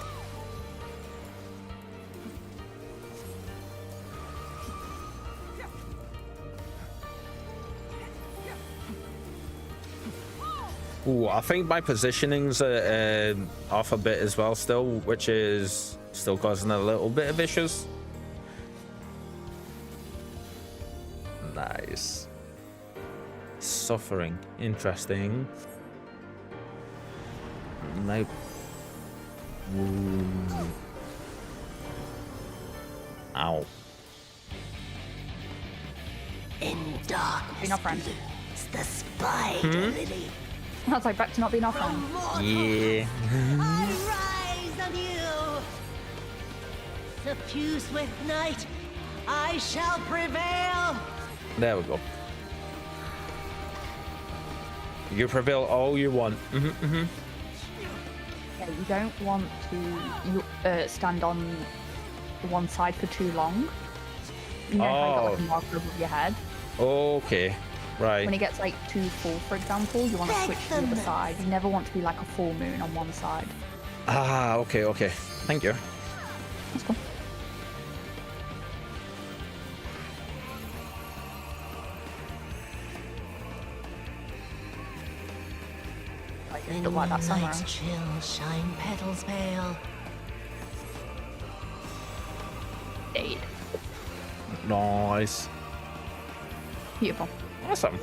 Ooh, I think my positioning's off a bit as well still, which is still causing a little bit of issues. Nice. Suffering. Interesting. Nope. Ooh. Ow. In darkness blooms the spider lily. That's like back to not being our friend. Yeah. I rise on you. Suffused with night, I shall prevail. There we go. You prevail all you want. Yeah, you don't want to stand on one side for too long. You know how you got like a marker above your head? Okay. Right. When it gets like too full, for example, you want to switch to the other side. You never want to be like a full moon on one side. Ah, okay. Thank you. That's cool. In like that night's chill, shine petals pale. Nice. Beautiful. Awesome.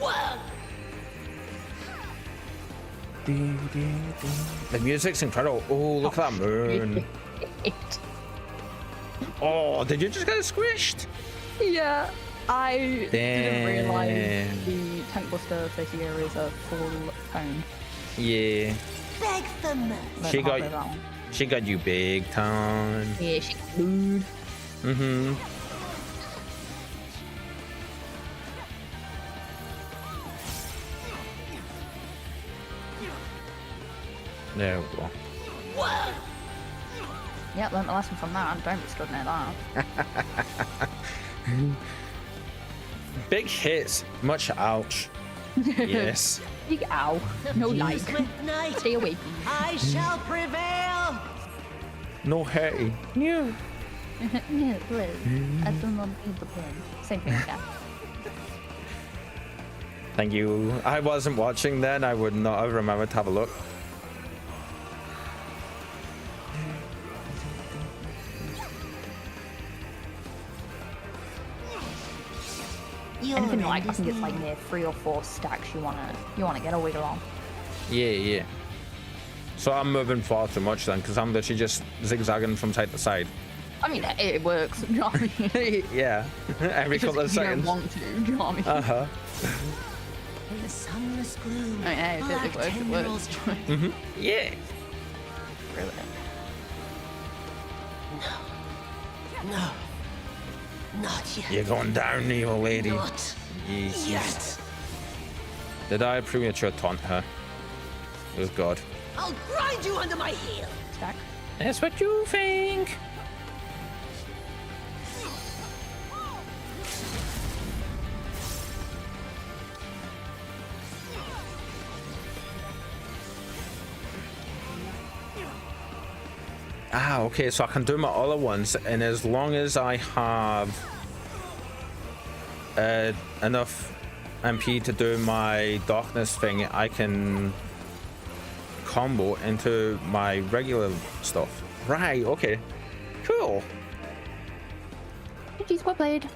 The music's incredible. Oh, look at that moon. Oh, did you just get squished? Yeah, I didn't realize Damn. the tank buster this year is a full tone. Yeah. Beg for mercy. She got you big time. Yeah, she got food. Mm-hmm. There we go. Yeah, learned the lesson from that. Don't be stood near that. Big hits, much ouch. Yes. Big ow. No like. With night, Stay away from me. I shall prevail. No hey. No. No, please. I do not need the pen. Same thing again. Thank you. I wasn't watching then. I would not have remembered to have a look. Anything like I think it's like near 3 or 4 stacks you wanna get a wiggle on. Yeah. So I'm moving far too much then, because I'm literally just zigzagging from side to side. I mean, it works. Do you know what I mean? Yeah. Every couple of You don't seconds. want to. Do you know what I mean? Uh-huh. In the sunless gloom, I mean, hey, if it works, it works. Mm-hmm. Yeah. Really. No. Not yet. You're going down, evil lady. Not Yes. yet. Did I premature taunt her? It was God. I'll grind you under my heel. Stack. That's what you think. Ah, okay, so I can do my other ones, and as long as I have enough MP to do my darkness thing, I can combo into my regular stuff. Right, okay. Cool. GG's, well played.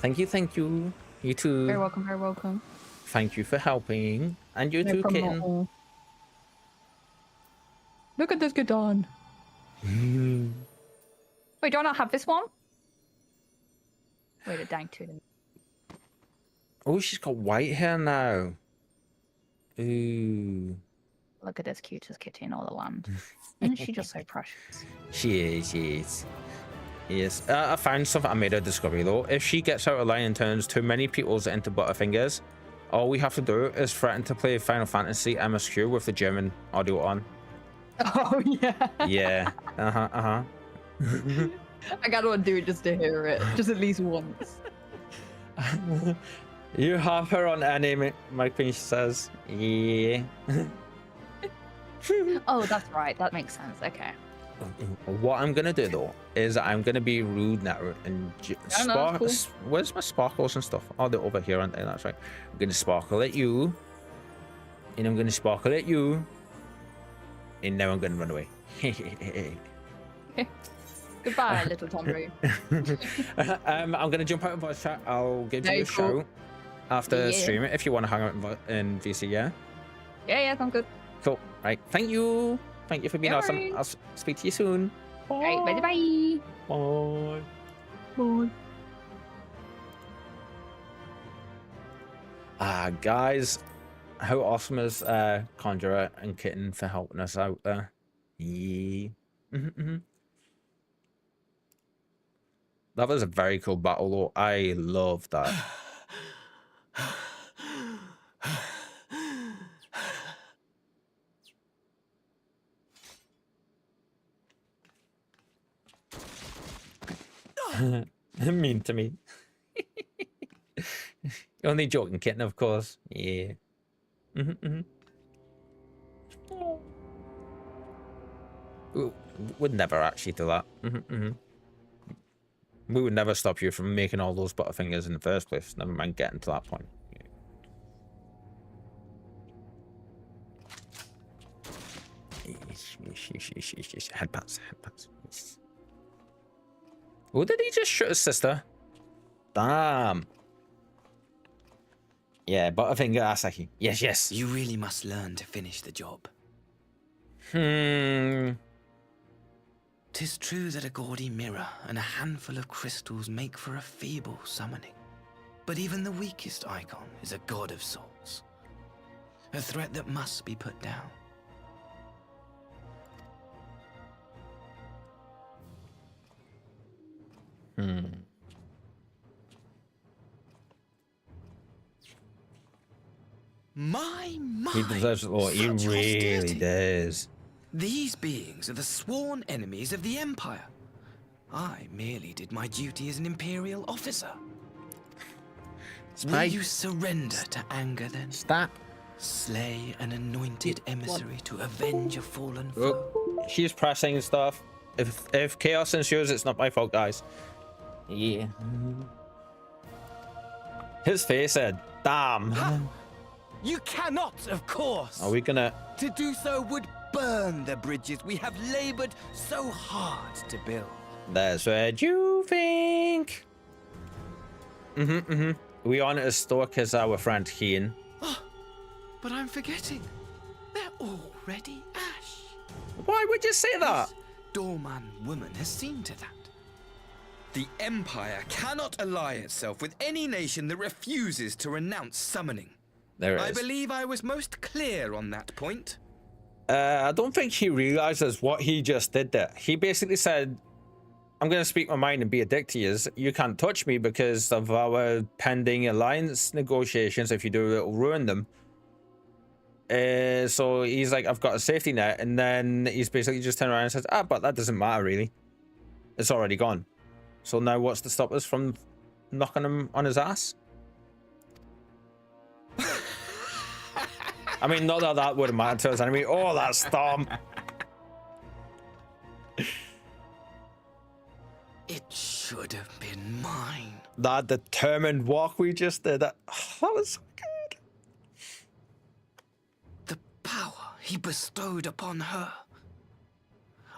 Thank you. You too. Very welcome, very welcome. Thank you for helping. And you No too, problem at kitten. all. Look at this get done. Wait, do I not have this one? Wait, a dang to them. Oh, she's got white hair now. Ooh. Look at this cutest kitty in all the land. Isn't she just so precious? She is. Yes. I found something. I made a discovery though. If she gets out of line and turns too many peoples into Butterfingers, all we have to do is threaten to play Final Fantasy MSQ with the German audio on. Oh, yeah. Yeah. I gotta do it just to hear it. Just at least once. You have her on anime, Mike Pinch says. Yeah. Oh, that's right. That makes sense. Okay. What I'm gonna do though is I'm gonna be rude now and where's my sparkles and stuff? Oh, they're over here, aren't they? That's right. I'm gonna sparkle at you, and I'm gonna sparkle at you, and now I'm gonna run away. Goodbye, little Tommy. I'm gonna jump out of voice chat. I'll give you Very a cool. shout after Yeah. streaming if you want to hang out in VC. Yeah. Yeah, sounds good. Cool. Right. Thank you. Thank you for being No awesome. worries. I'll speak to you soon. Alright, bye. Bye. Bye. Guys, how awesome is Conjurer and Kitten for helping us out there? Yeah. That was a very cool battle though. I love that. Mean to me. You're only joking, Kitten, of course. Yeah. Would never actually do that. We would never stop you from making all those Butterfingers in the first place. Never mind getting to that point. Headpats. Oh, did he just shoot his sister? Damn. Yeah, Butterfinger Asahi. Yes, yes. You really must learn to finish the job. 'Tis true that a gaudy mirror and a handful of crystals make for a feeble summoning. But even the weakest icon is a god of sorts. A threat that must be put down. My, He deserves it. Oh, he really does. These beings are the sworn enemies of the Empire. I merely did my duty as an Imperial officer. Will you surrender to anger then? Stop. Slay an anointed emissary to avenge a fallen foe. Oh, she's pressing stuff. If chaos ensues, it's not my fault, guys. Yeah. His face said, damn. You cannot, of course. Are we gonna... To do so would burn the bridges we have labored so hard to build. That's what you think. We aren't as stoic as our friend Ian. But I'm forgetting. They're already ash. Why would you say that? This Doorman woman has seen to that. The Empire cannot ally itself with any nation that refuses to renounce summoning. There it I is. believe I was most clear on that point. I don't think he realizes what he just did there. He basically said, I'm going to speak my mind and be a dick to you. You can't touch me because of our pending alliance negotiations. If you do, it'll ruin them. So he's like, I've got a safety net. And then he's basically just turned around and says, but that doesn't matter, really. It's already gone. So now what's to stop us from knocking him on his ass? I mean, not that that would matter to us anyway. Oh, that storm. It should have been mine. That determined walk we just did. That was so good. The power he bestowed upon her.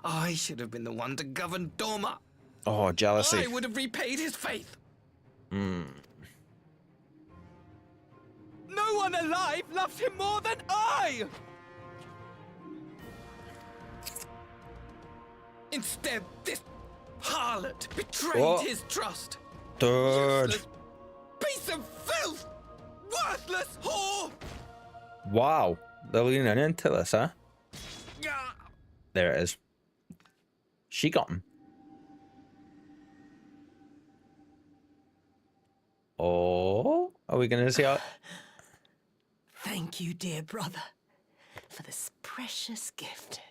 I should have been the one to govern Doma. Oh, jealousy. I would have repaid his faith. No one alive loves him more than I! Instead, this harlot betrayed his trust. Dude. Useless piece of filth! Worthless whore! Wow. They're leaning into this, huh? There it is. She got him. Oh, are we going to see how... Thank you, dear brother, for this precious gift.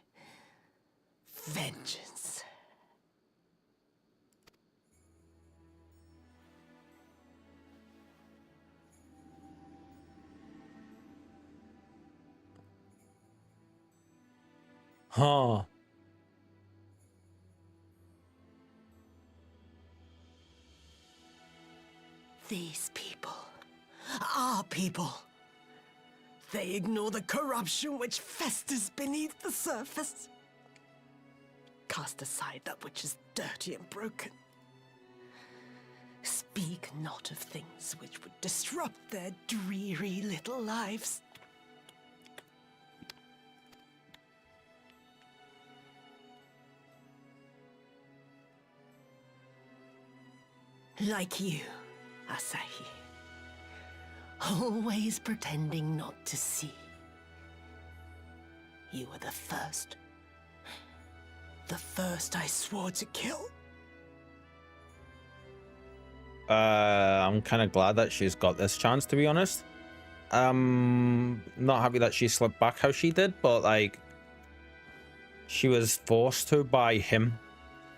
Vengeance. Huh. These people, our people, they ignore the corruption which festers beneath the surface. Cast aside that which is dirty and broken. Speak not of things which would disrupt their dreary little lives. Like you, Asahi. Always pretending not to see. You were the first. The first I swore to kill. I'm kind of glad that she's got this chance, to be honest. Not happy that she slipped back how she did, but like, she was forced to by him,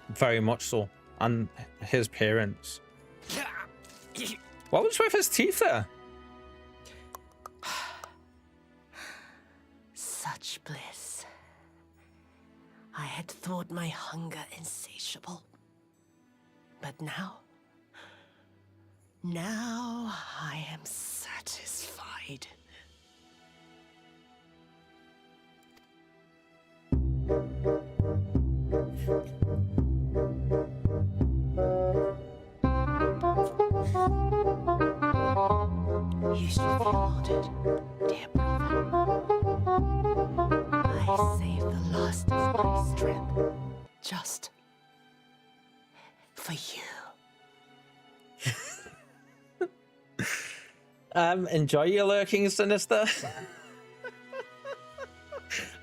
very much so, and his parents. What was with his teeth there? Such bliss. I had thought my hunger insatiable. But now I am satisfied. You should feel honored, dear brother. I saved the last of my strength just for you. Enjoy your lurking, Sinister.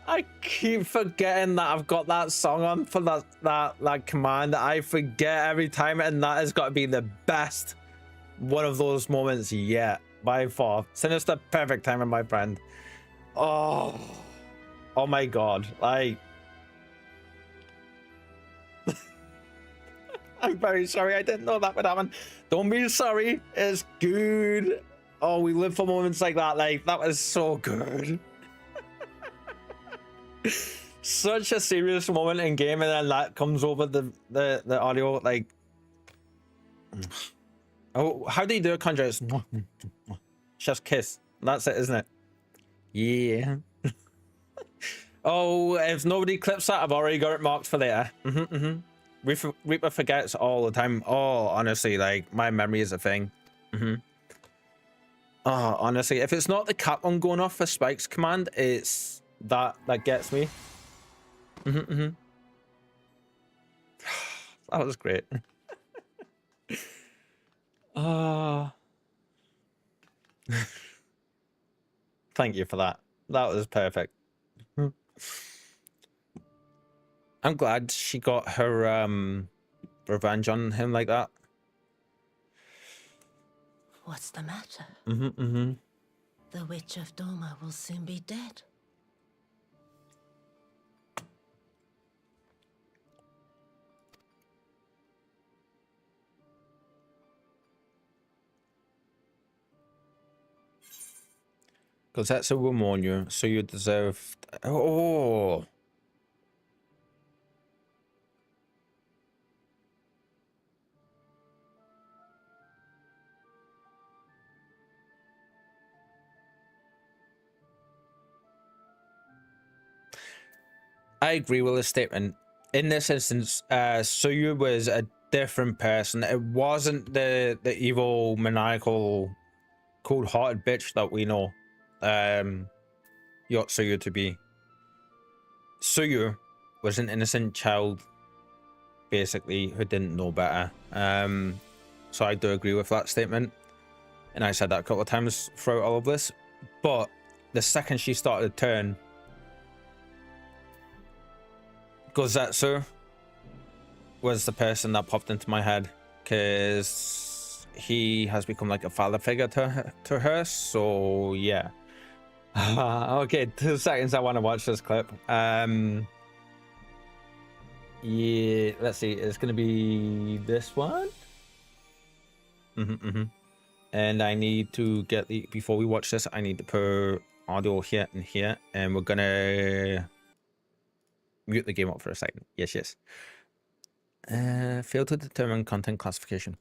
I keep forgetting that I've got that song on for that command. I forget every time, and that has got to be the best one of those moments yet by far. Sinister, perfect timing, my friend. Oh my god, like I'm very sorry, I didn't know that would happen. Don't be sorry, it's good. Oh, we live for moments like that. Like, that was so good. Such a serious moment in game, and then that comes over the audio. Like, oh, how do you do it, Conjure? It's just kiss. That's it, isn't it? Yeah. Oh, if nobody clips that, I've already got it marked for later. Reaper forgets all the time. Oh, honestly, like, my memory is a thing. Oh, honestly, if it's not the cat one going off for Spike's command, it's that gets me. That was great. Thank you for that. That was perfect. I'm glad she got her revenge on him like that. What's the matter? The Witch of Doma will soon be dead. Because that's a will warn you, so you deserve. Oh. I agree with this statement. In this instance, Suyu was a different person. It wasn't the evil, maniacal, cold-hearted bitch that we know Yotsuyu to be. Suyu was an innocent child, basically, who didn't know better. So I do agree with that statement. And I said that a couple of times throughout all of this. But the second she started to turn, Gozetsu was the person that popped into my head, because he has become like a father figure to her. So yeah. Okay, 2 seconds. I want to watch this clip. Yeah, let's see. It's gonna be this one. And I need to get the, before we watch this, I need to put audio here and here, and we're gonna mute the game up for a second. Yes. Fail to determine content classification.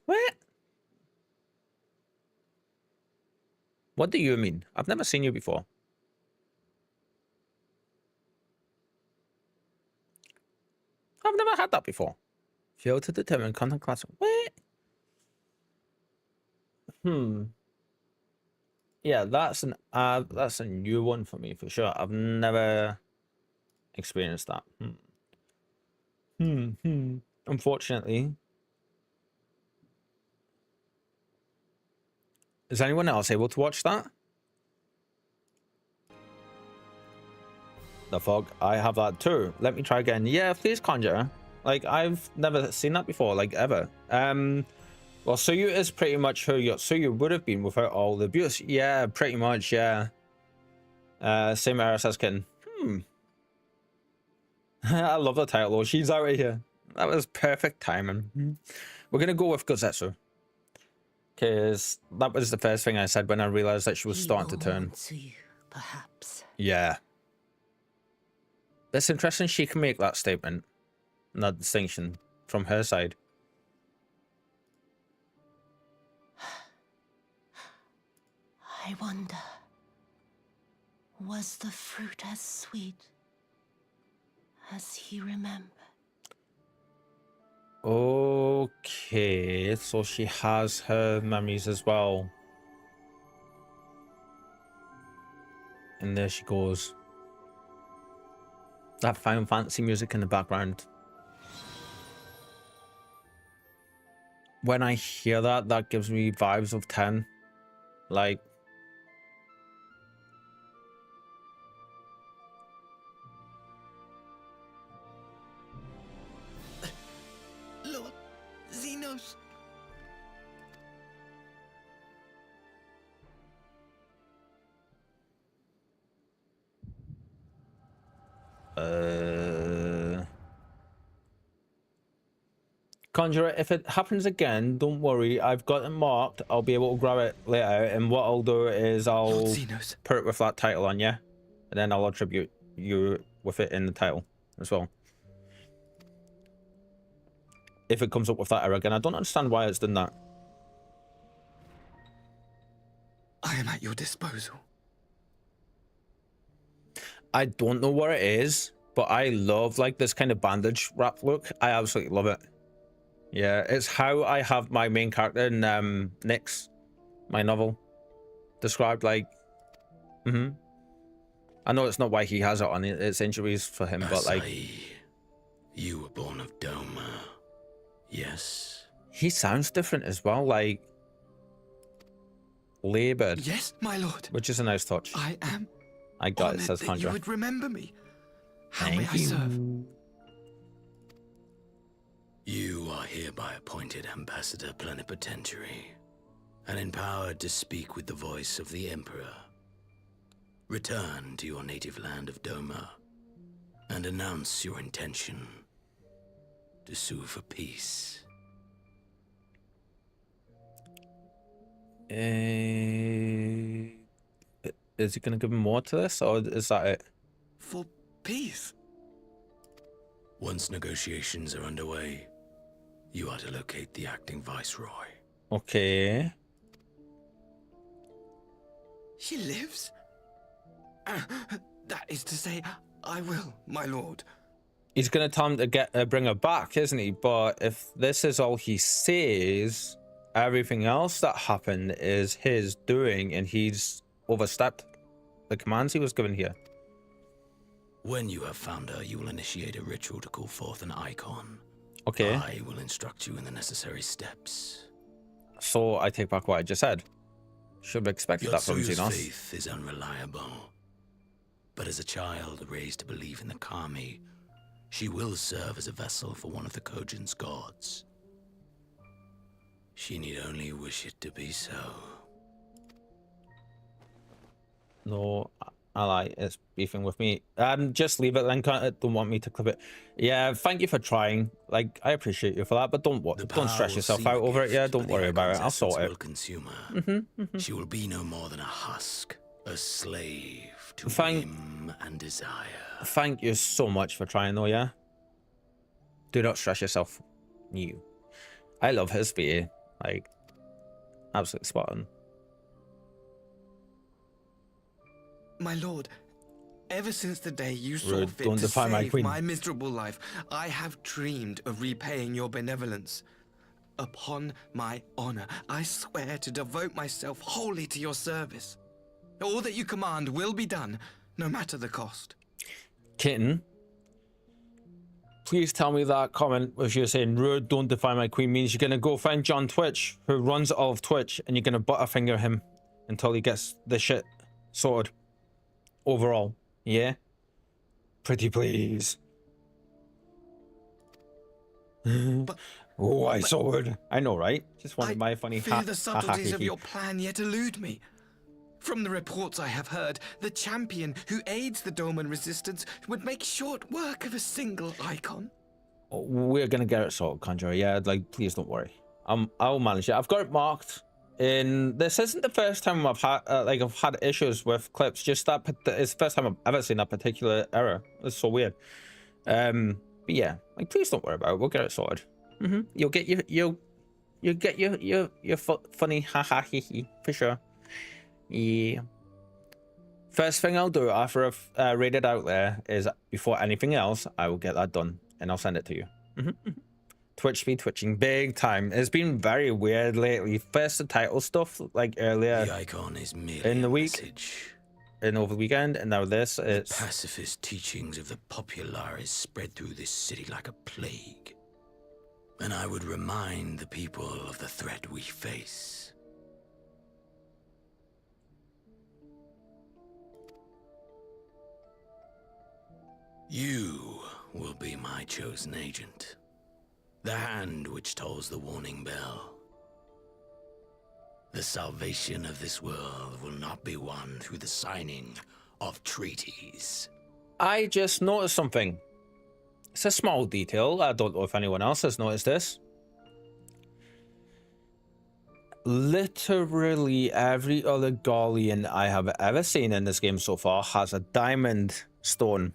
What do you mean? I've never seen you before. I've never had that before. Fail to determine content classification. Yeah, that's a new one for me for sure. I've never experienced that. Unfortunately. Is anyone else able to watch that? The fuck? I have that too. Let me try again. Yeah, please, Conjure. Like, I've never seen that before, like, ever. Well, Suyu is pretty much who Yotsuyu would have been without all the abuse. Yeah, pretty much, yeah. Same RSS kitten. I love the title, though. She's out of here. That was perfect timing. We're gonna go with Gozetsu, because that was the first thing I said when I realized that she was starting to turn. To you, perhaps. Yeah. That's interesting. She can make that statement, that distinction from her side. I wonder, was the fruit as sweet as he remembered? Okay, so she has her memories as well. And there she goes. That Final Fantasy music in the background. When I hear that, that gives me vibes of 10. Like, Lord Xenos. Conjurer, if it happens again, don't worry. I've got it marked. I'll be able to grab it later. And what I'll do is I'll put it with that title on, yeah? And then I'll attribute you with it in the title as well. If it comes up with that error again. I don't understand why it's done that. I am at your disposal. I don't know what it is, but I love like this kind of bandage wrap look. I absolutely love it. Yeah, it's how I have my main character in Nyx, my novel, described like. I know it's not why he has it on it. It's injuries for him, but like. You were born of Doma, yes? He sounds different as well, like. Labored. Yes, my lord. Which is a nice touch. I am. I got it, says that Conjurer. you would remember me. How Thank may I serve? You are hereby appointed Ambassador Plenipotentiary and empowered to speak with the voice of the Emperor. Return to your native land of Doma and announce your intention to sue for peace. Is he going to give him more to this, or is that it? For peace? Once negotiations are underway, you are to locate the acting viceroy. Okay. She lives? That is to say, I will, my lord. He's going to tell him to bring her back, isn't he? But if this is all he says, everything else that happened is his doing, and he's overstepped the commands he was given here. When you have found her, you will initiate a ritual to call forth an icon. Okay. I will instruct you in the necessary steps. So I take back what I just said. Should have expected that from Yotsuyu's Xenos. faith is unreliable. But as a child raised to believe in the Kami, she will serve as a vessel for one of the Kojin's gods. She need only wish it to be so. No, I like it's beefing with me. Just leave it then. Don't want me to clip it. Yeah, thank you for trying. Like, I appreciate you for that, but don't stress yourself out over it. Yeah, don't worry about it. I'll sort it. Will consume her. She will be no more than a husk, a slave to whim and desire. Thank you so much for trying, though. Yeah. Do not stress yourself. I love his VA. Like, absolutely spot on. My lord, ever since the day you saw Rude, fit don't to defy my save queen. my miserable life, I have dreamed of repaying your benevolence. Upon my honor, I swear to devote myself wholly to your service. All that you command will be done, no matter the cost. Kitten, please tell me that comment where you're saying, rude, don't defy my queen, means you're going to go find John Twitch, who runs all of Twitch, and you're going to butterfinger him until he gets the shit sorted. Overall, yeah? Pretty please. I sword. I know, right? Just wanted my funny Fear the subtleties of your plan yet elude me. From the reports I have heard, the champion who aids the Doman resistance would make short work of a single icon. We're gonna get it sorted, Conjurer. Yeah, like, please don't worry. I'll manage it. I've got it marked. This isn't the first time I've had issues with clips. Just that it's the first time I've ever seen that particular error. It's so weird. But yeah, like, please don't worry about it. We'll get it sorted. You'll get your funny haha hee for sure. Yeah. First thing I'll do after I've read it out there is, before anything else, I will get that done and I'll send it to you. Twitch be twitching big time. It's been very weird lately. First the title stuff like earlier The icon is merely in the a week message. and over the weekend, and now this. It's The pacifist teachings of the populares spread through this city like a plague. And I would remind the people of the threat we face. You will be my chosen agent. The hand which tolls the warning bell. The salvation of this world will not be won through the signing of treaties. I just noticed something. It's a small detail. I don't know if anyone else has noticed this. Literally every other Guardian I have ever seen in this game so far has a diamond stone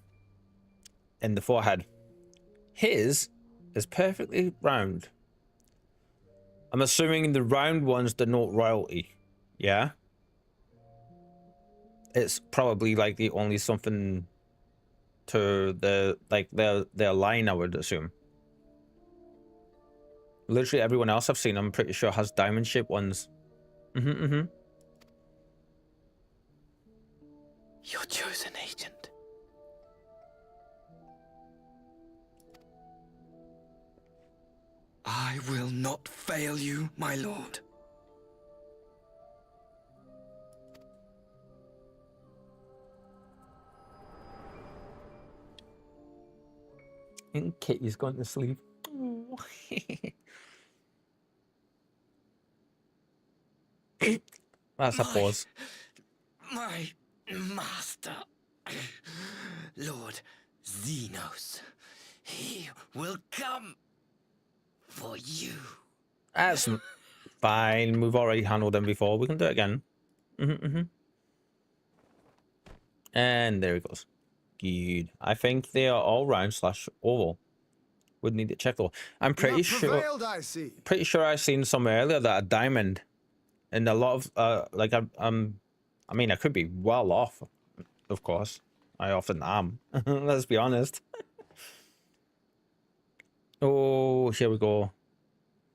in the forehead. His is perfectly round. I'm assuming the round ones denote royalty. Yeah? It's probably like the only something to the like their line, I would assume. Literally everyone else I've seen, I'm pretty sure, has diamond shaped ones. Your chosen agent. I will not fail you, my lord. And Kitty's gone to sleep. That's a pause. My master, Lord Xenos, he will come for you. That's fine. We've already handled them before. We can do it again. And there it goes. Good. I think they are all round / oval. Would need to check though. I'm pretty sure. I see. Pretty sure I've seen some earlier that are diamond, and a lot of like I mean, I could be well off, of course. I often am. Let's be honest. Oh, here we go.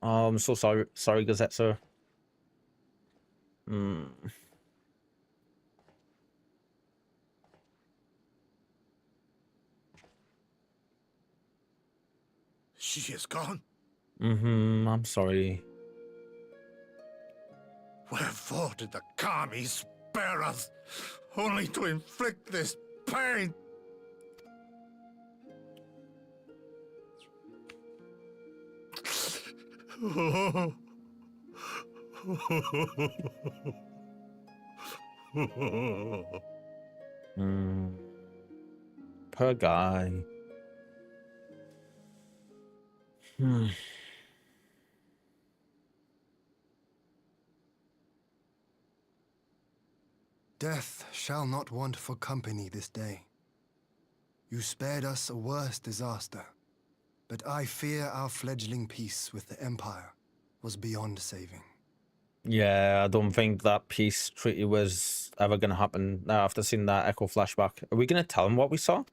Oh, I'm so sorry, Gazette sir. She is gone. I'm sorry. Wherefore did the Kami spare us, only to inflict this pain? Per guy. Death shall not want for company this day. You spared us a worse disaster, but I fear our fledgling peace with the Empire was beyond saving. Yeah, I don't think that peace treaty was ever going to happen now after seeing that Echo flashback. Are we going to tell him what we saw?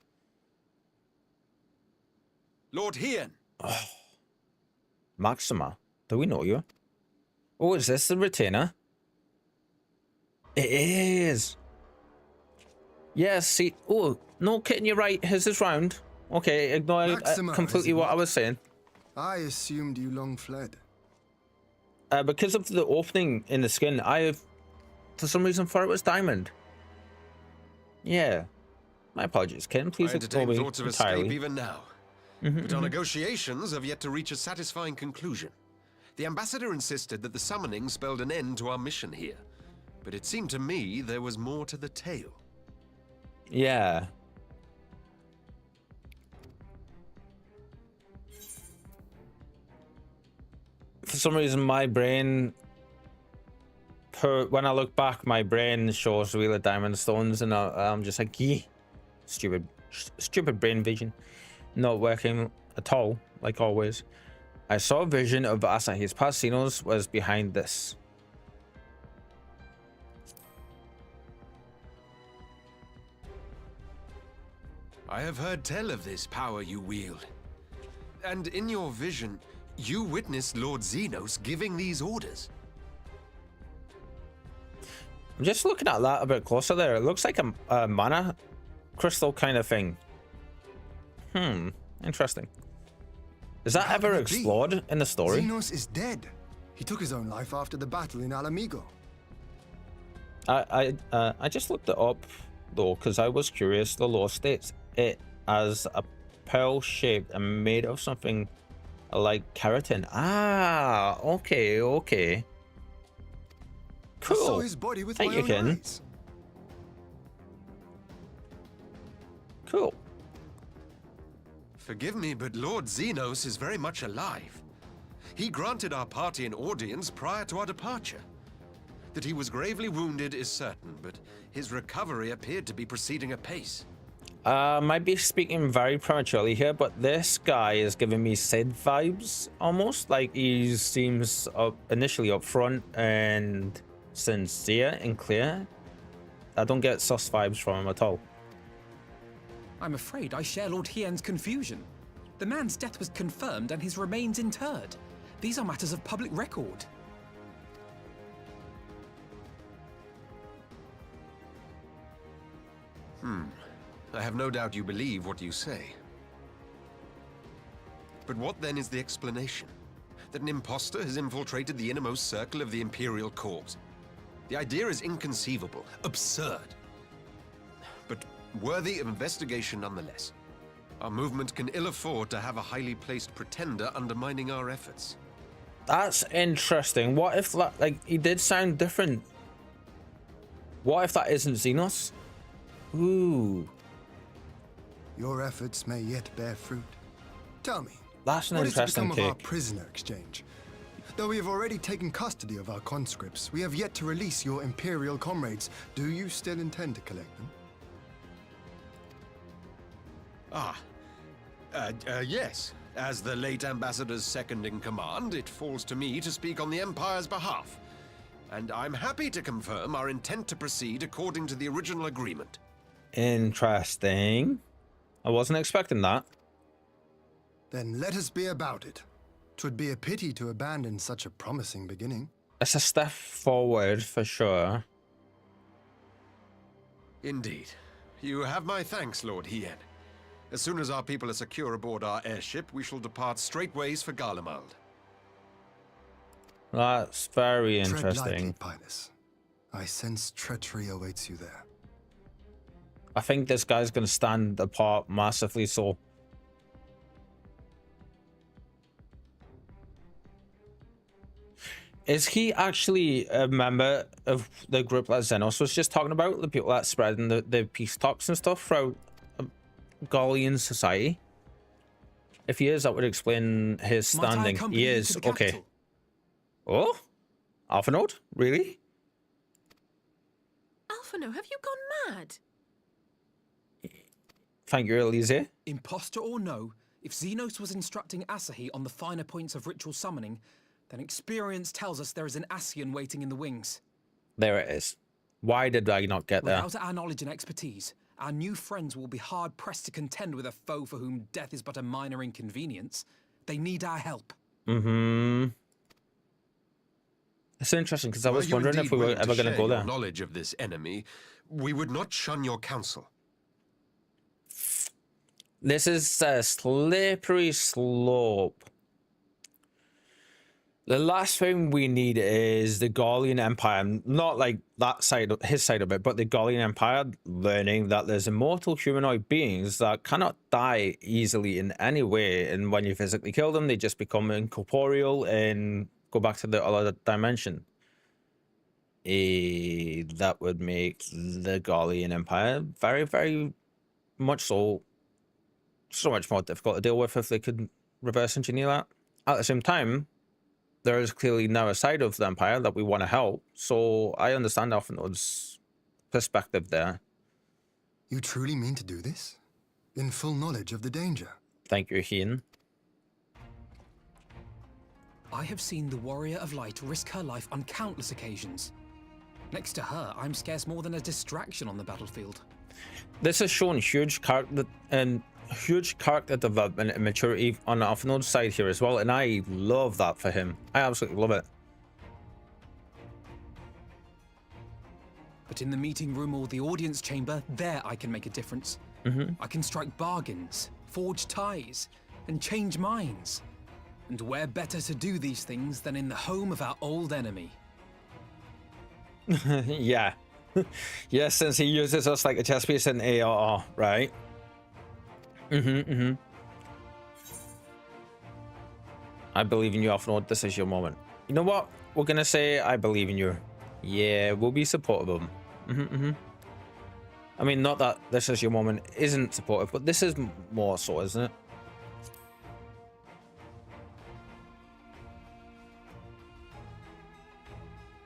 Lord Hien. Oh. Maxima, do we know you? Oh, is this the retainer? It is. Yes, see. Oh, no, Kitten, you're right. His is round. Okay, ignore completely what I was saying. I assumed you long fled. Because of the opening in the skin, for some reason, thought it was diamond. Yeah. My apologies, Kitten. Please ignore me thoughts of entirely. escape even now. But our negotiations have yet to reach a satisfying conclusion. The ambassador insisted that the summoning spelled an end to our mission here. But it seemed to me there was more to the tale. Yeah. For some reason, my brain, when I look back, my brain shows Wheel of Diamond Stones, and I'm just like, yee. Stupid brain vision. Not working at all, like always. I saw a vision of Asahi's Pasinos was behind this. I have heard tell of this power you wield. And in your vision, You witnessed Lord Xenos giving these orders. I'm just looking at that a bit closer there. It looks like a mana crystal kind of thing. Interesting. Is that ever explored in the story? Xenos is dead. He took his own life after the battle in Alamigo. I just looked it up though because I was curious. The lore states it as a pearl shaped and made of something like keratin. Ah, okay. Cool. I saw his body with Thank my you, own Ken. eyes. Cool. Forgive me, but Lord Xenos is very much alive. He granted our party an audience prior to our departure. That he was gravely wounded is certain, but his recovery appeared to be proceeding apace. Might be speaking very prematurely here, but this guy is giving me Sid vibes almost. Like he seems initially upfront and sincere and clear. I don't get sus vibes from him at all. I'm afraid I share Lord Hien's confusion. The man's death was confirmed and his remains interred. These are matters of public record. I have no doubt you believe what you say. But what then is the explanation? That an imposter has infiltrated the innermost circle of the Imperial Corps? The idea is inconceivable, absurd. But worthy of investigation nonetheless. Our movement can ill afford to have a highly placed pretender undermining our efforts. That's interesting. What if, like, he did sound different? What if that isn't Xenos? Ooh. Your efforts may yet bear fruit. Tell me, that's an what interesting has become of our take. prisoner exchange? Though we have already taken custody of our conscripts, we have yet to release your Imperial comrades. Do you still intend to collect them? Yes. As the late Ambassador's second in command, it falls to me to speak on the Empire's behalf. And I'm happy to confirm our intent to proceed according to the original agreement. Interesting. I wasn't expecting that. Then let us be about it. 'Twould be a pity to abandon such a promising beginning. It's a step forward for sure. Indeed. You have my thanks, Lord Hien. As soon as our people are secure aboard our airship, we shall depart straightways for Garlemald. That's very Tread lightly, interesting. Pilus. I sense treachery awaits you there. I think this guy's going to stand apart massively, so... Is he actually a member of the group that Xenos was just talking about? The people that spreading the peace talks and stuff throughout Gallian society? If he is, that would explain his standing. He is, okay. Oh? Alpha Node? Really? Alphano, have you gone mad? Thank you, Eorzea. Imposter or no, if Xenos was instructing Asahi on the finer points of ritual summoning, then experience tells us there is an Ascian waiting in the wings. There it is. Why did I not get there? Without our knowledge and expertise, our new friends will be hard-pressed to contend with a foe for whom death is but a minor inconvenience. They need our help. Mm-hmm. It's interesting, because I was wondering if we were ever going to go there. Knowledge of this enemy, we would not shun your counsel. This is a slippery slope. The last thing we need is the Gallian Empire, not like that side, his side of it, but the Gallian Empire learning that there's immortal humanoid beings that cannot die easily in any way, and when you physically kill them, they just become incorporeal and go back to the other dimension. That would make the Gallian Empire very, very much so much more difficult to deal with if they could reverse engineer that. At the same time, there is clearly now a side of the Empire that we want to help, so I understand Alphanode's perspective there. You truly mean to do this? In full knowledge of the danger? Thank you, Hien. I have seen the Warrior of Light risk her life on countless occasions. Next to her, I'm scarce more than a distraction on the battlefield. This has shown huge character and huge character development and maturity on the Alphanode side here as well, and I love that for him. I absolutely love it. But in the meeting room or the audience chamber, there I can make a difference. I can strike bargains, forge ties, and change minds. And where better to do these things than in the home of our old enemy? Yeah. Yeah, since he uses us like a chess piece in ARR, right? I believe in you, Alphanode. This is your moment. You know what? We're gonna say I believe in you. Yeah, we'll be supportive of him. I mean, not that this is your moment isn't supportive, but this is more so, isn't it?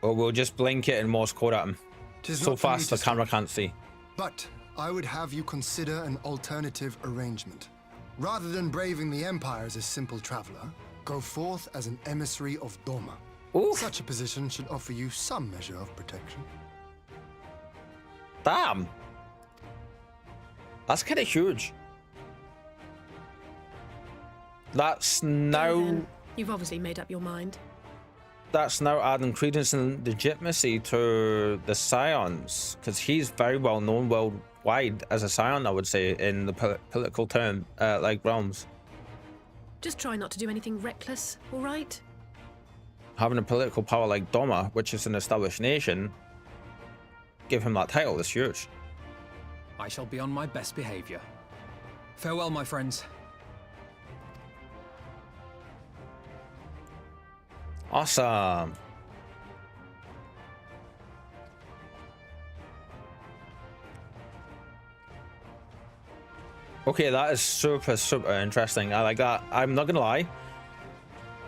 Or we'll just blink it and Morse code at him. So fast the camera can't see. But I would have you consider an alternative arrangement. Rather than braving the Empire as a simple traveler, go forth as an emissary of Doma. Such a position should offer you some measure of protection. Damn. That's kind of huge. That's now... You've obviously made up your mind. That's now adding credence and legitimacy to the Scions, because he's very well known worldwide as a Scion, I would say, in the political term, like realms. Just try not to do anything reckless, all right? Having a political power like Doma, which is an established nation, give him that title is huge. I shall be on my best behavior. Farewell, my friends. Awesome. Okay, that is super, super interesting. I like that. I'm not gonna lie.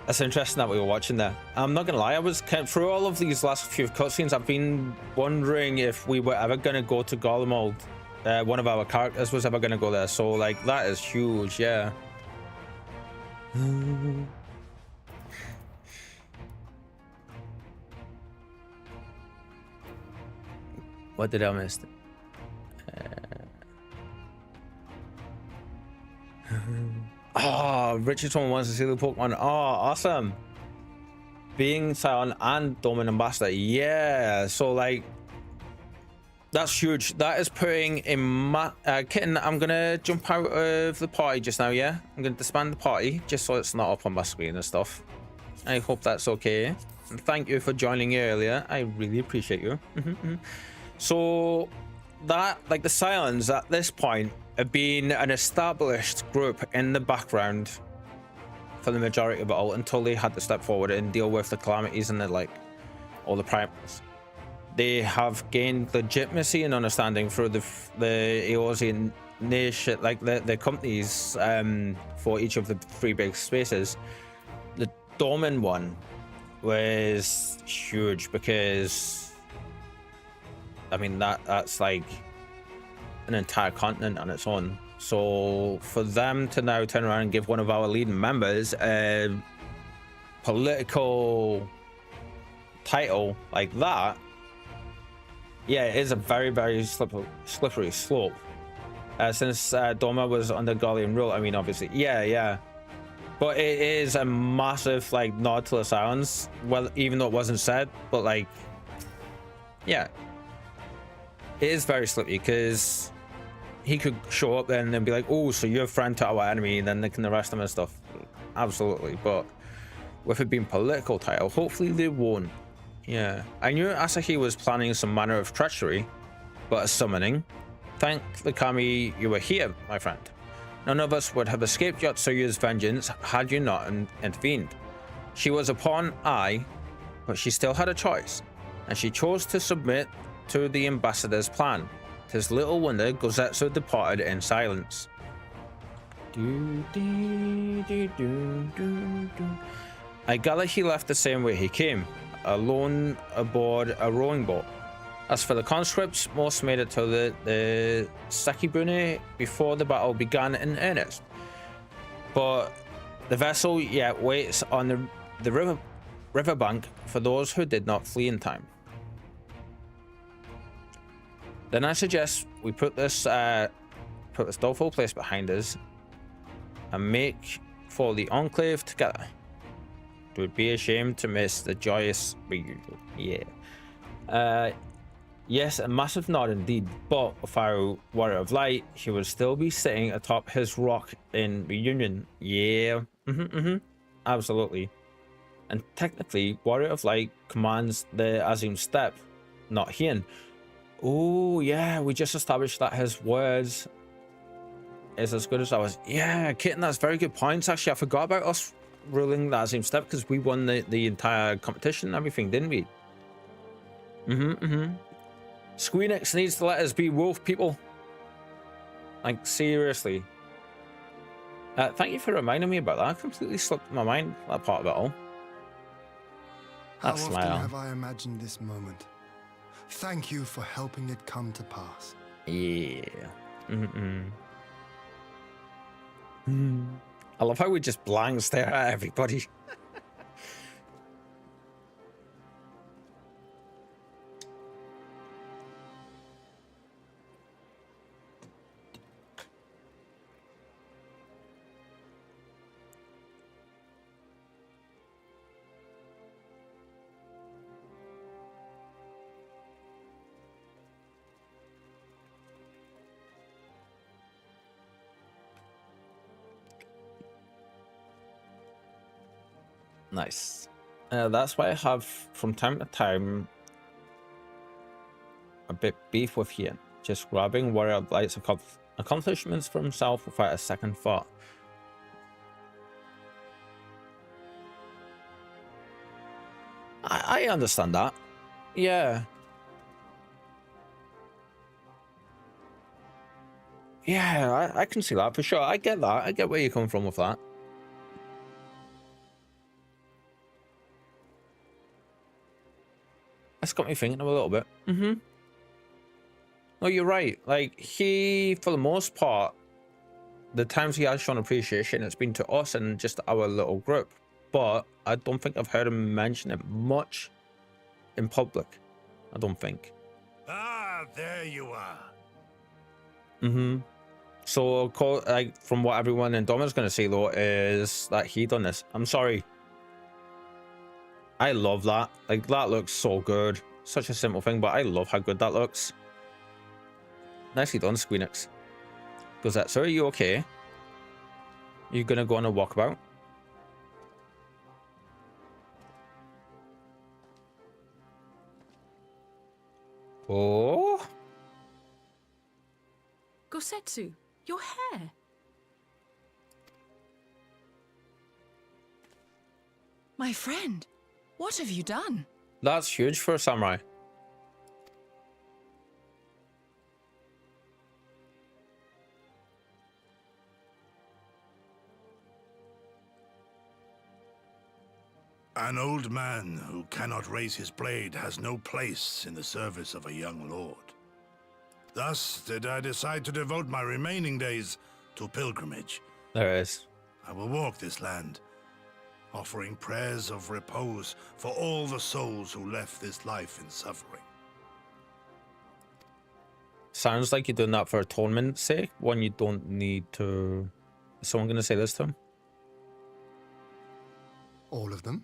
That's interesting that we were watching there. I'm not gonna lie, I was through all of these last few cutscenes, I've been wondering if we were ever gonna go to Garlemald. One of our characters was ever gonna go there. So like, that is huge, yeah. What did I miss? Oh, Richard Tom wants to see the Pokemon. Oh, awesome. Being Scion and Dominant Ambassador. Yeah, so like, that's huge. That is putting in Kitten, I'm gonna jump out of the party just now, yeah? I'm gonna disband the party just so it's not up on my screen and stuff. I hope that's okay. And thank you for joining earlier. I really appreciate you. So that, like, the Scions at this point have been an established group in the background for the majority of it all until they had to step forward and deal with the calamities and the, like, all the primals. They have gained legitimacy and understanding through the Eorzea nation, like the companies for each of the three big spaces. The Dorman one was huge because, I mean, that's like an entire continent on its own. So for them to now turn around and give one of our leading members a political title like that, yeah, it is a very, very slippery slope. Since Doma was under Garlean rule, I mean, obviously, yeah. But it is a massive, like, nod to the Scions. Well, even though it wasn't said, but, like, yeah. It is very slippery because he could show up then and be like, oh, so you're a friend to our enemy, and then they can arrest him and stuff. Absolutely. But with it being political title, hopefully they won't. Yeah. I knew Asahi was planning some manner of treachery, but a summoning. Thank the kami you were here, my friend. None of us would have escaped Yotsuyu's vengeance had you not intervened. She was a pawn, aye, but she still had a choice, and she chose to submit to the ambassador's plan. 'Tis little wonder Gozetsu departed in silence. I gather he left the same way he came, alone aboard a rowing boat. As for the conscripts, most made it to the Sakibune before the battle began in earnest. But the vessel yet waits on the riverbank for those who did not flee in time. Then I suggest we put this put this doubtful place behind us, and make for the Enclave together. It would be a shame to miss the joyous reunion. Yeah. Yes, a massive nod indeed, but without Warrior of Light, he would still be sitting atop his rock in Reunion. Yeah, absolutely. And technically, Warrior of Light commands the Azim Step, not Hien. Oh, yeah, we just established that his words is as good as ours. Yeah, Kitten, that's very good points. Actually, I forgot about us ruling the Azim Step because we won the entire competition and everything, didn't we? Squeenix needs to let us be wolf people. Like, seriously. Thank you for reminding me about that. I completely slipped my mind, that part of it all. How That often smile. have I imagined this moment? Thank you for helping it come to pass. Yeah. I love how we just blank stare at everybody. Nice. That's why I have, from time to time, a bit beef with Hien. Just grabbing Warrior of Light's accomplishments for himself without a second thought. I understand that. Yeah. Yeah, I can see that for sure. I get that. I get where you come from with that. That's got me thinking a little bit. No, you're right. Like, he, for the most part, the times he has shown appreciation, it's been to us and just our little group. But I don't think I've heard him mention it much in public. I don't think. Ah, there you are. So, like, from what everyone in Doma's going to say, though, is that he done this. I'm sorry. I love that. Like, that looks so good. Such a simple thing, but I love how good that looks. Nicely done, Squeenix. Goes that, sir, are you okay? You gonna go on a walkabout? Oh? Gosetsu, your hair. My friend, what have you done? That's huge for a samurai. An old man who cannot raise his blade has no place in the service of a young lord. Thus did I decide to devote my remaining days to pilgrimage. There it is. I will walk this land, offering prayers of repose for all the souls who left this life in suffering. Sounds like you're doing that for atonement's sake, when you don't need to... Is someone gonna say this to him? All of them?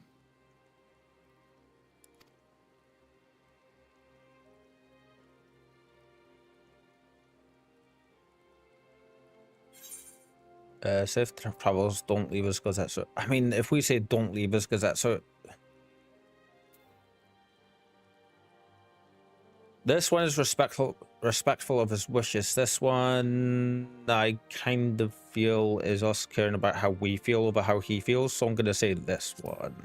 Safe travels, don't leave us, because that's... I mean, if we say don't leave us, because that's... This one is respectful of his wishes. This one, I kind of feel is us caring about how we feel over how he feels. So I'm going to say this one.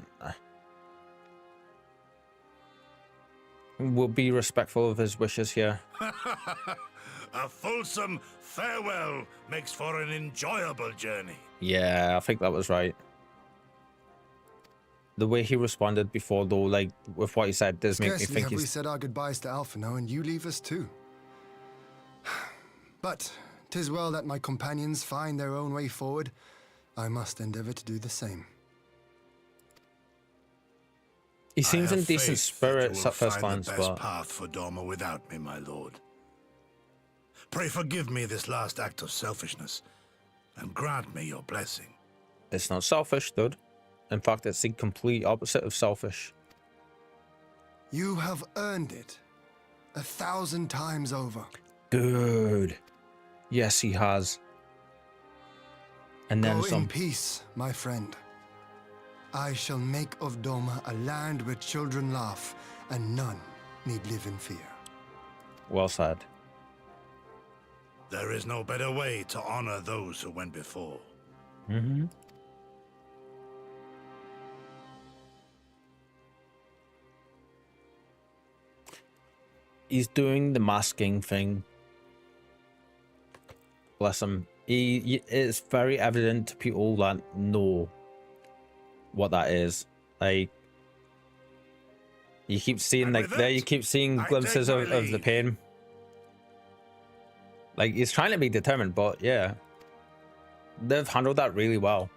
We'll be respectful of his wishes here. A fulsome farewell makes for an enjoyable journey. Yeah, I think that was right. The way he responded before, though, like, with what he said, does make me Scarcely think have we he's... said our goodbyes to Alphino, and you leave us too. But 'tis well that my companions find their own way forward. I must endeavor to do the same. He seems in decent faith that you spirits will at first find glance, the best but... path for Doma without me, my lord. Pray forgive me this last act of selfishness, and grant me your blessing. It's not selfish, dude. In fact, it's the complete opposite of selfish. You have earned it 1,000 times over. Dude. Yes, he has. And then Go some. in peace, my friend. I shall make of Doma a land where children laugh and none need live in fear. Well said. There is no better way to honor those who went before. Mm-hmm. He's doing the masking thing. Bless him. It's very evident to people that know what that is. Like, you keep seeing, like, there you keep seeing glimpses of the pain. Like, he's trying to be determined, but yeah, they've handled that really well.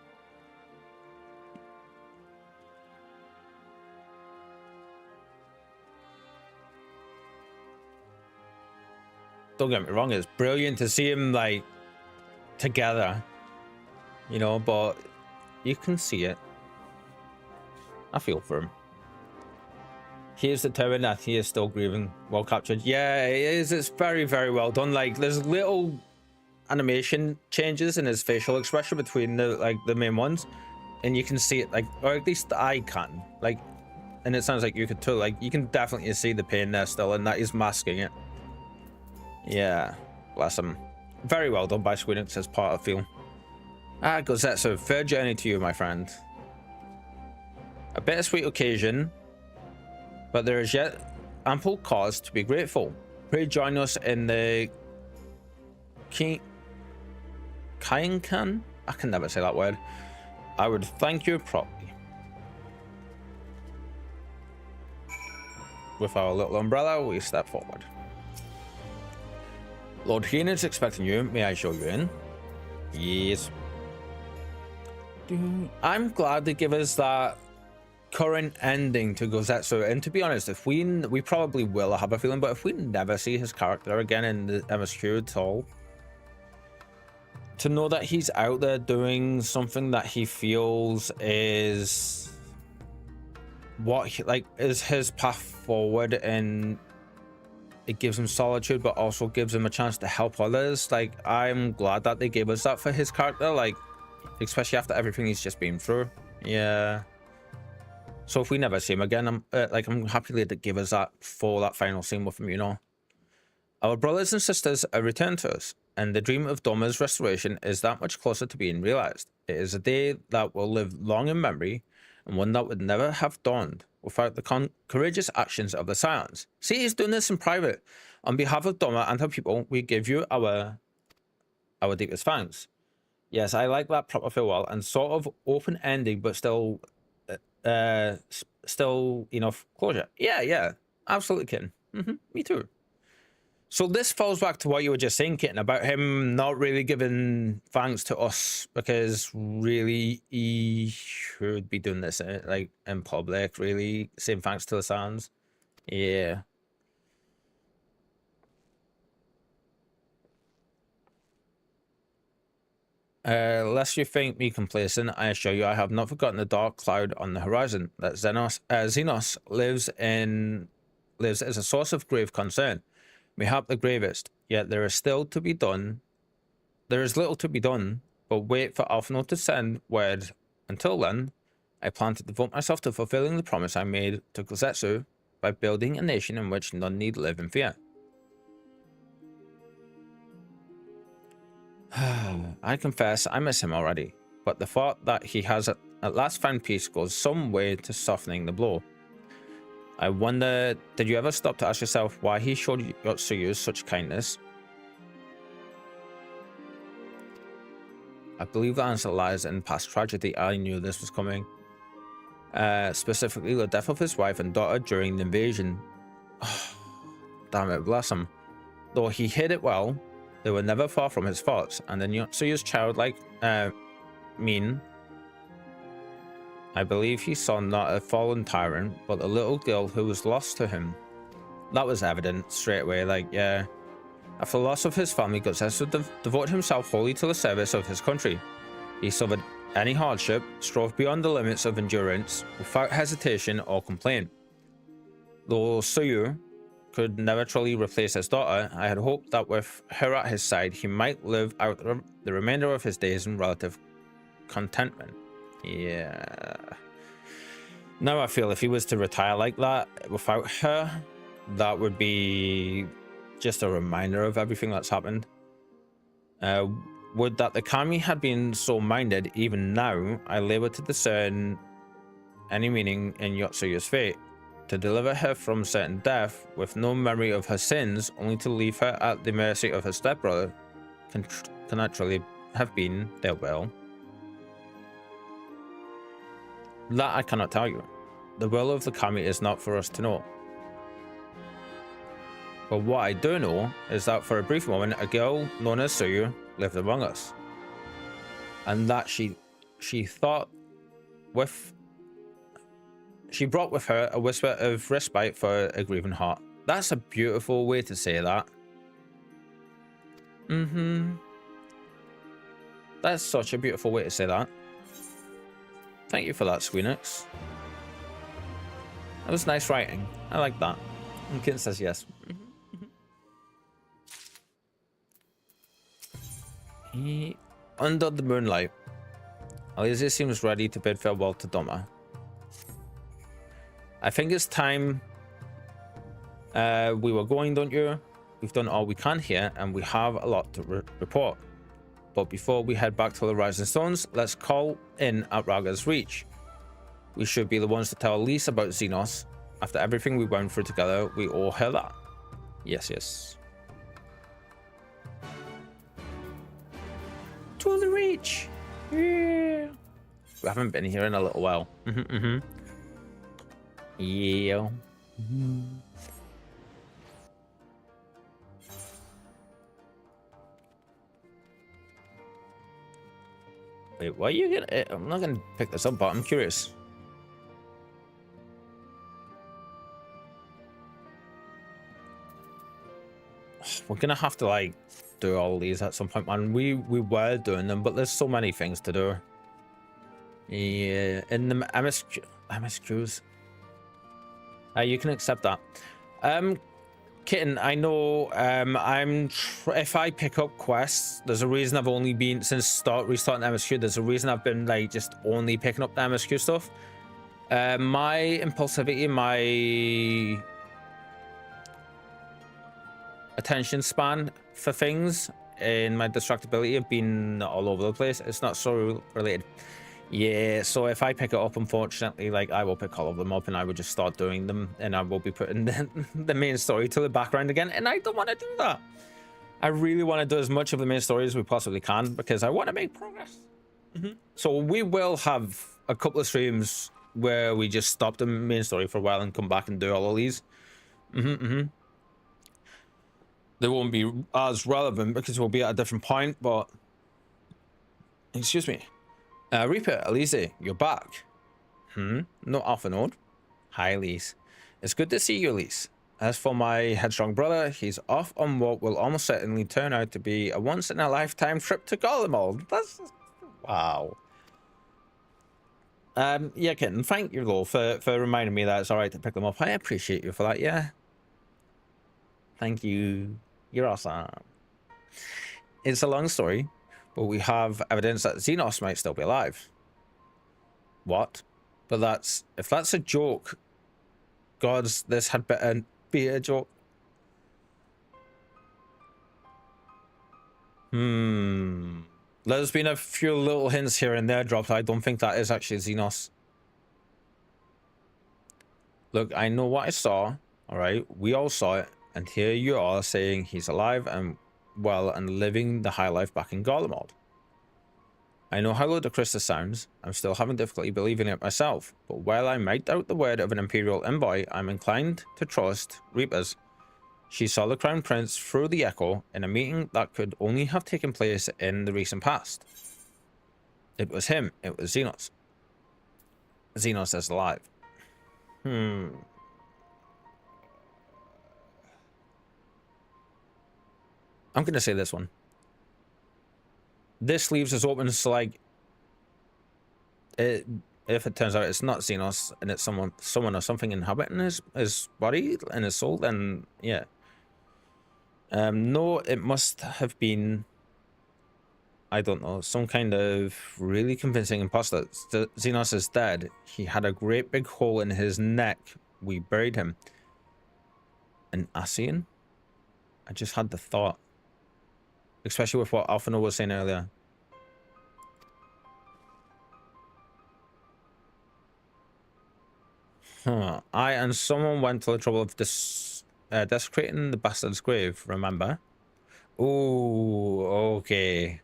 Don't get me wrong, it's brilliant to see him, like, together, you know, but you can see it. I feel for him. He is determined that he is still grieving. Well captured. Yeah, it is. It's very, very well done. Like, there's little animation changes in his facial expression between the main ones, and you can see it, like, or at least I can, like, and it sounds like you could too. Like, you can definitely see the pain there still, and that he's masking it. Yeah, bless him. Very well done by Squeenix as part of Feel. Ah, Gozetsu, fair journey to you, my friend. A bittersweet occasion, but there is yet ample cause to be grateful. Pray join us in the Kainkan? I can never say that word. I would thank you properly. With our little umbrella, we step forward. Lord Hien is expecting you. May I show you in? Yes. I'm glad they give us that current ending to Gozetsu, and to be honest, if we probably will, I have a feeling, but if we never see his character again in the MSQ at all, to know that he's out there doing something that he feels is what is his path forward, and it gives him solitude but also gives him a chance to help others. Like, I'm glad that they gave us that for his character, like, especially after everything he's just been through. Yeah. So if we never see him again, I'm happy they give us that for that final scene with him, you know. Our brothers and sisters are returned to us, and the dream of Doma's restoration is that much closer to being realized. It is a day that will live long in memory, and one that would never have dawned without the courageous actions of the Scions. See, he's doing this in private. On behalf of Doma and her people, we give you our deepest thanks. Yes, I like that proper farewell and sort of open ending, but still enough closure. Yeah, absolutely, Kitten. Me too. So this falls back to what you were just saying, Kitten, about him not really giving thanks to us, because really he should be doing this like in public, really saying thanks to the Sans. Yeah. Lest you think me complacent, I assure you I have not forgotten the dark cloud on the horizon. That Xenos lives as a source of grave concern. Mayhap the gravest, yet there is little to be done, but wait for Alphinaud to send word. Until then, I plan to devote myself to fulfilling the promise I made to Gozetsu by building a nation in which none need live in fear. I confess I miss him already, but the thought that he has at last found peace goes some way to softening the blow. I wonder, did you ever stop to ask yourself why he showed Yotsuyu such kindness? I believe the answer lies in past tragedy. I knew this was coming. Specifically, the death of his wife and daughter during the invasion. Oh, damn it, bless him. Though he hid it well, they were never far from his thoughts, and in Yotsuyu's childlike mien, I believe he saw not a fallen tyrant, but a little girl who was lost to him. That was evident straight away, like, yeah. After the loss of his family, Gotzetsu devoted himself wholly to the service of his country. He suffered any hardship, strove beyond the limits of endurance, without hesitation or complaint. Though Suyu could never truly replace his daughter, I had hoped that with her at his side, he might live out the remainder of his days in relative contentment. Yeah. Now I feel if he was to retire like that without her, that would be just a reminder of everything that's happened. Would that the kami had been so minded, even now, I labor to discern any meaning in Yotsuyu's fate. To deliver her from certain death, with no memory of her sins, only to leave her at the mercy of her stepbrother, can naturally have been their will. That I cannot tell you. The will of the kami is not for us to know. But what I do know is that for a brief moment, a girl known as Suyu lived among us. And that she brought with her a whisper of respite for a grieving heart. That's a beautiful way to say that. That's such a beautiful way to say that. Thank you for that, Squeenix. That was nice writing. I like that. And Kitten says yes. Under the moonlight, Eorzea seems ready to bid farewell to Doma. I think it's time we were going, don't you? We've done all we can here, and we have a lot to report. But before we head back to the Rising Stones, let's call in at Raga's Reach. We should be the ones to tell Elise about Xenos. After everything we went through together, we all hear that. Yes, yes. To the Reach! Yeah! We haven't been here in a little while. Yeah. Wait, why are you gonna... I'm not gonna pick this up, but I'm curious. We're gonna have to, like, do all these at some point, man. We were doing them, but there's so many things to do. Yeah, in the MSQs. You can accept that. Kitten, I know if I pick up quests, there's a reason I've only been, since restarting MSQ, there's a reason I've been like just only picking up the MSQ stuff. My impulsivity, my attention span for things, and my distractibility have been all over the place. It's not so related. Yeah, so if I pick it up, unfortunately, like, I will pick all of them up and I will just start doing them, and I will be putting the main story to the background again, and I don't want to do that. I really want to do as much of the main story as we possibly can, because I want to make progress. So we will have a couple of streams where we just stop the main story for a while and come back and do all of these. They won't be as relevant because we'll be at a different point, but... Excuse me. Reeper, Elise, you're back. Not often, old. Hi, Elise. It's good to see you, Elise. As for my headstrong brother, he's off on what will almost certainly turn out to be a once-in-a-lifetime trip to Garlemald. That's... wow. Yeah, Kitten, thank you, though, for reminding me that it's alright to pick them up. I appreciate you for that, yeah. Thank you. You're awesome. It's a long story, but we have evidence that Xenos might still be alive. What? But if that's a joke, gods, this had better be a joke. There's been a few little hints here and there dropped. I don't think that is actually Xenos. Look, I know what I saw, alright? We all saw it, and here you are saying he's alive and well and living the high life back in Garlemald. I know how ludicrous this sounds. I'm still having difficulty believing it myself, but while I might doubt the word of an Imperial envoy, I'm inclined to trust Reaper's. She saw the Crown Prince through the Echo in a meeting that could only have taken place in the recent past. It was him. It was Xenos. Xenos is alive. I'm gonna say this one. This leaves us open to like, if it turns out it's not Xenos and it's someone or something inhabiting his body and his soul, then yeah. No, it must have been, I don't know, some kind of really convincing imposter. Xenos is dead. He had a great big hole in his neck. We buried him. An Asian? I just had the thought. Especially with what Alphino was saying earlier. Huh. I and someone went to the trouble of desecrating the bastard's grave, remember? Ooh, okay.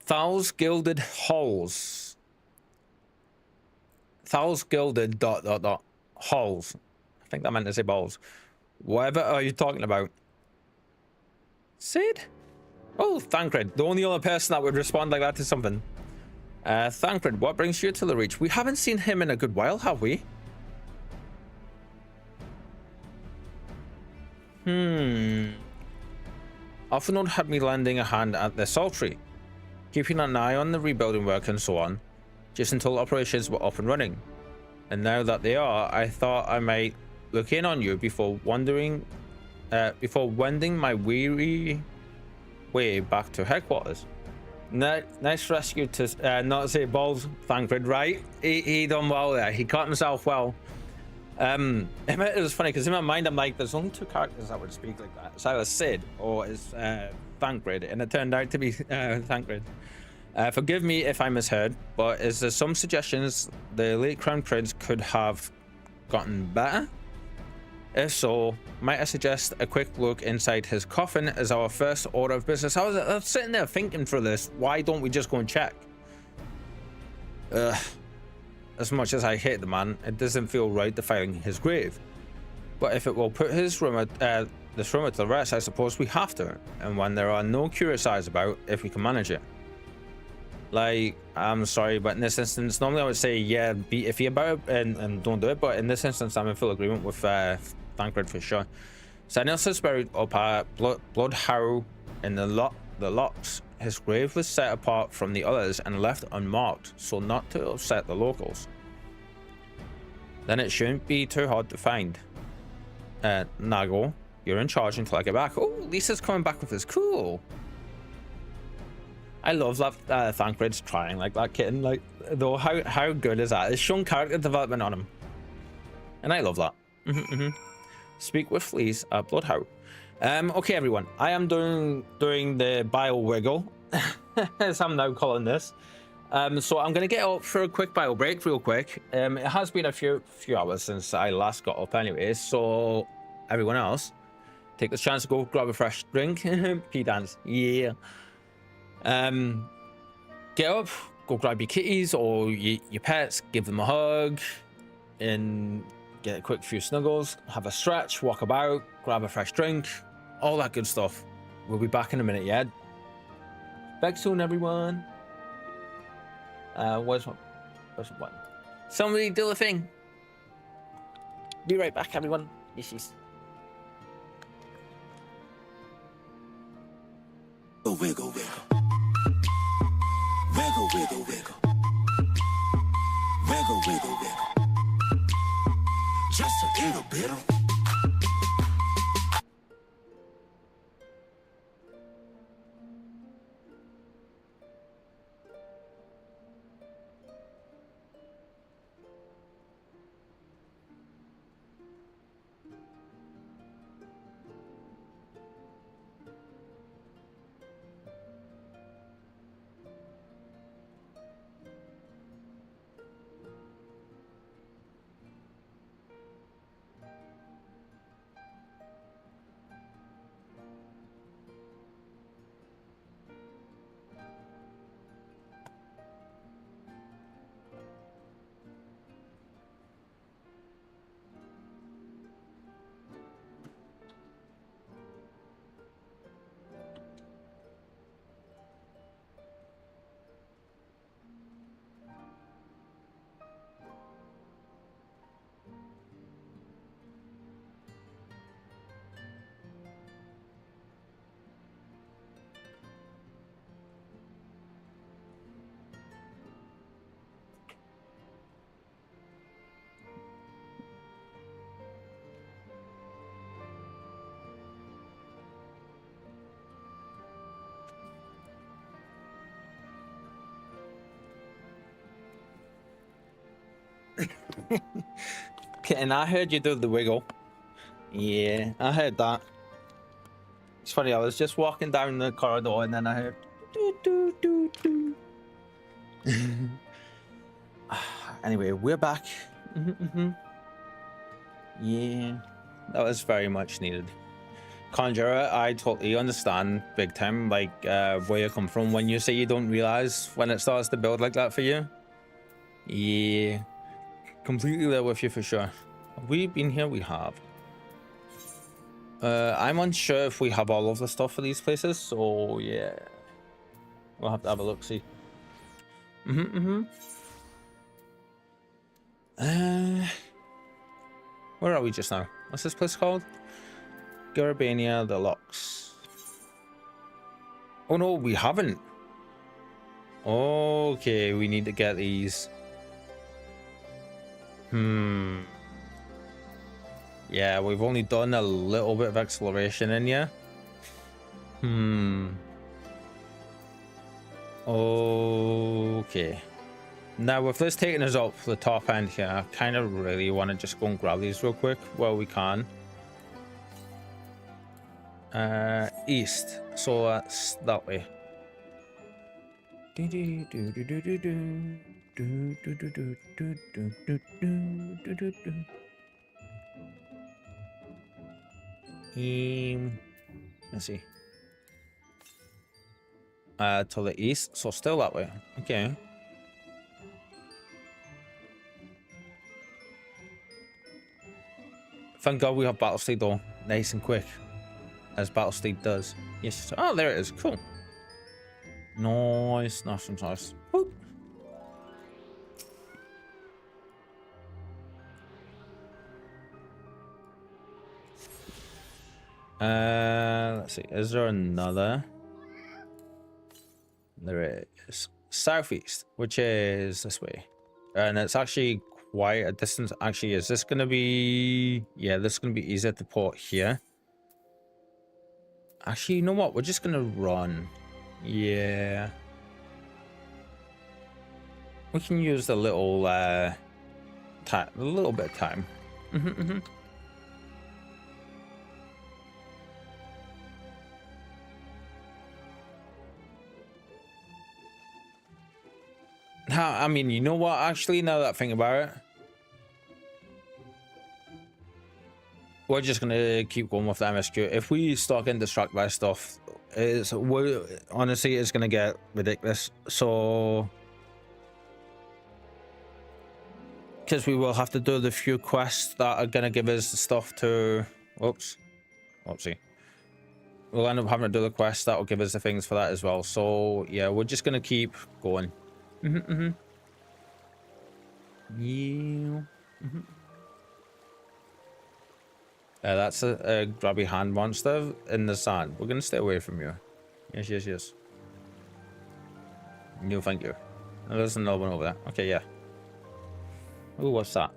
Thal's gilded halls. Thal's gilded ... halls. I think that meant to say balls. Whatever are you talking about? Sid? Oh, Thancred. The only other person that would respond like that to something. Thancred, what brings you to the Reach? We haven't seen him in a good while, have we? Alphino had me lending a hand at the Saltry, keeping an eye on the rebuilding work and so on, just until operations were up and running. And now that they are, I thought I might look in on you before wending my weary way back to headquarters. Nice rescue to not say balls, Thancred, right? He done well there. He caught himself well. It was funny because in my mind I'm like, there's only two characters that would speak like that. It's either Sid or it's Thancred, and it turned out to be Thancred. Forgive me if I misheard, but is there some suggestions the late Crown Prince could have gotten better? If so, might I suggest a quick look inside his coffin as our first order of business? I was sitting there thinking for this, why don't we just go and check? As much as I hate the man, it doesn't feel right defiling his grave. But if it will put this rumor to the rest, I suppose we have to. And when there are no curious eyes about, if we can manage it. Like, I'm sorry, but in this instance, normally I would say, yeah, be iffy about it and don't do it. But in this instance, I'm in full agreement with Thancred for sure. Xenos is buried up at Blood Harrow in the locks. His grave was set apart from the others and left unmarked, so not to upset the locals. Then it shouldn't be too hard to find. Nago, you're in charge until I get back. Oh, Lisa's coming back with this. Cool. I love that Thancred's trying like that kitten. Like, though, how good is that? It's shown character development on him, and I love that. Speak with Fleece at Bloodhound. Okay, everyone. I am doing the bio wiggle, as I'm now calling this. So I'm gonna get up for a quick bio break, real quick. It has been a few hours since I last got up, anyway. So everyone else, take the chance to go grab a fresh drink. Pee dance, yeah. Get up, go grab your kitties or your pets, give them a hug, and get a quick few snuggles, have a stretch, walk about, grab a fresh drink, all that good stuff. We'll be back in a minute, yeah? Back soon, everyone. Where's my button? Somebody do the thing. Be right back, everyone. Yes. Wiggle, wiggle. Wiggle, wiggle, wiggle. Wiggle, wiggle, wiggle. Just a little bit. And I heard you do the wiggle. Yeah, I heard that. It's funny, I was just walking down the corridor and then I heard doo, doo, doo, doo. Anyway, we're back. Yeah, that was very much needed. Conjurer, I totally understand big time, like where you come from when you say you don't realize when it starts to build like that for you. Yeah, completely there with you for sure. Have we been here? We have. I'm unsure if we have all of the stuff for these places, so yeah, we'll have to have a look, see. Where are we just now? What's this place called? Garabania, the locks. Oh no, we haven't. Okay, we need to get these. Yeah, we've only done a little bit of exploration in here. Okay. Now, with this taking us up the top end here, I kind of really want to just go and grab these real quick while we can. East, so that's that way. Let's see. To the east, so still that way. Okay. Thank God we have battle steed though, nice and quick, as battle steed does. Yes. Oh, there it is. Cool. Nice, nice. Whoop. Let's see. Is there another? There is. Southeast, which is this way, and it's actually quite a distance. Actually, is this gonna be? Yeah, this is gonna be easier to port here. Actually, you know what? We're just gonna run. Yeah. We can use the little time, a little bit of time. I mean, you know what? Actually, now that I think about it, we're just gonna keep going with the MSQ. If we start getting distracted by stuff, honestly, it's gonna get ridiculous. So, because we will have to do the few quests that are gonna give us the stuff to. Whoopsie. We'll end up having to do the quests that will give us the things for that as well. So yeah, we're just gonna keep going. Yeah. That's a grabby hand monster in the sand. We're gonna stay away from you. Yes. No, thank you. Oh, there's another one over there. Okay, yeah. Oh, what's that?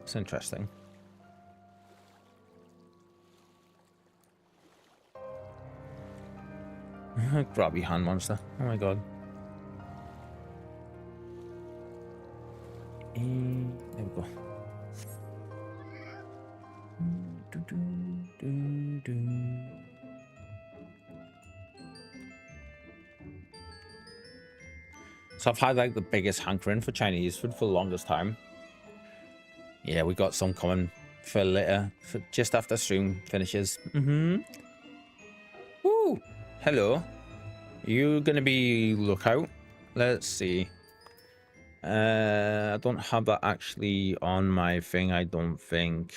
It's interesting. Grabby hand monster. Oh my god. There we go. So I've had like the biggest hankering for Chinese food for the longest time. Yeah, we got some coming for later, for just after stream finishes. Woo! Hello. You gonna be lookout? Let's see. I don't have that actually on my thing, I don't think.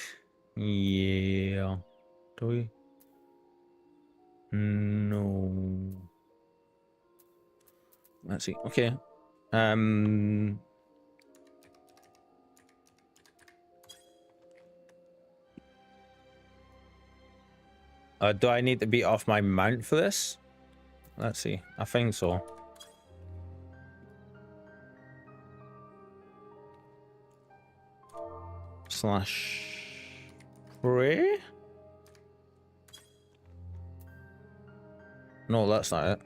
Yeah. Do we? No. Let's see. Okay. Do I need to be off my mount for this? Let's see. I think so. /pray? No, that's not it.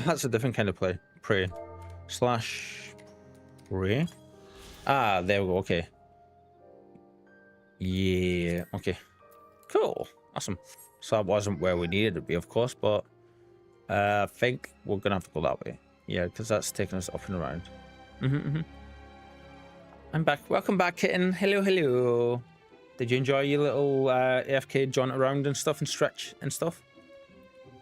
That's a different kind of pray. /pray. Ah, there we go. Okay. Yeah. Okay. Cool. Awesome. So that wasn't where we needed to be, of course, but I think we're gonna have to go that way. Yeah, because that's taking us up and around. I'm back. Welcome back, kitten. Hello, hello. Did you enjoy your little AFK jaunt around and stuff and stretch and stuff?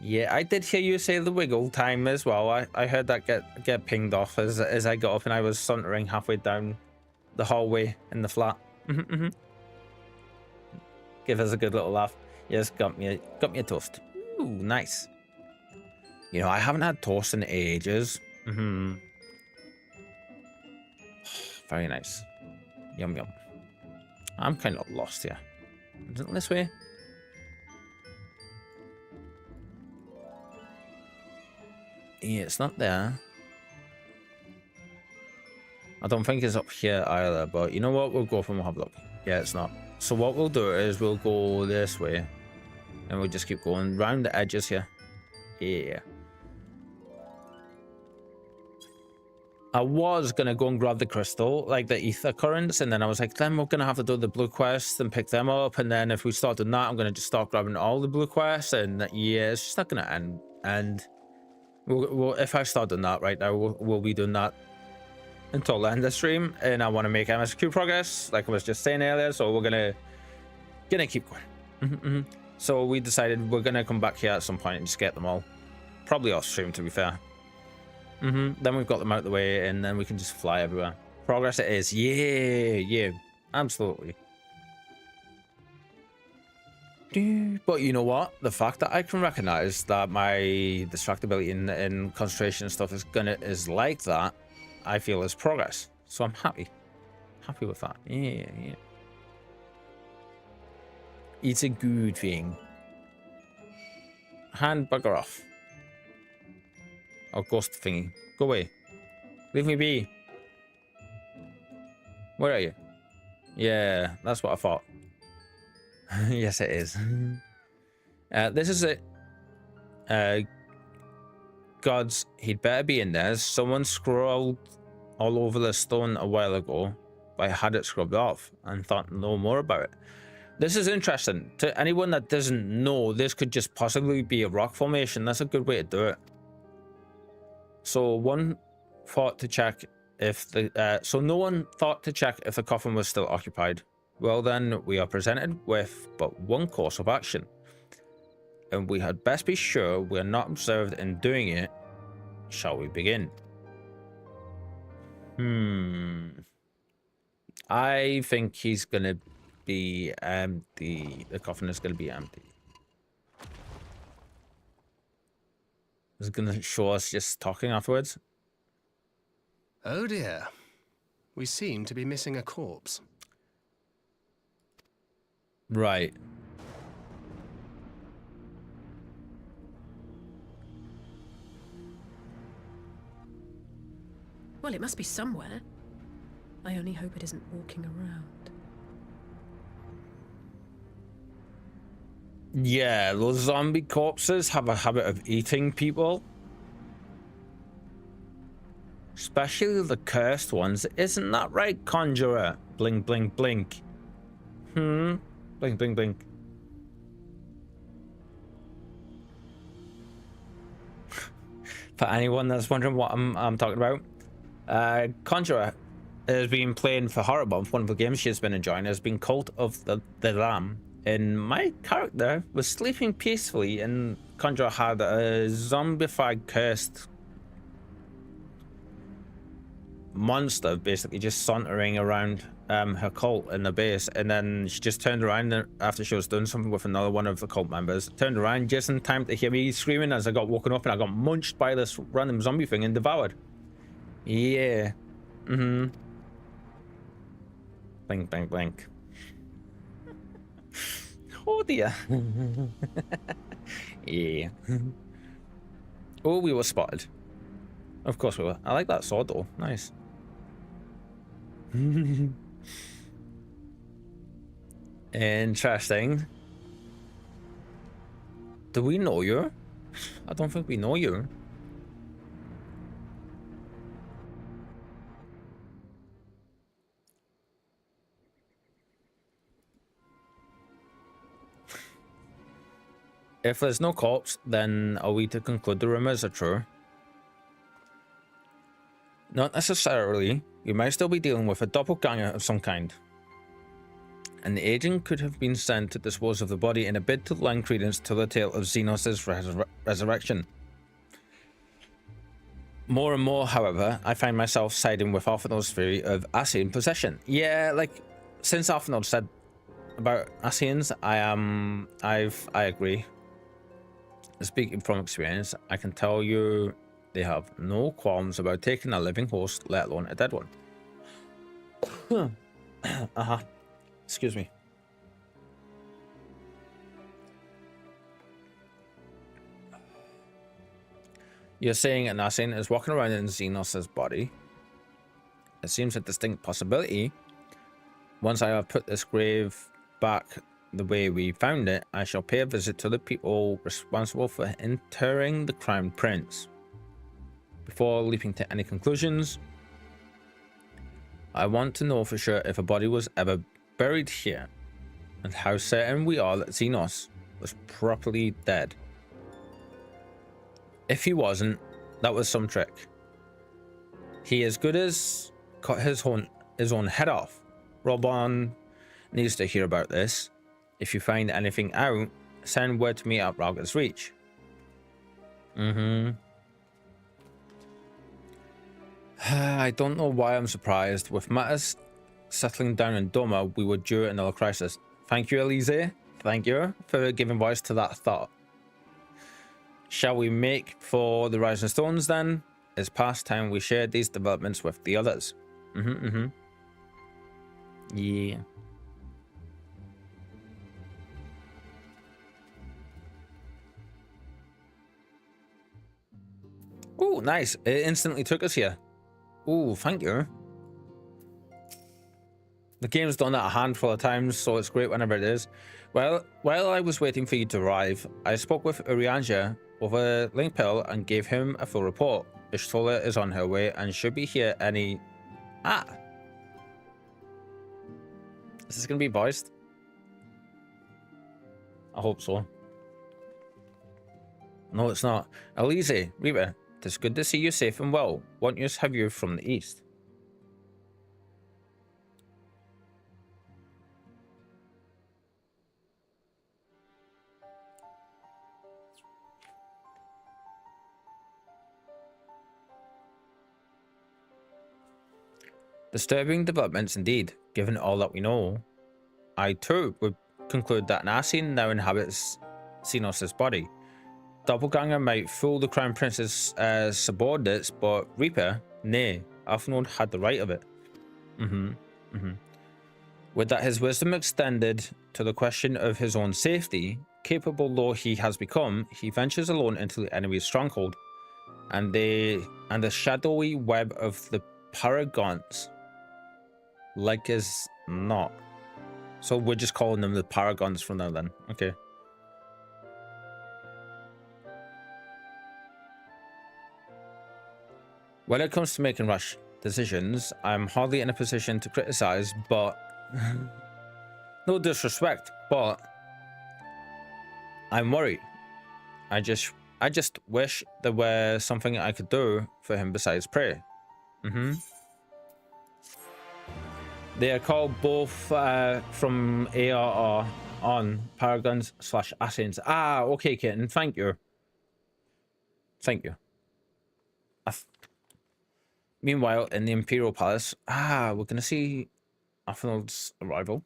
Yeah, I did hear you say the wiggle time as well. I heard that get pinged off as I got up and I was sauntering halfway down the hallway in the flat. Give us a good little laugh. Yes, got me a toast. Ooh, nice. You know, I haven't had toast in ages. Very nice. Yum yum. I'm kind of lost here. Isn't it this way? Yeah, it's not there. I don't think it's up here either, but you know what? We'll go up and we'll have a look. Yeah, it's not. So what we'll do is we'll go this way and we'll just keep going round the edges here. Yeah. I was going to go and grab the crystal, like the ether currents, and then I was like, then we're going to have to do the blue quests and pick them up, and then if we start doing that, I'm going to just start grabbing all the blue quests, and yeah, it's just not going to end. And we'll, if I start doing that right now, we'll be doing that until the end of the stream, and I want to make MSQ progress, like I was just saying earlier, so we're gonna keep going. So we decided we're going to come back here at some point and just get them all. Probably off stream, to be fair. Then we've got them out the way, and then we can just fly everywhere. Progress it is. Yeah, absolutely. But you know what? The fact that I can recognize that my distractibility and concentration and stuff is like that, I feel is progress. So I'm happy with that. Yeah. It's a good thing. Hand bugger off. Oh, ghost thingy. Go away. Leave me be. Where are you? Yeah, that's what I thought. Yes, it is. This is it. Gods, he'd better be in there. Someone scrolled all over the stone a while ago, but I had it scrubbed off and thought no more about it. This is interesting. To anyone that doesn't know, this could just possibly be a rock formation. That's a good way to do it. So no one thought to check if the coffin was still occupied. Well then, we are presented with but one course of action, and we had best be sure we are not observed in doing it. Shall we begin? I think he's gonna be empty. The coffin is gonna be empty. Is it gonna show us just talking afterwards? Oh dear. We seem to be missing a corpse. Right. Well, it must be somewhere. I only hope it isn't walking around. Yeah, those zombie corpses have a habit of eating people. Especially the cursed ones. Isn't that right, Conjurer? Blink, blink, blink. Blink, blink, blink. For anyone that's wondering what I'm talking about, Conjurer has been playing for Horror Month. One of the games she's been enjoying has been Cult of the Lamb. And my character was sleeping peacefully, and Conjurer had a zombified, cursed monster basically just sauntering around her cult in the base, and then she just turned around after she was doing something with another one of the cult members, turned around just in time to hear me screaming as I got woken up, and I got munched by this random zombie thing and devoured. Yeah. Blink, blink, blink. Oh dear. Yeah. Oh, we were spotted. Of course we were. I like that sword though. Nice. Interesting. Do we know you? I don't think we know you. If there's no corpse, then are we to conclude the rumors are true? Not necessarily. You might still be dealing with a doppelganger of some kind. And the agent could have been sent to dispose of the body in a bid to lend credence to the tale of Xenos' resurrection. More and more, however, I find myself siding with Arthanod's theory of Ascian possession. Yeah, like, since Arthanod said about Ascians, I agree. Speaking from experience, I can tell you they have no qualms about taking a living host, let alone a dead one. Excuse me. You're saying an Ascian is walking around in Xenos' body? It seems a distinct possibility. Once I have put this grave back the way we found it, I shall pay a visit to the people responsible for interring the crown prince. Before leaping to any conclusions, I want to know for sure if a body was ever buried here, and how certain we are that Xenos was properly dead. If he wasn't, that was some trick. He as good as cut his own head off. Robon needs to hear about this. If you find anything out, send word to me at Ralga's Reach. I don't know why I'm surprised. With matters settling down in Doma, we were due another crisis. Thank you, Eorzea. Thank you for giving voice to that thought. Shall we make for the Rising Stones then? It's past time we shared these developments with the others. Yeah. Oh, nice. It instantly took us here. Oh, thank you. The game's done that a handful of times, so it's great whenever it is. Well, while I was waiting for you to arrive, I spoke with Eorzea over Link Pill and gave him a full report. Ishtola is on her way and should be here any... Ah! Is this going to be voiced? I hope so. No, it's not. Elise, Reeper, it's good to see you safe and well. What news have you from the east? Disturbing developments indeed, given all that we know. I too would conclude that an Ascian now inhabits Xenos' body. Doppelganger might fool the Crown Prince's subordinates, but Reaper, nay, Arthanod had the right of it. With that his wisdom extended to the question of his own safety, capable though he has become, he ventures alone into the enemy's stronghold, and the shadowy web of the Paragons. Like as not. So we're just calling them the Paragons from now then. Okay. When it comes to making rash decisions, I'm hardly in a position to criticize, but no disrespect, but I'm worried. I just wish there were something I could do for him besides pray. They are called both from ARR on Paragons / Ascians. Ah, okay, kitten. Thank you. Thank you. Meanwhile, in the Imperial Palace, we're going to see Arthanod's arrival.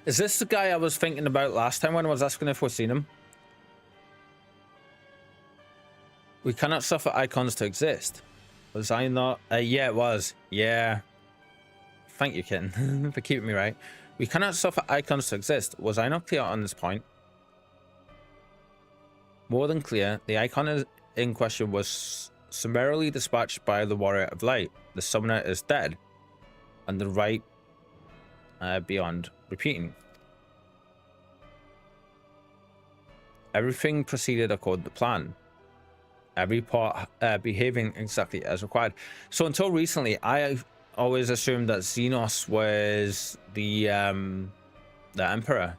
Is this the guy I was thinking about last time when I was asking if we've seen him? We cannot suffer icons to exist. Was I not? Yeah, it was. Yeah. Thank you, kitten, for keeping me right. We cannot suffer icons to exist. Was I not clear on this point? More than clear, the icon in question was summarily dispatched by the Warrior of Light. The summoner is dead, and the right beyond repeating. Everything proceeded according to plan. every part behaving exactly as required. So until recently, I always assumed that Xenos was the Emperor.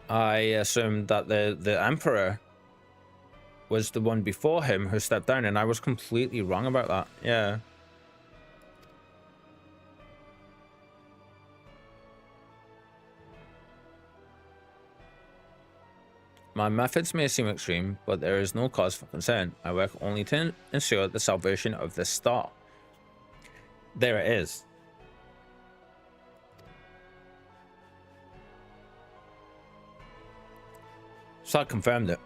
I assumed that the Emperor was the one before him who stepped down, and I was completely wrong about that. Yeah. My methods may seem extreme, but there is no cause for concern. I work only to ensure the salvation of the star. There it is. So I confirmed it.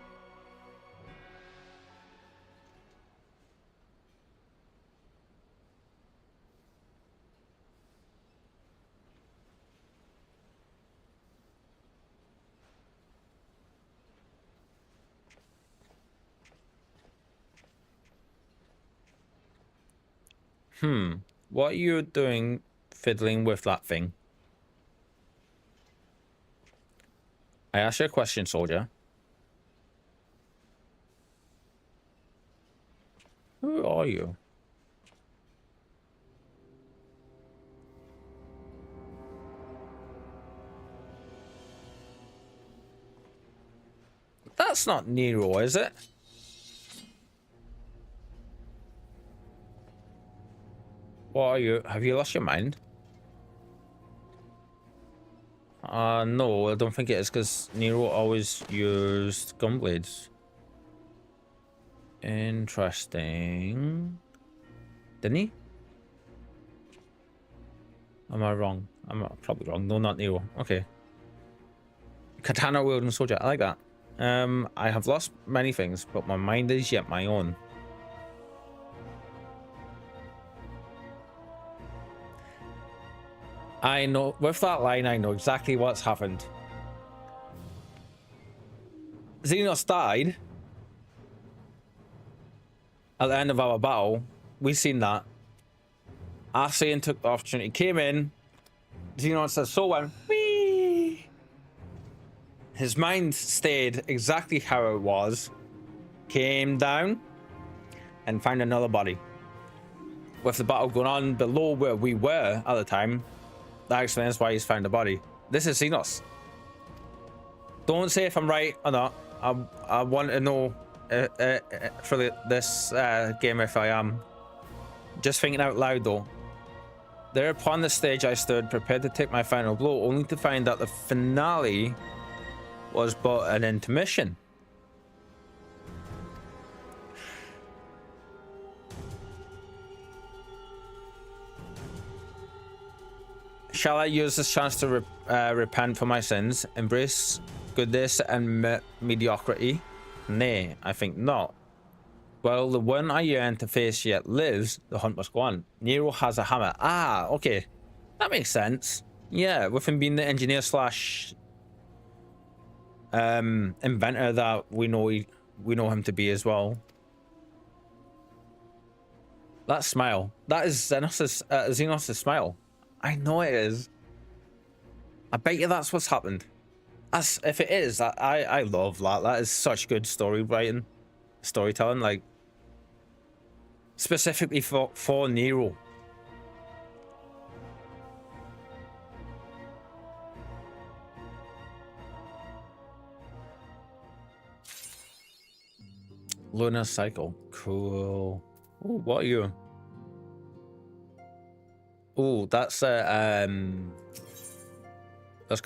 What are you doing fiddling with that thing? I asked you a question, soldier. Who are you? That's not Nero, is it? What are you? Have you lost your mind? No, I don't think it is, because Nero always used gunblades. Interesting. Didn't he? Am I wrong? I'm probably wrong. No, not Nero. Okay. Katana wielding soldier. I like that. I have lost many things, but my mind is yet my own. I know, with that line, I know exactly what's happened. Xenos died at the end of our battle. We seen that. Arcean took the opportunity, came in. Xenos says, so went, whee! His mind stayed exactly how it was. Came down and found another body. With the battle going on below where we were at the time, that explains why he's found a body. This is Xenos. Don't say if I'm right or not. I want to know for this game if I am. Just thinking out loud though. There upon the stage I stood, prepared to take my final blow, only to find that the finale was but an intermission. Shall I use this chance to repent for my sins, embrace goodness and mediocrity? Nay, I think not. Well, the one I yearn to face yet lives, the hunt must go on. Nero has a hammer. Ah, okay. That makes sense. Yeah, with him being the engineer slash inventor that we know him to be as well. That smile. That is Xenos' smile. I know it is. I bet you that's what's happened. If it is, I love that. That is such good storytelling, like specifically for Nero. Lunar cycle, cool. Ooh, what are you? Oh, that's gonna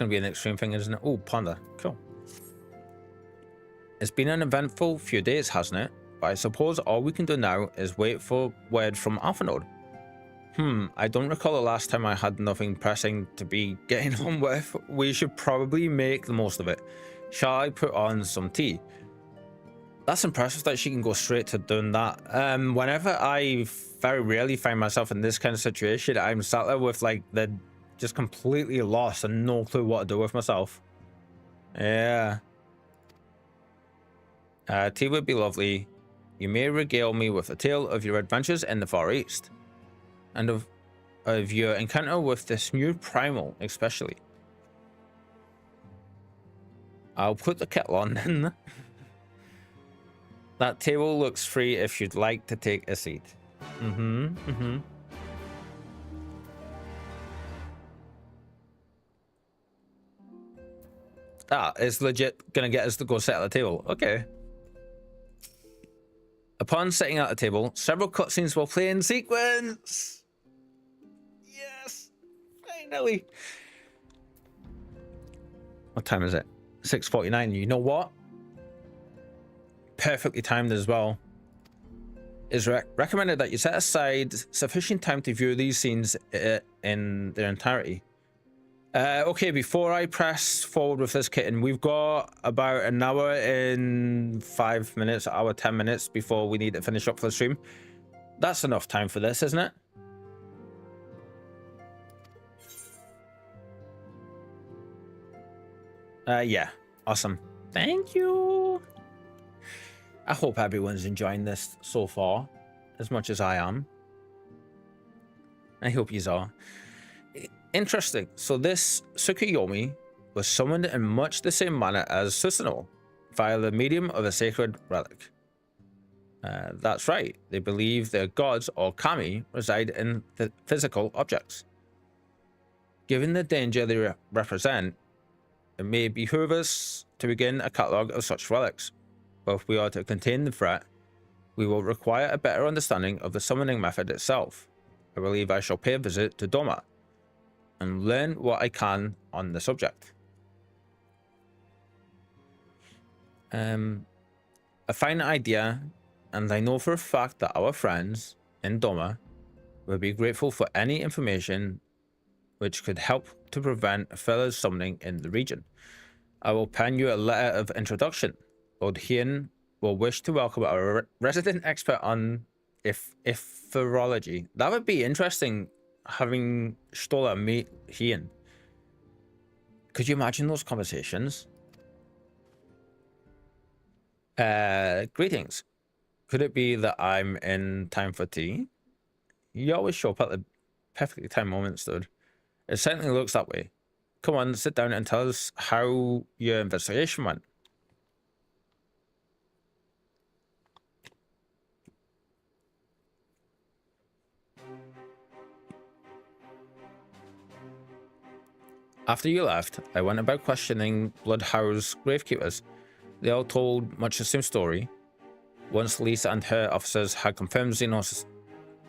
be an extreme thing, isn't it? Oh, panda, cool. It's been an eventful few days, hasn't it? But I suppose all we can do now is wait for word from Alphanode. I don't recall the last time I had nothing pressing to be getting on with. We should probably make the most of it. Shall I put on some tea? That's impressive that she can go straight to doing that. Whenever I very rarely find myself in this kind of situation, I'm sat there with like just completely lost and no clue what to do with myself. Yeah. Tea would be lovely. You may regale me with a tale of your adventures in the Far East. And of your encounter with this new primal, especially. I'll put the kettle on then. That table looks free if you'd like to take a seat. Ah, it's legit gonna get us to go sit at the table. Okay. Upon sitting at the table, several cutscenes will play in sequence. Yes, finally. What time is it? 6:49. You know what? Perfectly timed as well. It's recommended that you set aside sufficient time to view these scenes in their entirety. Okay, before I press forward with this kitten, we've got about an hour and 5 minutes, hour 10 minutes before we need to finish up for the stream. That's enough time for this, isn't it? Yeah, awesome. Thank you. I hope everyone's enjoying this so far as much as I am. I hope you are. Interesting. So this Tsukuyomi was summoned in much the same manner as Susanoo, via the medium of a sacred relic. That's right. They believe their gods or kami reside in the physical objects. Given the danger they represent, it may behoove us to begin a catalogue of such relics. But if we are to contain the threat, we will require a better understanding of the summoning method itself. I believe I shall pay a visit to Doma and learn what I can on the subject. A fine idea, and I know for a fact that our friends in Doma will be grateful for any information which could help to prevent further summoning in the region. I will pen you a letter of introduction. Lord Hien will wish to welcome our resident expert on Ephorology. That would be interesting, having Stola meet Hien. Could you imagine those conversations? Greetings. Could it be that I'm in time for tea? You always show up at the perfectly timed moments, dude. It certainly looks that way. Come on, sit down and tell us how your investigation went. After you left, I went about questioning Bloodhouse gravekeepers. They all told much the same story. Once Lisa and her officers had confirmed Xenos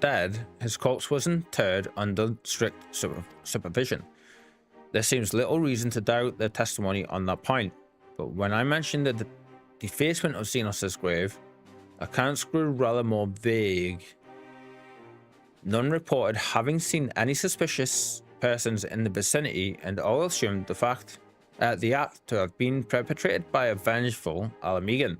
dead, his corpse was interred under strict supervision. There seems little reason to doubt their testimony on that point, but when I mentioned the defacement of Xenos' grave, accounts grew rather more vague. None reported having seen any suspicious persons in the vicinity, and all assumed the act to have been perpetrated by a vengeful Alamegan.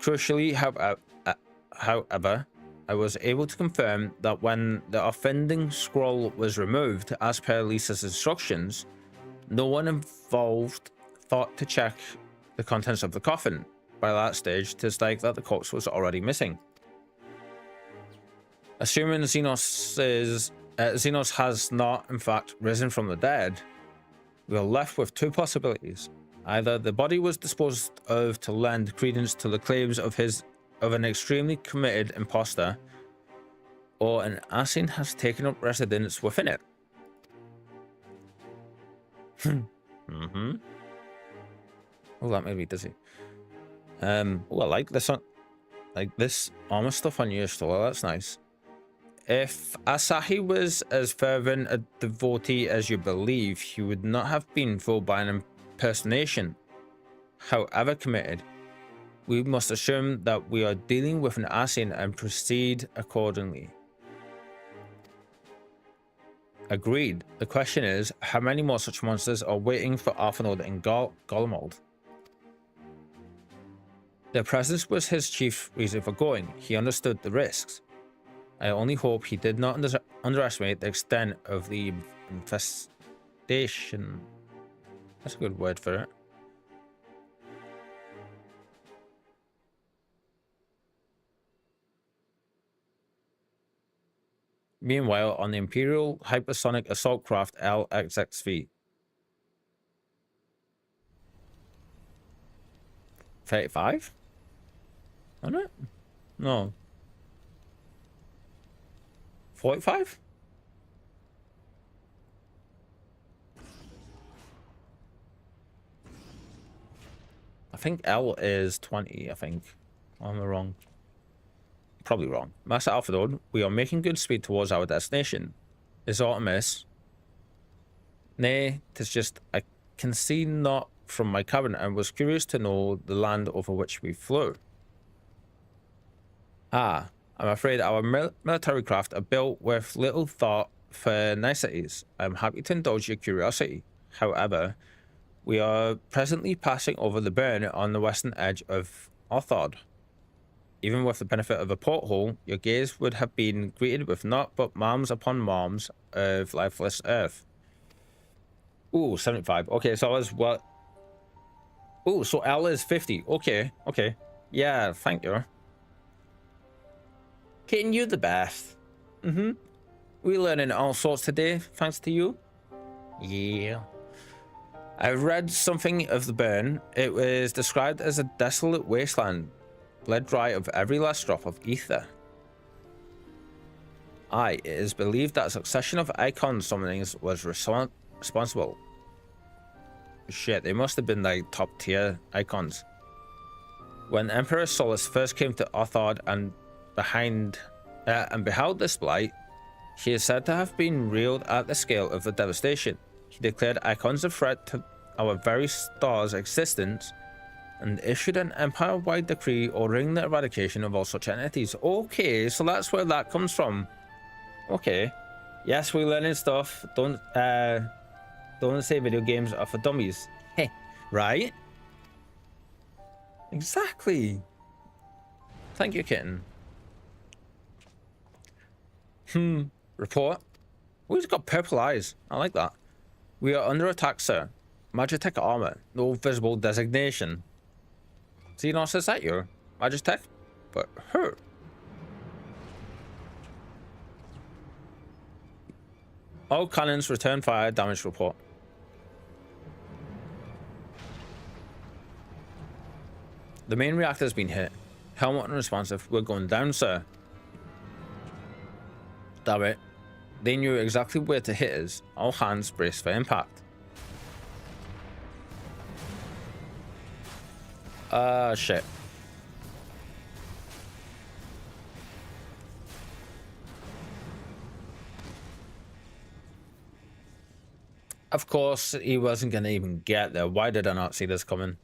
Crucially, however, I was able to confirm that when the offending scroll was removed, as per Lisa's instructions, no one involved thought to check the contents of the coffin. By that stage, 'tis like that the corpse was already missing. Assuming Xenos has not, in fact, risen from the dead, we are left with two possibilities. Either the body was disposed of to lend credence to the claims of an extremely committed imposter, or an Asin has taken up residence within it. Oh, that made me dizzy. Oh, I like this one. Like this armor stuff on your store. That's nice. If Asahi was as fervent a devotee as you believe, he would not have been fooled by an impersonation, however committed. We must assume that we are dealing with an Asin and proceed accordingly. Agreed. The question is, how many more such monsters are waiting for Arthanod and Golmold? Their presence was his chief reason for going. He understood the risks. I only hope he did not underestimate the extent of the infestation. That's a good word for it. Meanwhile, on the Imperial Hypersonic Assault Craft LXXV. 35? On it? No. 45? I think L is 20, I think. Am I wrong? Probably wrong. Master Alpha Node, we are making good speed towards our destination. Is aught a miss? Nay, 'tis just I can see not from my cabin and was curious to know the land over which we flew. Ah, I'm afraid our military craft are built with little thought for niceties. I'm happy to indulge your curiosity. However, we are presently passing over the burn on the western edge of Orthod. Even with the benefit of a porthole, your gaze would have been greeted with naught but mounds upon mounds of lifeless earth. Ooh, 75. Okay, so I was what? Ooh, so L is 50. Okay, okay. Yeah, thank you. Kitten, you the best. We learning all sorts today, thanks to you. Yeah. I've read something of the burn. It was described as a desolate wasteland, bled dry of every last drop of ether. Aye, it is believed that a succession of icon summonings was responsible. Shit, they must have been like top tier icons. When Emperor Solus first came to Orthod and beheld this blight, he is said to have been reeled at the scale of the devastation. He declared icons a threat to our very star's existence and issued an empire-wide decree ordering the eradication of all such entities. Okay, so that's where that comes from. Okay. Yes, we're learning stuff. Don't say video games are for dummies. Heh, right? Exactly. Thank you, kitten. Report. Oh, he's got purple eyes. I like that. We are under attack, sir. Magitech armor. No visible designation. Xenos, is that you? Magitech? But her. All cannons return fire damage report. The main reactor has been hit. Helmet unresponsive. We're going down, sir. Damn it. They knew exactly where to hit us. All hands brace for impact. Shit. Of course, he wasn't going to even get there. Why did I not see this coming?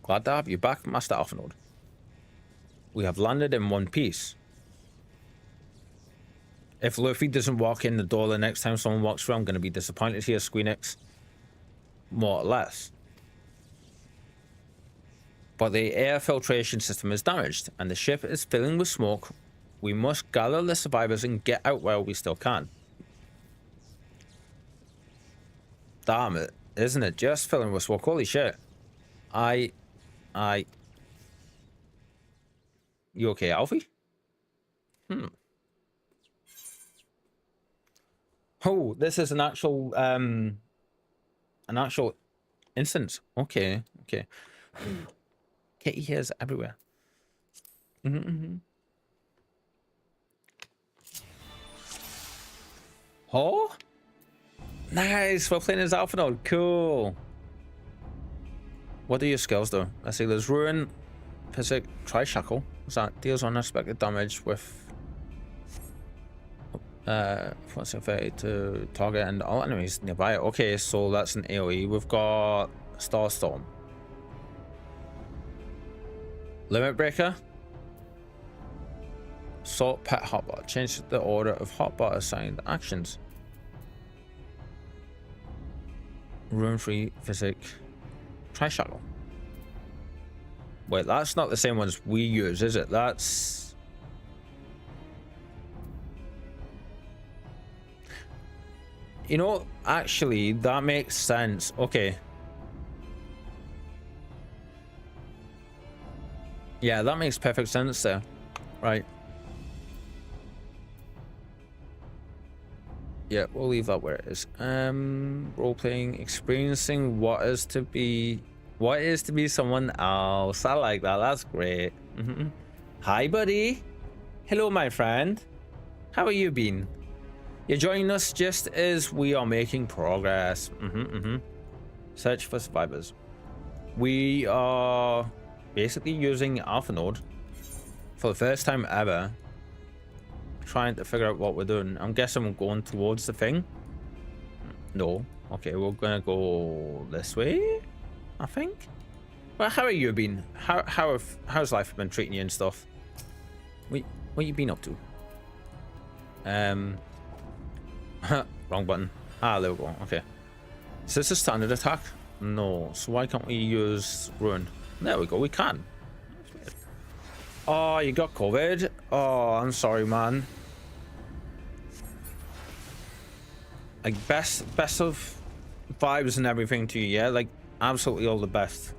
Glad to have you back, Master Alpha Node. We have landed in one piece. If Luffy doesn't walk in the door the next time someone walks through, I'm going to be disappointed here, Squeenix. More or less. But the air filtration system is damaged, and the ship is filling with smoke. We must gather the survivors and get out while we still can. Damn it. Isn't it just filling with smoke? Holy shit. You okay, Alfie? Oh, this is an actual instance. Okay, okay. Kitty hairs everywhere. Oh, nice. We're playing as Alpha Node. Cool. What do your skills do? Let's see. There's Ruin, Physic, Try Shackle. What's that? Deals unexpected damage with what's it to target and all enemies nearby. Okay, so that's an AoE. We've got Starstorm, Limit Breaker, Salt Pet Hotbar. Change the order of hotbar assigned actions. Ruin Free, Physic, Try Shackle. Wait, that's not the same ones we use, is it? That's... You know, actually, that makes sense. Okay. Yeah, that makes perfect sense there. Right. Yeah, we'll leave that where it is. Role-playing, experiencing what What is to be someone else? I like that. That's great. Hi, buddy. Hello, my friend. How have you been? You're joining us just as we are making progress. Search for survivors. We are basically using Alpha Node for the first time ever, trying to figure out what we're doing. I'm guessing we're going towards the thing. No. Okay, we're gonna go this way, I think. Well, how have you been? How's life been treating you and stuff? What you been up to? Wrong button. Ah, there we go. Okay. Is this a standard attack? No. So why can't we use Ruin? There we go. We can. Oh, you got COVID? Oh, I'm sorry, man. Like, best of vibes and everything to you, yeah? Like, absolutely all the best.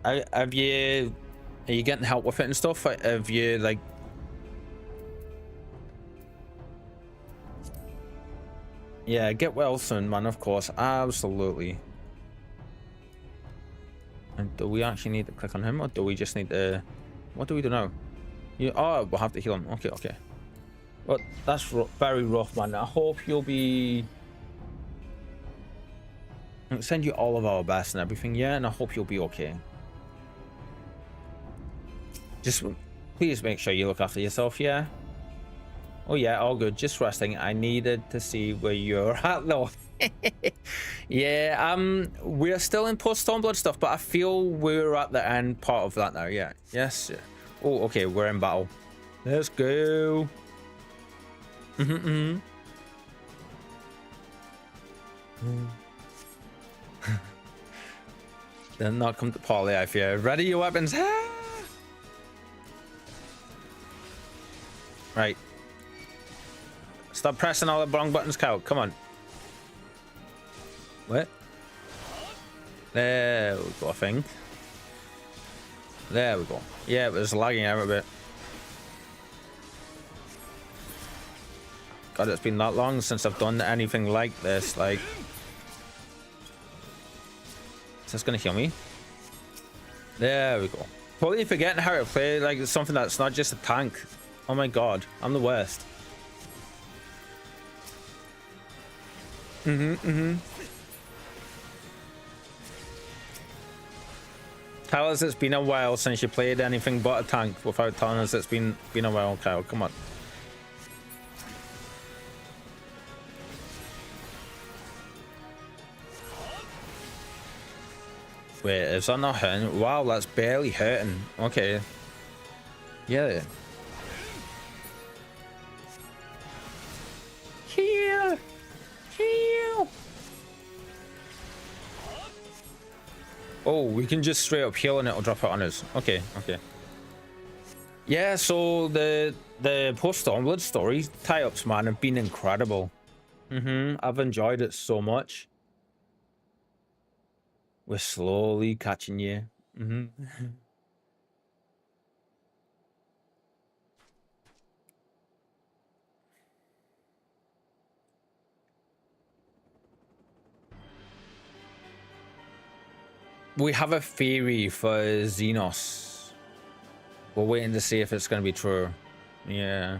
Are you getting help with it and stuff? Have you, like... Yeah, get well soon, man, of course. Absolutely. And do we actually need to click on him, or do we just need to... What do we do now? Oh, we'll have to heal him. Okay, okay. Well, that's very rough, man. I hope you'll be... I'll send you all of our best and everything, yeah? And I hope you'll be okay. Just please make sure you look after yourself, yeah? Oh yeah, all good. Just resting. I needed to see where you're at though. Yeah, we're still in post Stormblood stuff, but I feel we're at the end part of that now. Yeah. Yes. Oh, okay, we're in battle. Let's go. Then not come to parley, I fear. Ready your weapons. Right. Stop pressing all the wrong buttons, Cal. Come on. What? There we go, I think. There we go. Yeah, it was lagging out a bit. God, it's been that long since I've done anything like this. Like, is this gonna heal me? There we go. Totally forgetting how to play like something that's not just a tank. Oh my god, I'm the worst. Tell us it's been a while since you played anything but a tank without telling us it's been a while, Kyle. Come on. Wait, is that not hurting? Wow, that's barely hurting. Okay. Yeah. Heal! Heal! Oh, we can just straight up heal and it'll drop it on us. Okay, okay. Yeah, so the post Stormblood story tie-ups, man, have been incredible. I've enjoyed it so much. We're slowly catching you. We have a theory for Xenos. We're waiting to see if it's going to be true. Yeah.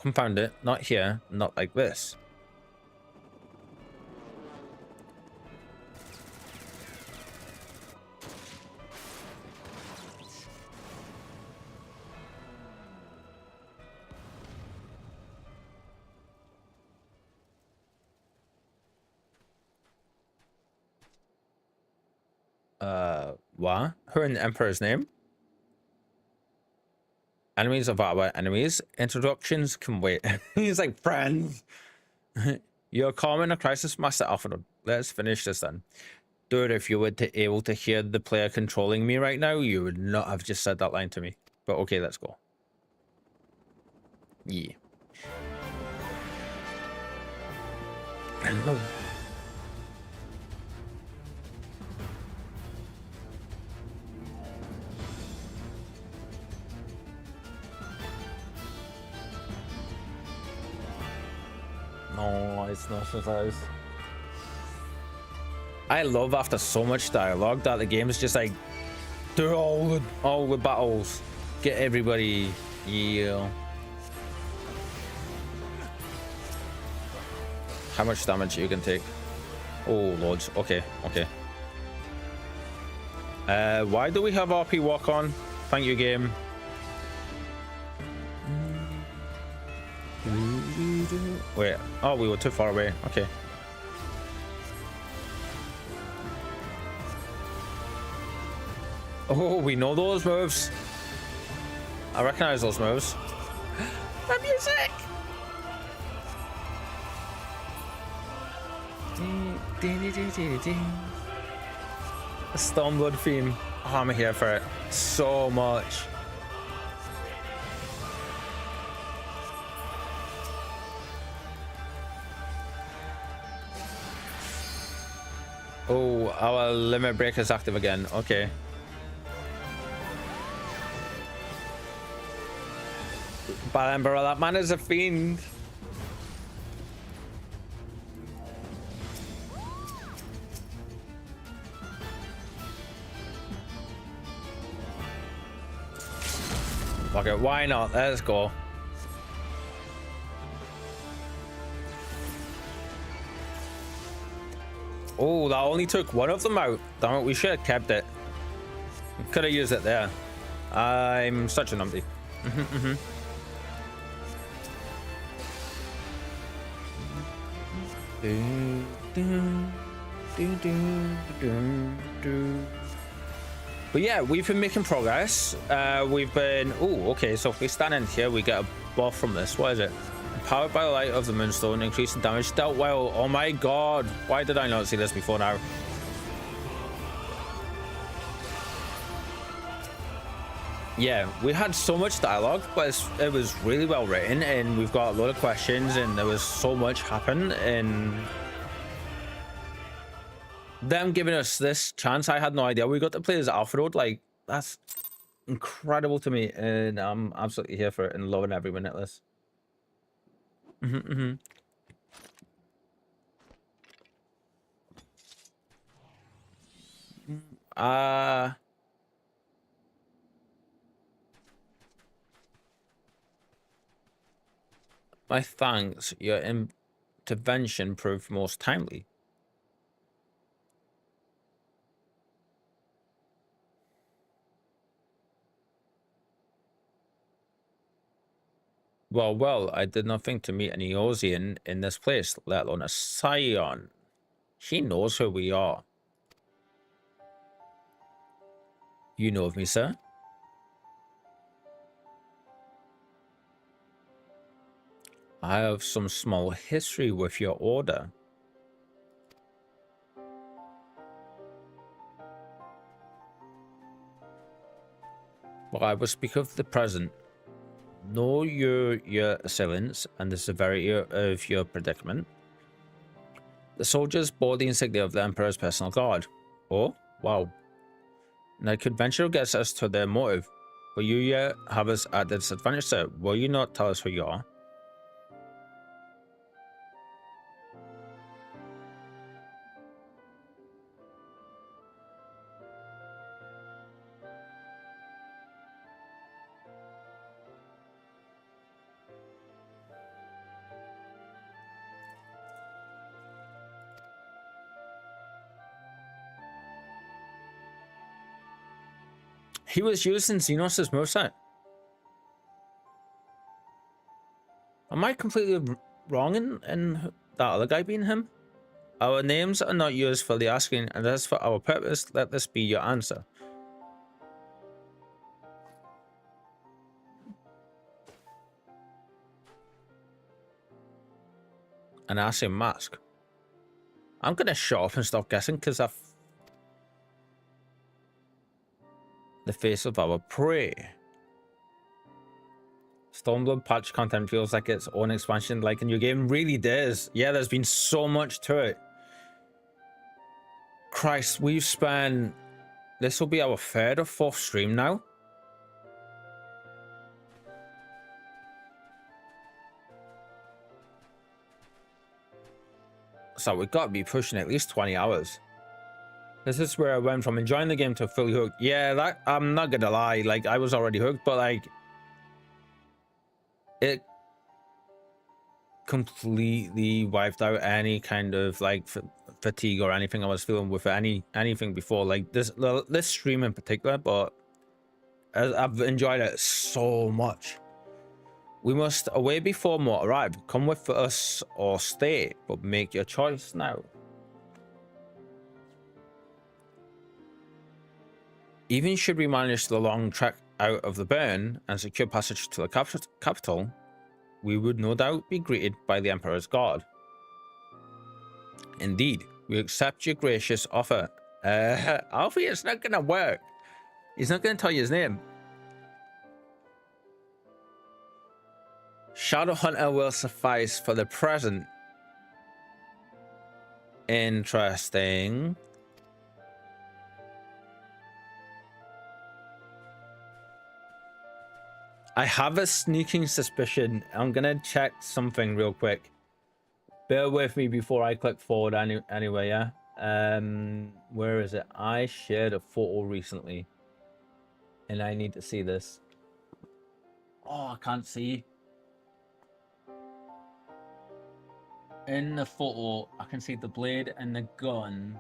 Confound it. Not here. Not like this. What? Who in the Emperor's name? Enemies of our enemies. Introductions can wait. He's like, friends. You're calming a crisis, Master Alpha. Let's finish this then. Dude, if you were able to hear the player controlling me right now, you would not have just said that line to me. But okay, let's go. Yeah. No, it's not surprise. I love after so much dialogue that the game is just like do all the battles, get everybody. Yeah. How much damage you can take? Oh, loads. Okay, okay. Why do we have RP walk on? Thank you, game. Wait. Oh, we were too far away. Okay. Oh, we know those moves. I recognize those moves. The music. The Stormblood theme. Oh, I'm here for it so much. Oh, our limit break is active again. Okay. But Emperor, that man is a fiend. Okay, why not? Let's go. Oh, that only took one of them out. Damn it, we should have kept it. Could have used it there. I'm such a numpty. But yeah, we've been making progress. We've been... Oh, okay, so if we stand in here, we get a buff from this. What is it? Powered by the light of the moonstone, increasing damage dealt well. Oh my god, why did I not see this before now? Yeah, we had so much dialogue, but it was really well written, and we've got a lot of questions, and there was so much happen, and them giving us this chance, I had no idea we got to play as Alpha Road. Like, that's incredible to me, and I'm absolutely here for it and loving every minute of this. My thanks. Your intervention proved most timely. Well, I did not think to meet an Eorzean in this place, let alone a Scion. She knows who we are. You know of me, sir? I have some small history with your order. Well, I will speak of the present. Know your assailants and the severity of your predicament. The soldiers bore the insignia of the Emperor's personal guard. Oh, wow. And I could venture to guess as to their motive. But you yet have us at a disadvantage, sir. Will you not tell us who you are? He was using Xenos' moveset. Am I completely wrong in that other guy being him? Our names are not yours for the asking, and as for our purpose, let this be your answer. An Asian mask. I'm gonna shut up and stop guessing because I've the face of our prey. Stormblood patch content feels like its own expansion, like a new game. Really does. Yeah, there's been so much to it. Christ, we've spent... This will be our third or fourth stream now. So we've got to be pushing at least 20 hours. This is where I went from enjoying the game to fully hooked. Yeah, that I'm not gonna lie, like I was already hooked, but like it completely wiped out any kind of like fatigue or anything I was feeling with anything before, like this stream in particular. But I've enjoyed it so much. We must away before more arrive. Come with us or stay, but make your choice now. Even should we manage the long trek out of the burn and secure passage to the capital, we would no doubt be greeted by the Emperor's guard. Indeed, we accept your gracious offer. Alfie, it's not gonna work. He's not gonna tell you his name. Shadowhunter will suffice for the present. Interesting. I have a sneaking suspicion. I'm gonna check something real quick. Bear with me before I click forward anyway, yeah? Where is it? I shared a photo recently. And I need to see this. Oh, I can't see. In the photo, I can see the blade and the gun.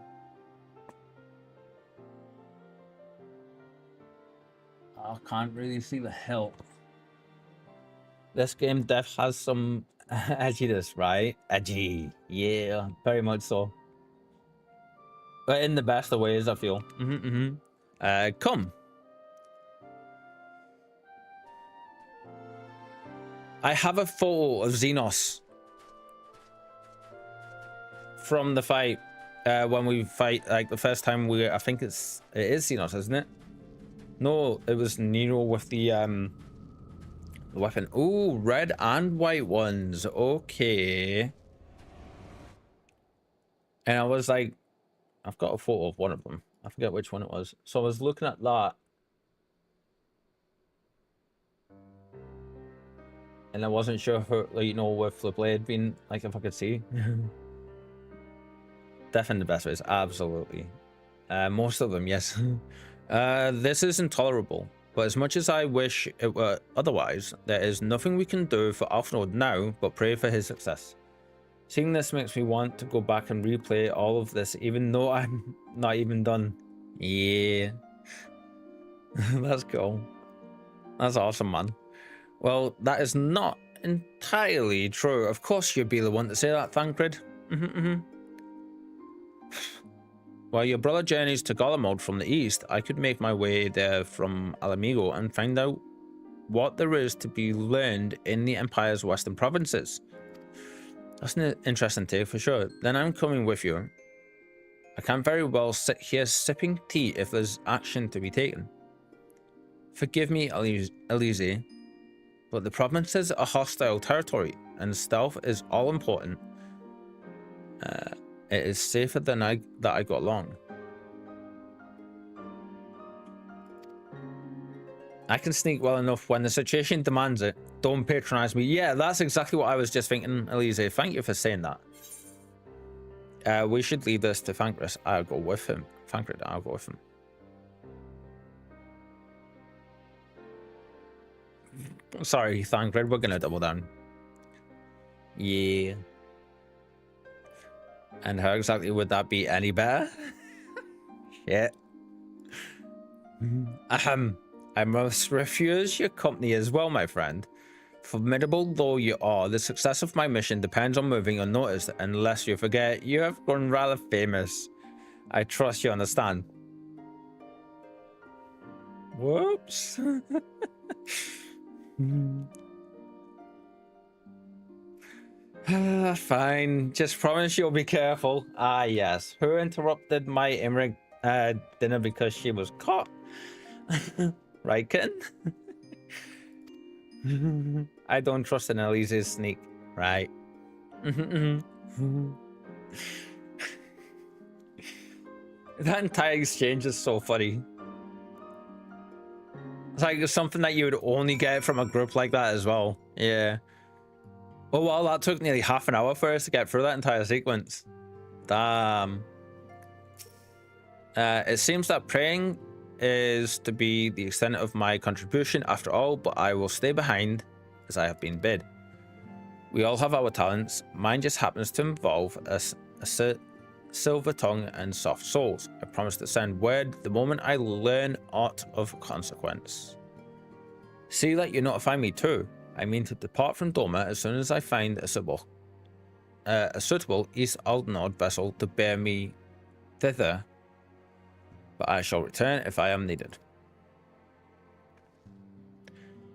I can't really see the hilt. This game def has some edginess, right? Edgy. Yeah, very much so. But in the best of ways, I feel. Come. I have a photo of Xenos from the fight. When we fight, like the first time I think it is Xenos, isn't it? No, it was Nero with the weapon. Ooh, red and white ones. Okay. And I was like, I've got a photo of one of them. I forget which one it was. So I was looking at that. And I wasn't sure if it, like, you know, with the blade being, like, if I could see. Definitely the best ways. Absolutely. Most of them, yes. This is intolerable. But as much as I wish it were otherwise, there is nothing we can do for Alphanode now but pray for his success. Seeing this makes me want to go back and replay all of this, even though I'm not even done. Yeah. That's cool. That's awesome, man. Well, that is not entirely true. Of course you'd be the one to say that, Thancred. While your brother journeys to Golemode from the east, I could make my way there from Alamigo and find out what there is to be learned in the Empire's western provinces. That's an interesting take for sure. Then I'm coming with you. I can't very well sit here sipping tea if there's action to be taken. Forgive me, Elise, but the provinces are hostile territory, and stealth is all important. It is safer than that I got along. I can sneak well enough when the situation demands it. Don't patronize me. Yeah, that's exactly what I was just thinking, Elise. Thank you for saying that. We should leave this to Thancred. I'll go with him. Thancred, I'll go with him. Sorry, Thancred, we're gonna double down. Yeah. And how exactly would that be any better? Shit. I must refuse your company as well, my friend. Formidable though you are, the success of my mission depends on moving unnoticed, unless you forget you have grown rather famous. I trust you understand. Whoops. Fine, just promise you'll be careful. Ah, yes. Who interrupted my Imrig dinner because she was caught? Riken? I don't trust an Elise's sneak, right? That entire exchange is so funny. It's like something that you would only get from a group like that as well. Yeah. Oh, well, that took nearly half an hour for us to get through that entire sequence. Damn. It seems that praying is to be the extent of my contribution after all, but I will stay behind as I have been bid. We all have our talents. Mine just happens to involve a silver tongue and soft souls. I promise to send word the moment I learn aught of consequence. See that you notify me too. I mean to depart from Doma as soon as I find a suitable East Aldnord vessel to bear me thither, but I shall return if I am needed.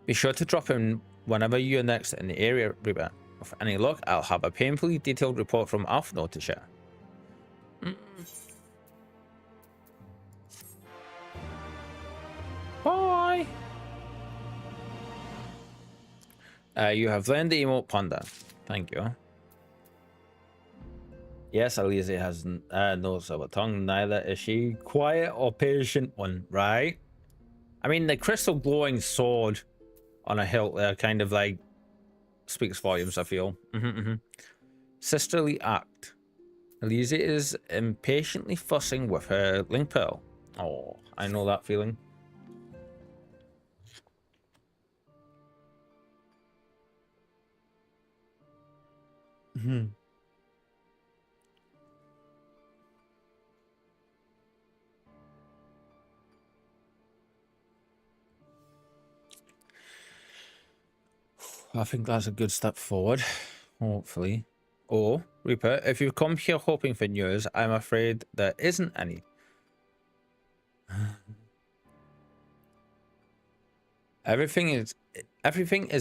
Be sure to drop in whenever you're next in the area, Reeper. With any luck, I'll have a painfully detailed report from Alphenor to share. Bye! You have learned the emote ponder. Thank you. Yes, Eorzea has no silver tongue, neither is she. Quiet or patient one, right? I mean, the crystal glowing sword on a hilt there kind of like speaks volumes, I feel. Sisterly act. Eorzea is impatiently fussing with her link pearl. Oh, I know that feeling. I think that's a good step forward, hopefully. Oh, Reaper, if you've come here hoping for news, I'm afraid there isn't any. Everything is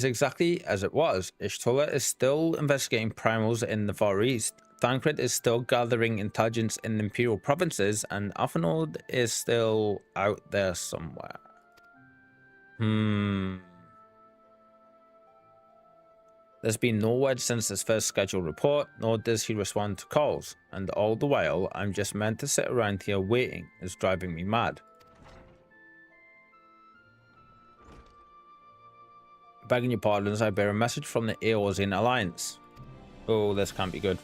exactly as it was. Ishtola is still investigating primals in the Far East. Thancred is still gathering intelligence in the Imperial provinces, and Alphenord is still out there somewhere. There's been no word since his first scheduled report, nor does he respond to calls, and all the while, I'm just meant to sit around here waiting. It's driving me mad. Begging your pardons, I bear a message from the Eorzean Alliance. Oh, this can't be good.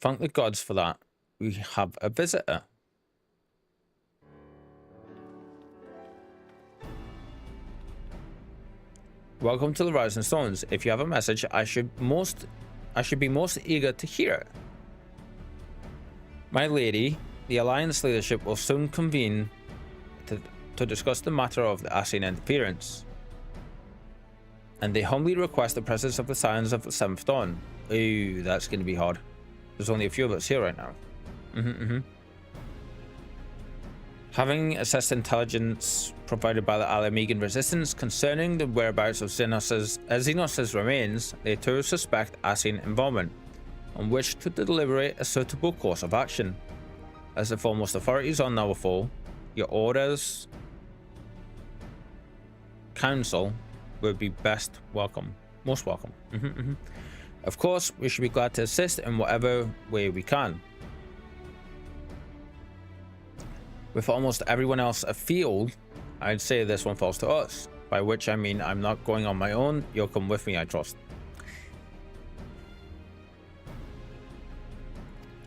Thank the gods for that. We have a visitor. Welcome to the Rising Stones. If you have a message, I should be most eager to hear it. My lady, the Alliance leadership will soon convene to discuss the matter of the Ashen interference. And they humbly request the presence of the Scions of the Seventh Dawn. Ooh, that's going to be hard. There's only a few of us here right now. Having assessed provided by the Alamegan resistance concerning the whereabouts of Xenos' remains, they too suspect Ashen involvement and wish to deliberate a suitable course of action. As the foremost authorities on Navarfall, your orders, council, would be most welcome. Of course, we should be glad to assist in whatever way we can. With almost everyone else afield, I'd say this one falls to us. By which I mean I'm not going on my own. You'll come with me, I trust.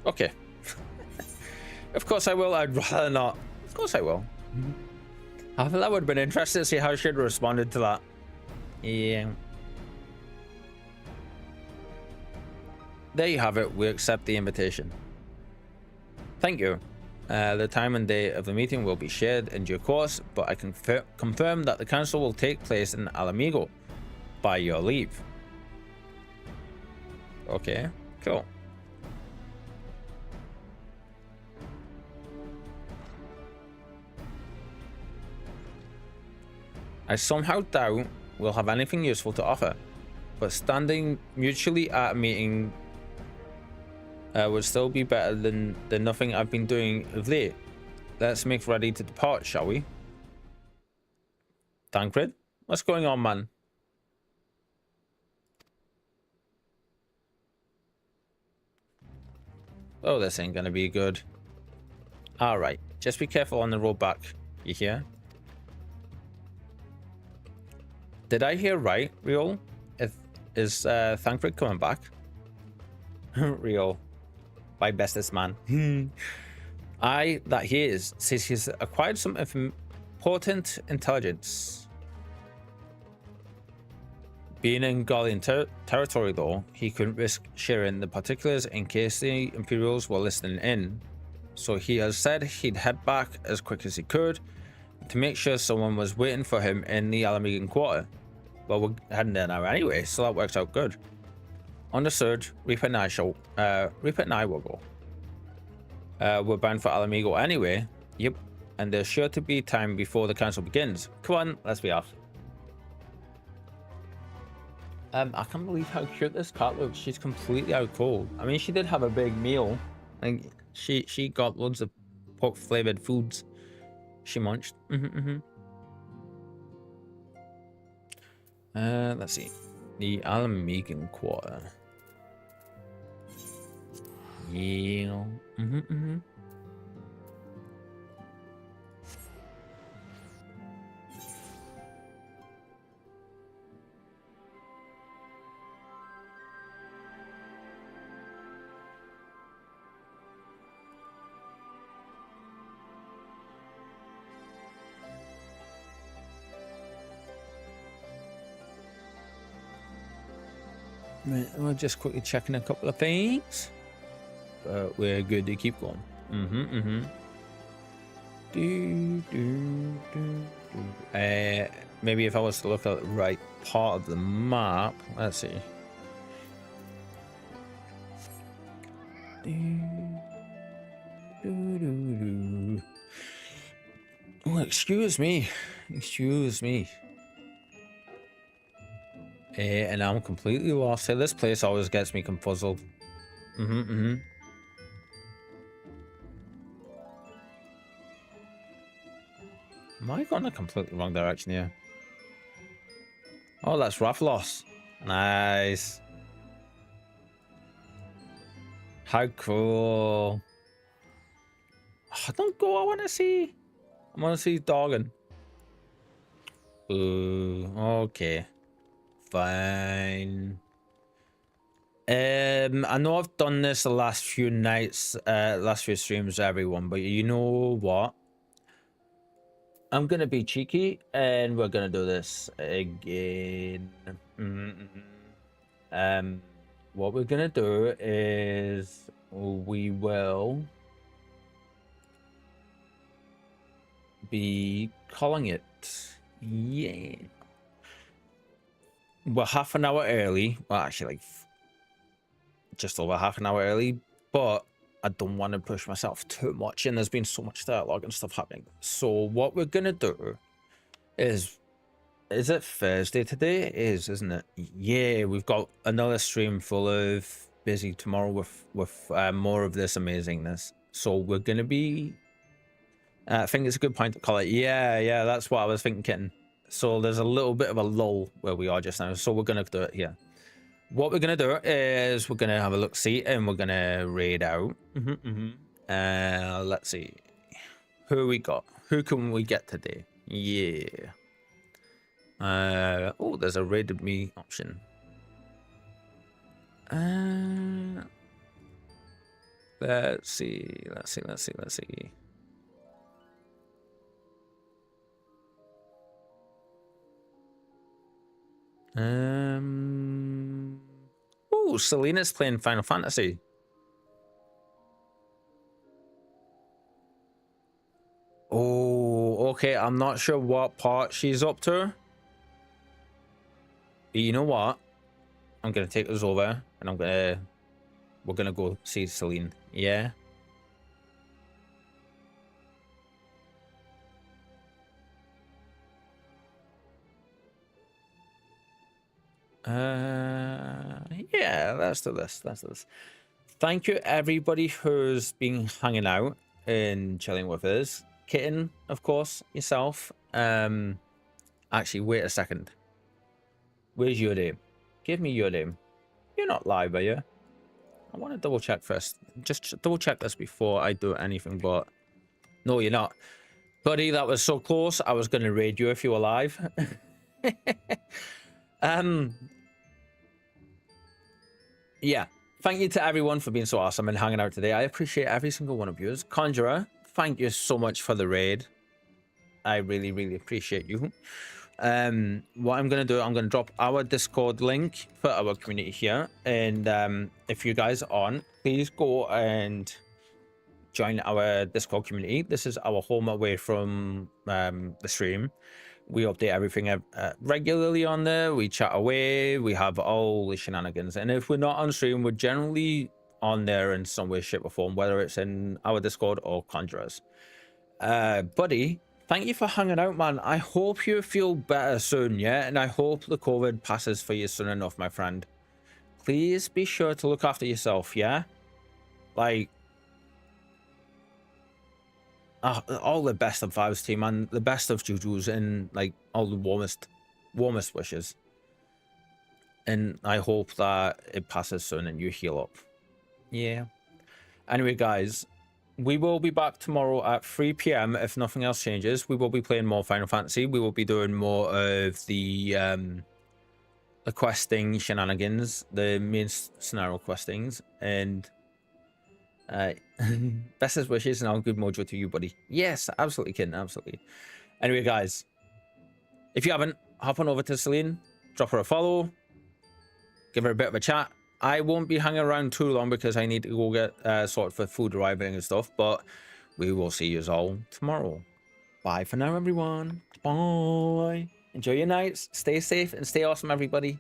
Okay. Of course I will. I'd rather not. Of course I will. I thought that would have been interesting to see how she had responded to that. Yeah. There you have it. We accept the invitation. Thank you. The time and date of the meeting will be shared in due course, but I can confirm that the council will take place in Alamigo by your leave. Okay, cool. I somehow doubt we'll have anything useful to offer, but standing mutually at a meeting would still be better than the nothing I've been doing of late. Let's make ready to depart, shall we? Thancred, what's going on, man? Oh, this ain't gonna be good. Alright, just be careful on the road back. You hear? Did I hear right, Riol? Is Thancred coming back? Real. By bestest man. That he is, says he's acquired some important intelligence. Being in Garlean territory, though, he couldn't risk sharing the particulars in case the Imperials were listening in. So he has said he'd head back as quick as he could to make sure someone was waiting for him in the Alamegan Quarter. Well, we're heading there now anyway, so that works out good. Understood. Reaper and I will go. We're bound for Alamigo anyway. Yep. And there's sure to be time before the council begins. Come on, let's be off. I can't believe how cute this cat looks. She's completely out cold. I mean, she did have a big meal. Like, she got loads of pork flavored foods. She munched. Let's see. The Alamegan Quarter. Yeah. Right, we're just quickly checking a couple of things. We're good to keep going. Maybe if I was to look at the right part of the map, let's see. Oh, excuse me. And I'm completely lost here. This place always gets me confuzzled. Am I going the completely wrong direction here? Oh, that's Rathlos. Nice. How cool. Oh, don't go. I want to see Doggen. Ooh, okay. Fine. I know I've done this the last few nights, last few streams, everyone, but you know what? I'm gonna be cheeky and we're gonna do this again. What we're gonna do is we will be calling it. Yeah. We're half an hour early. Well, actually, like just over half an hour early, but I don't want to push myself too much, and there's been so much dialogue and stuff happening. So what we're gonna do is it Thursday today? It is, isn't it? Yeah, we've got another stream full of busy tomorrow with more of this amazingness. So we're gonna be. I think it's a good point to call it. Yeah, that's what I was thinking. So there's a little bit of a lull where we are just now. So we're gonna do it here. What we're gonna do is we're gonna have a look see and we're gonna raid out. Let's see who we got. Who can we get today? Yeah. Oh, there's a raided me option. Let's see. Oh, Selena's playing Final Fantasy. Oh, okay. I'm not sure what part she's up to. But you know what? I'm gonna take us over and we're gonna go see Selene. Yeah. Yeah, let's do this. Thank you everybody who's been hanging out and chilling with us. Kitten, of course, yourself. Actually, wait a second. Where's your name? Give me your name. You're not live, are you? I want to double check first. Just double check this before I do anything, but no, you're not. Buddy, that was so close. I was going to raid you if you were live. Yeah. thank you to everyone for being so awesome and hanging out today. I appreciate every single one of you. Conjurer, thank you so much for the raid. I really, really appreciate you. What I'm going to do, I'm going to drop our Discord link for our community here. And if you guys are on, please go and join our Discord community. This is our home away from the stream. We update everything regularly on there. We chat away. We have all the shenanigans. And if we're not on stream, we're generally on there in some way, shape, or form, whether it's in our Discord or Conjurers. Buddy, thank you for hanging out, man. I hope you feel better soon, yeah? And I hope the COVID passes for you soon enough, my friend. Please be sure to look after yourself, yeah? Like, all the best of vibes to you, man. The best of jujus and like all the warmest wishes. And I hope that it passes soon and you heal up. Yeah. Anyway, guys, we will be back tomorrow at 3 p.m. if nothing else changes. We will be playing more Final Fantasy. We will be doing more of the questing shenanigans, the main scenario questings, and best wishes and all good mojo to you, buddy. Yes, absolutely, kid, absolutely. Anyway, guys, if you haven't, hop on over to Celine, drop her a follow, give her a bit of a chat. I won't be hanging around too long because I need to go get sorted for food arriving and stuff, but we will see you all tomorrow. Bye for now, everyone. Bye. Enjoy your nights, stay safe, and stay awesome, everybody.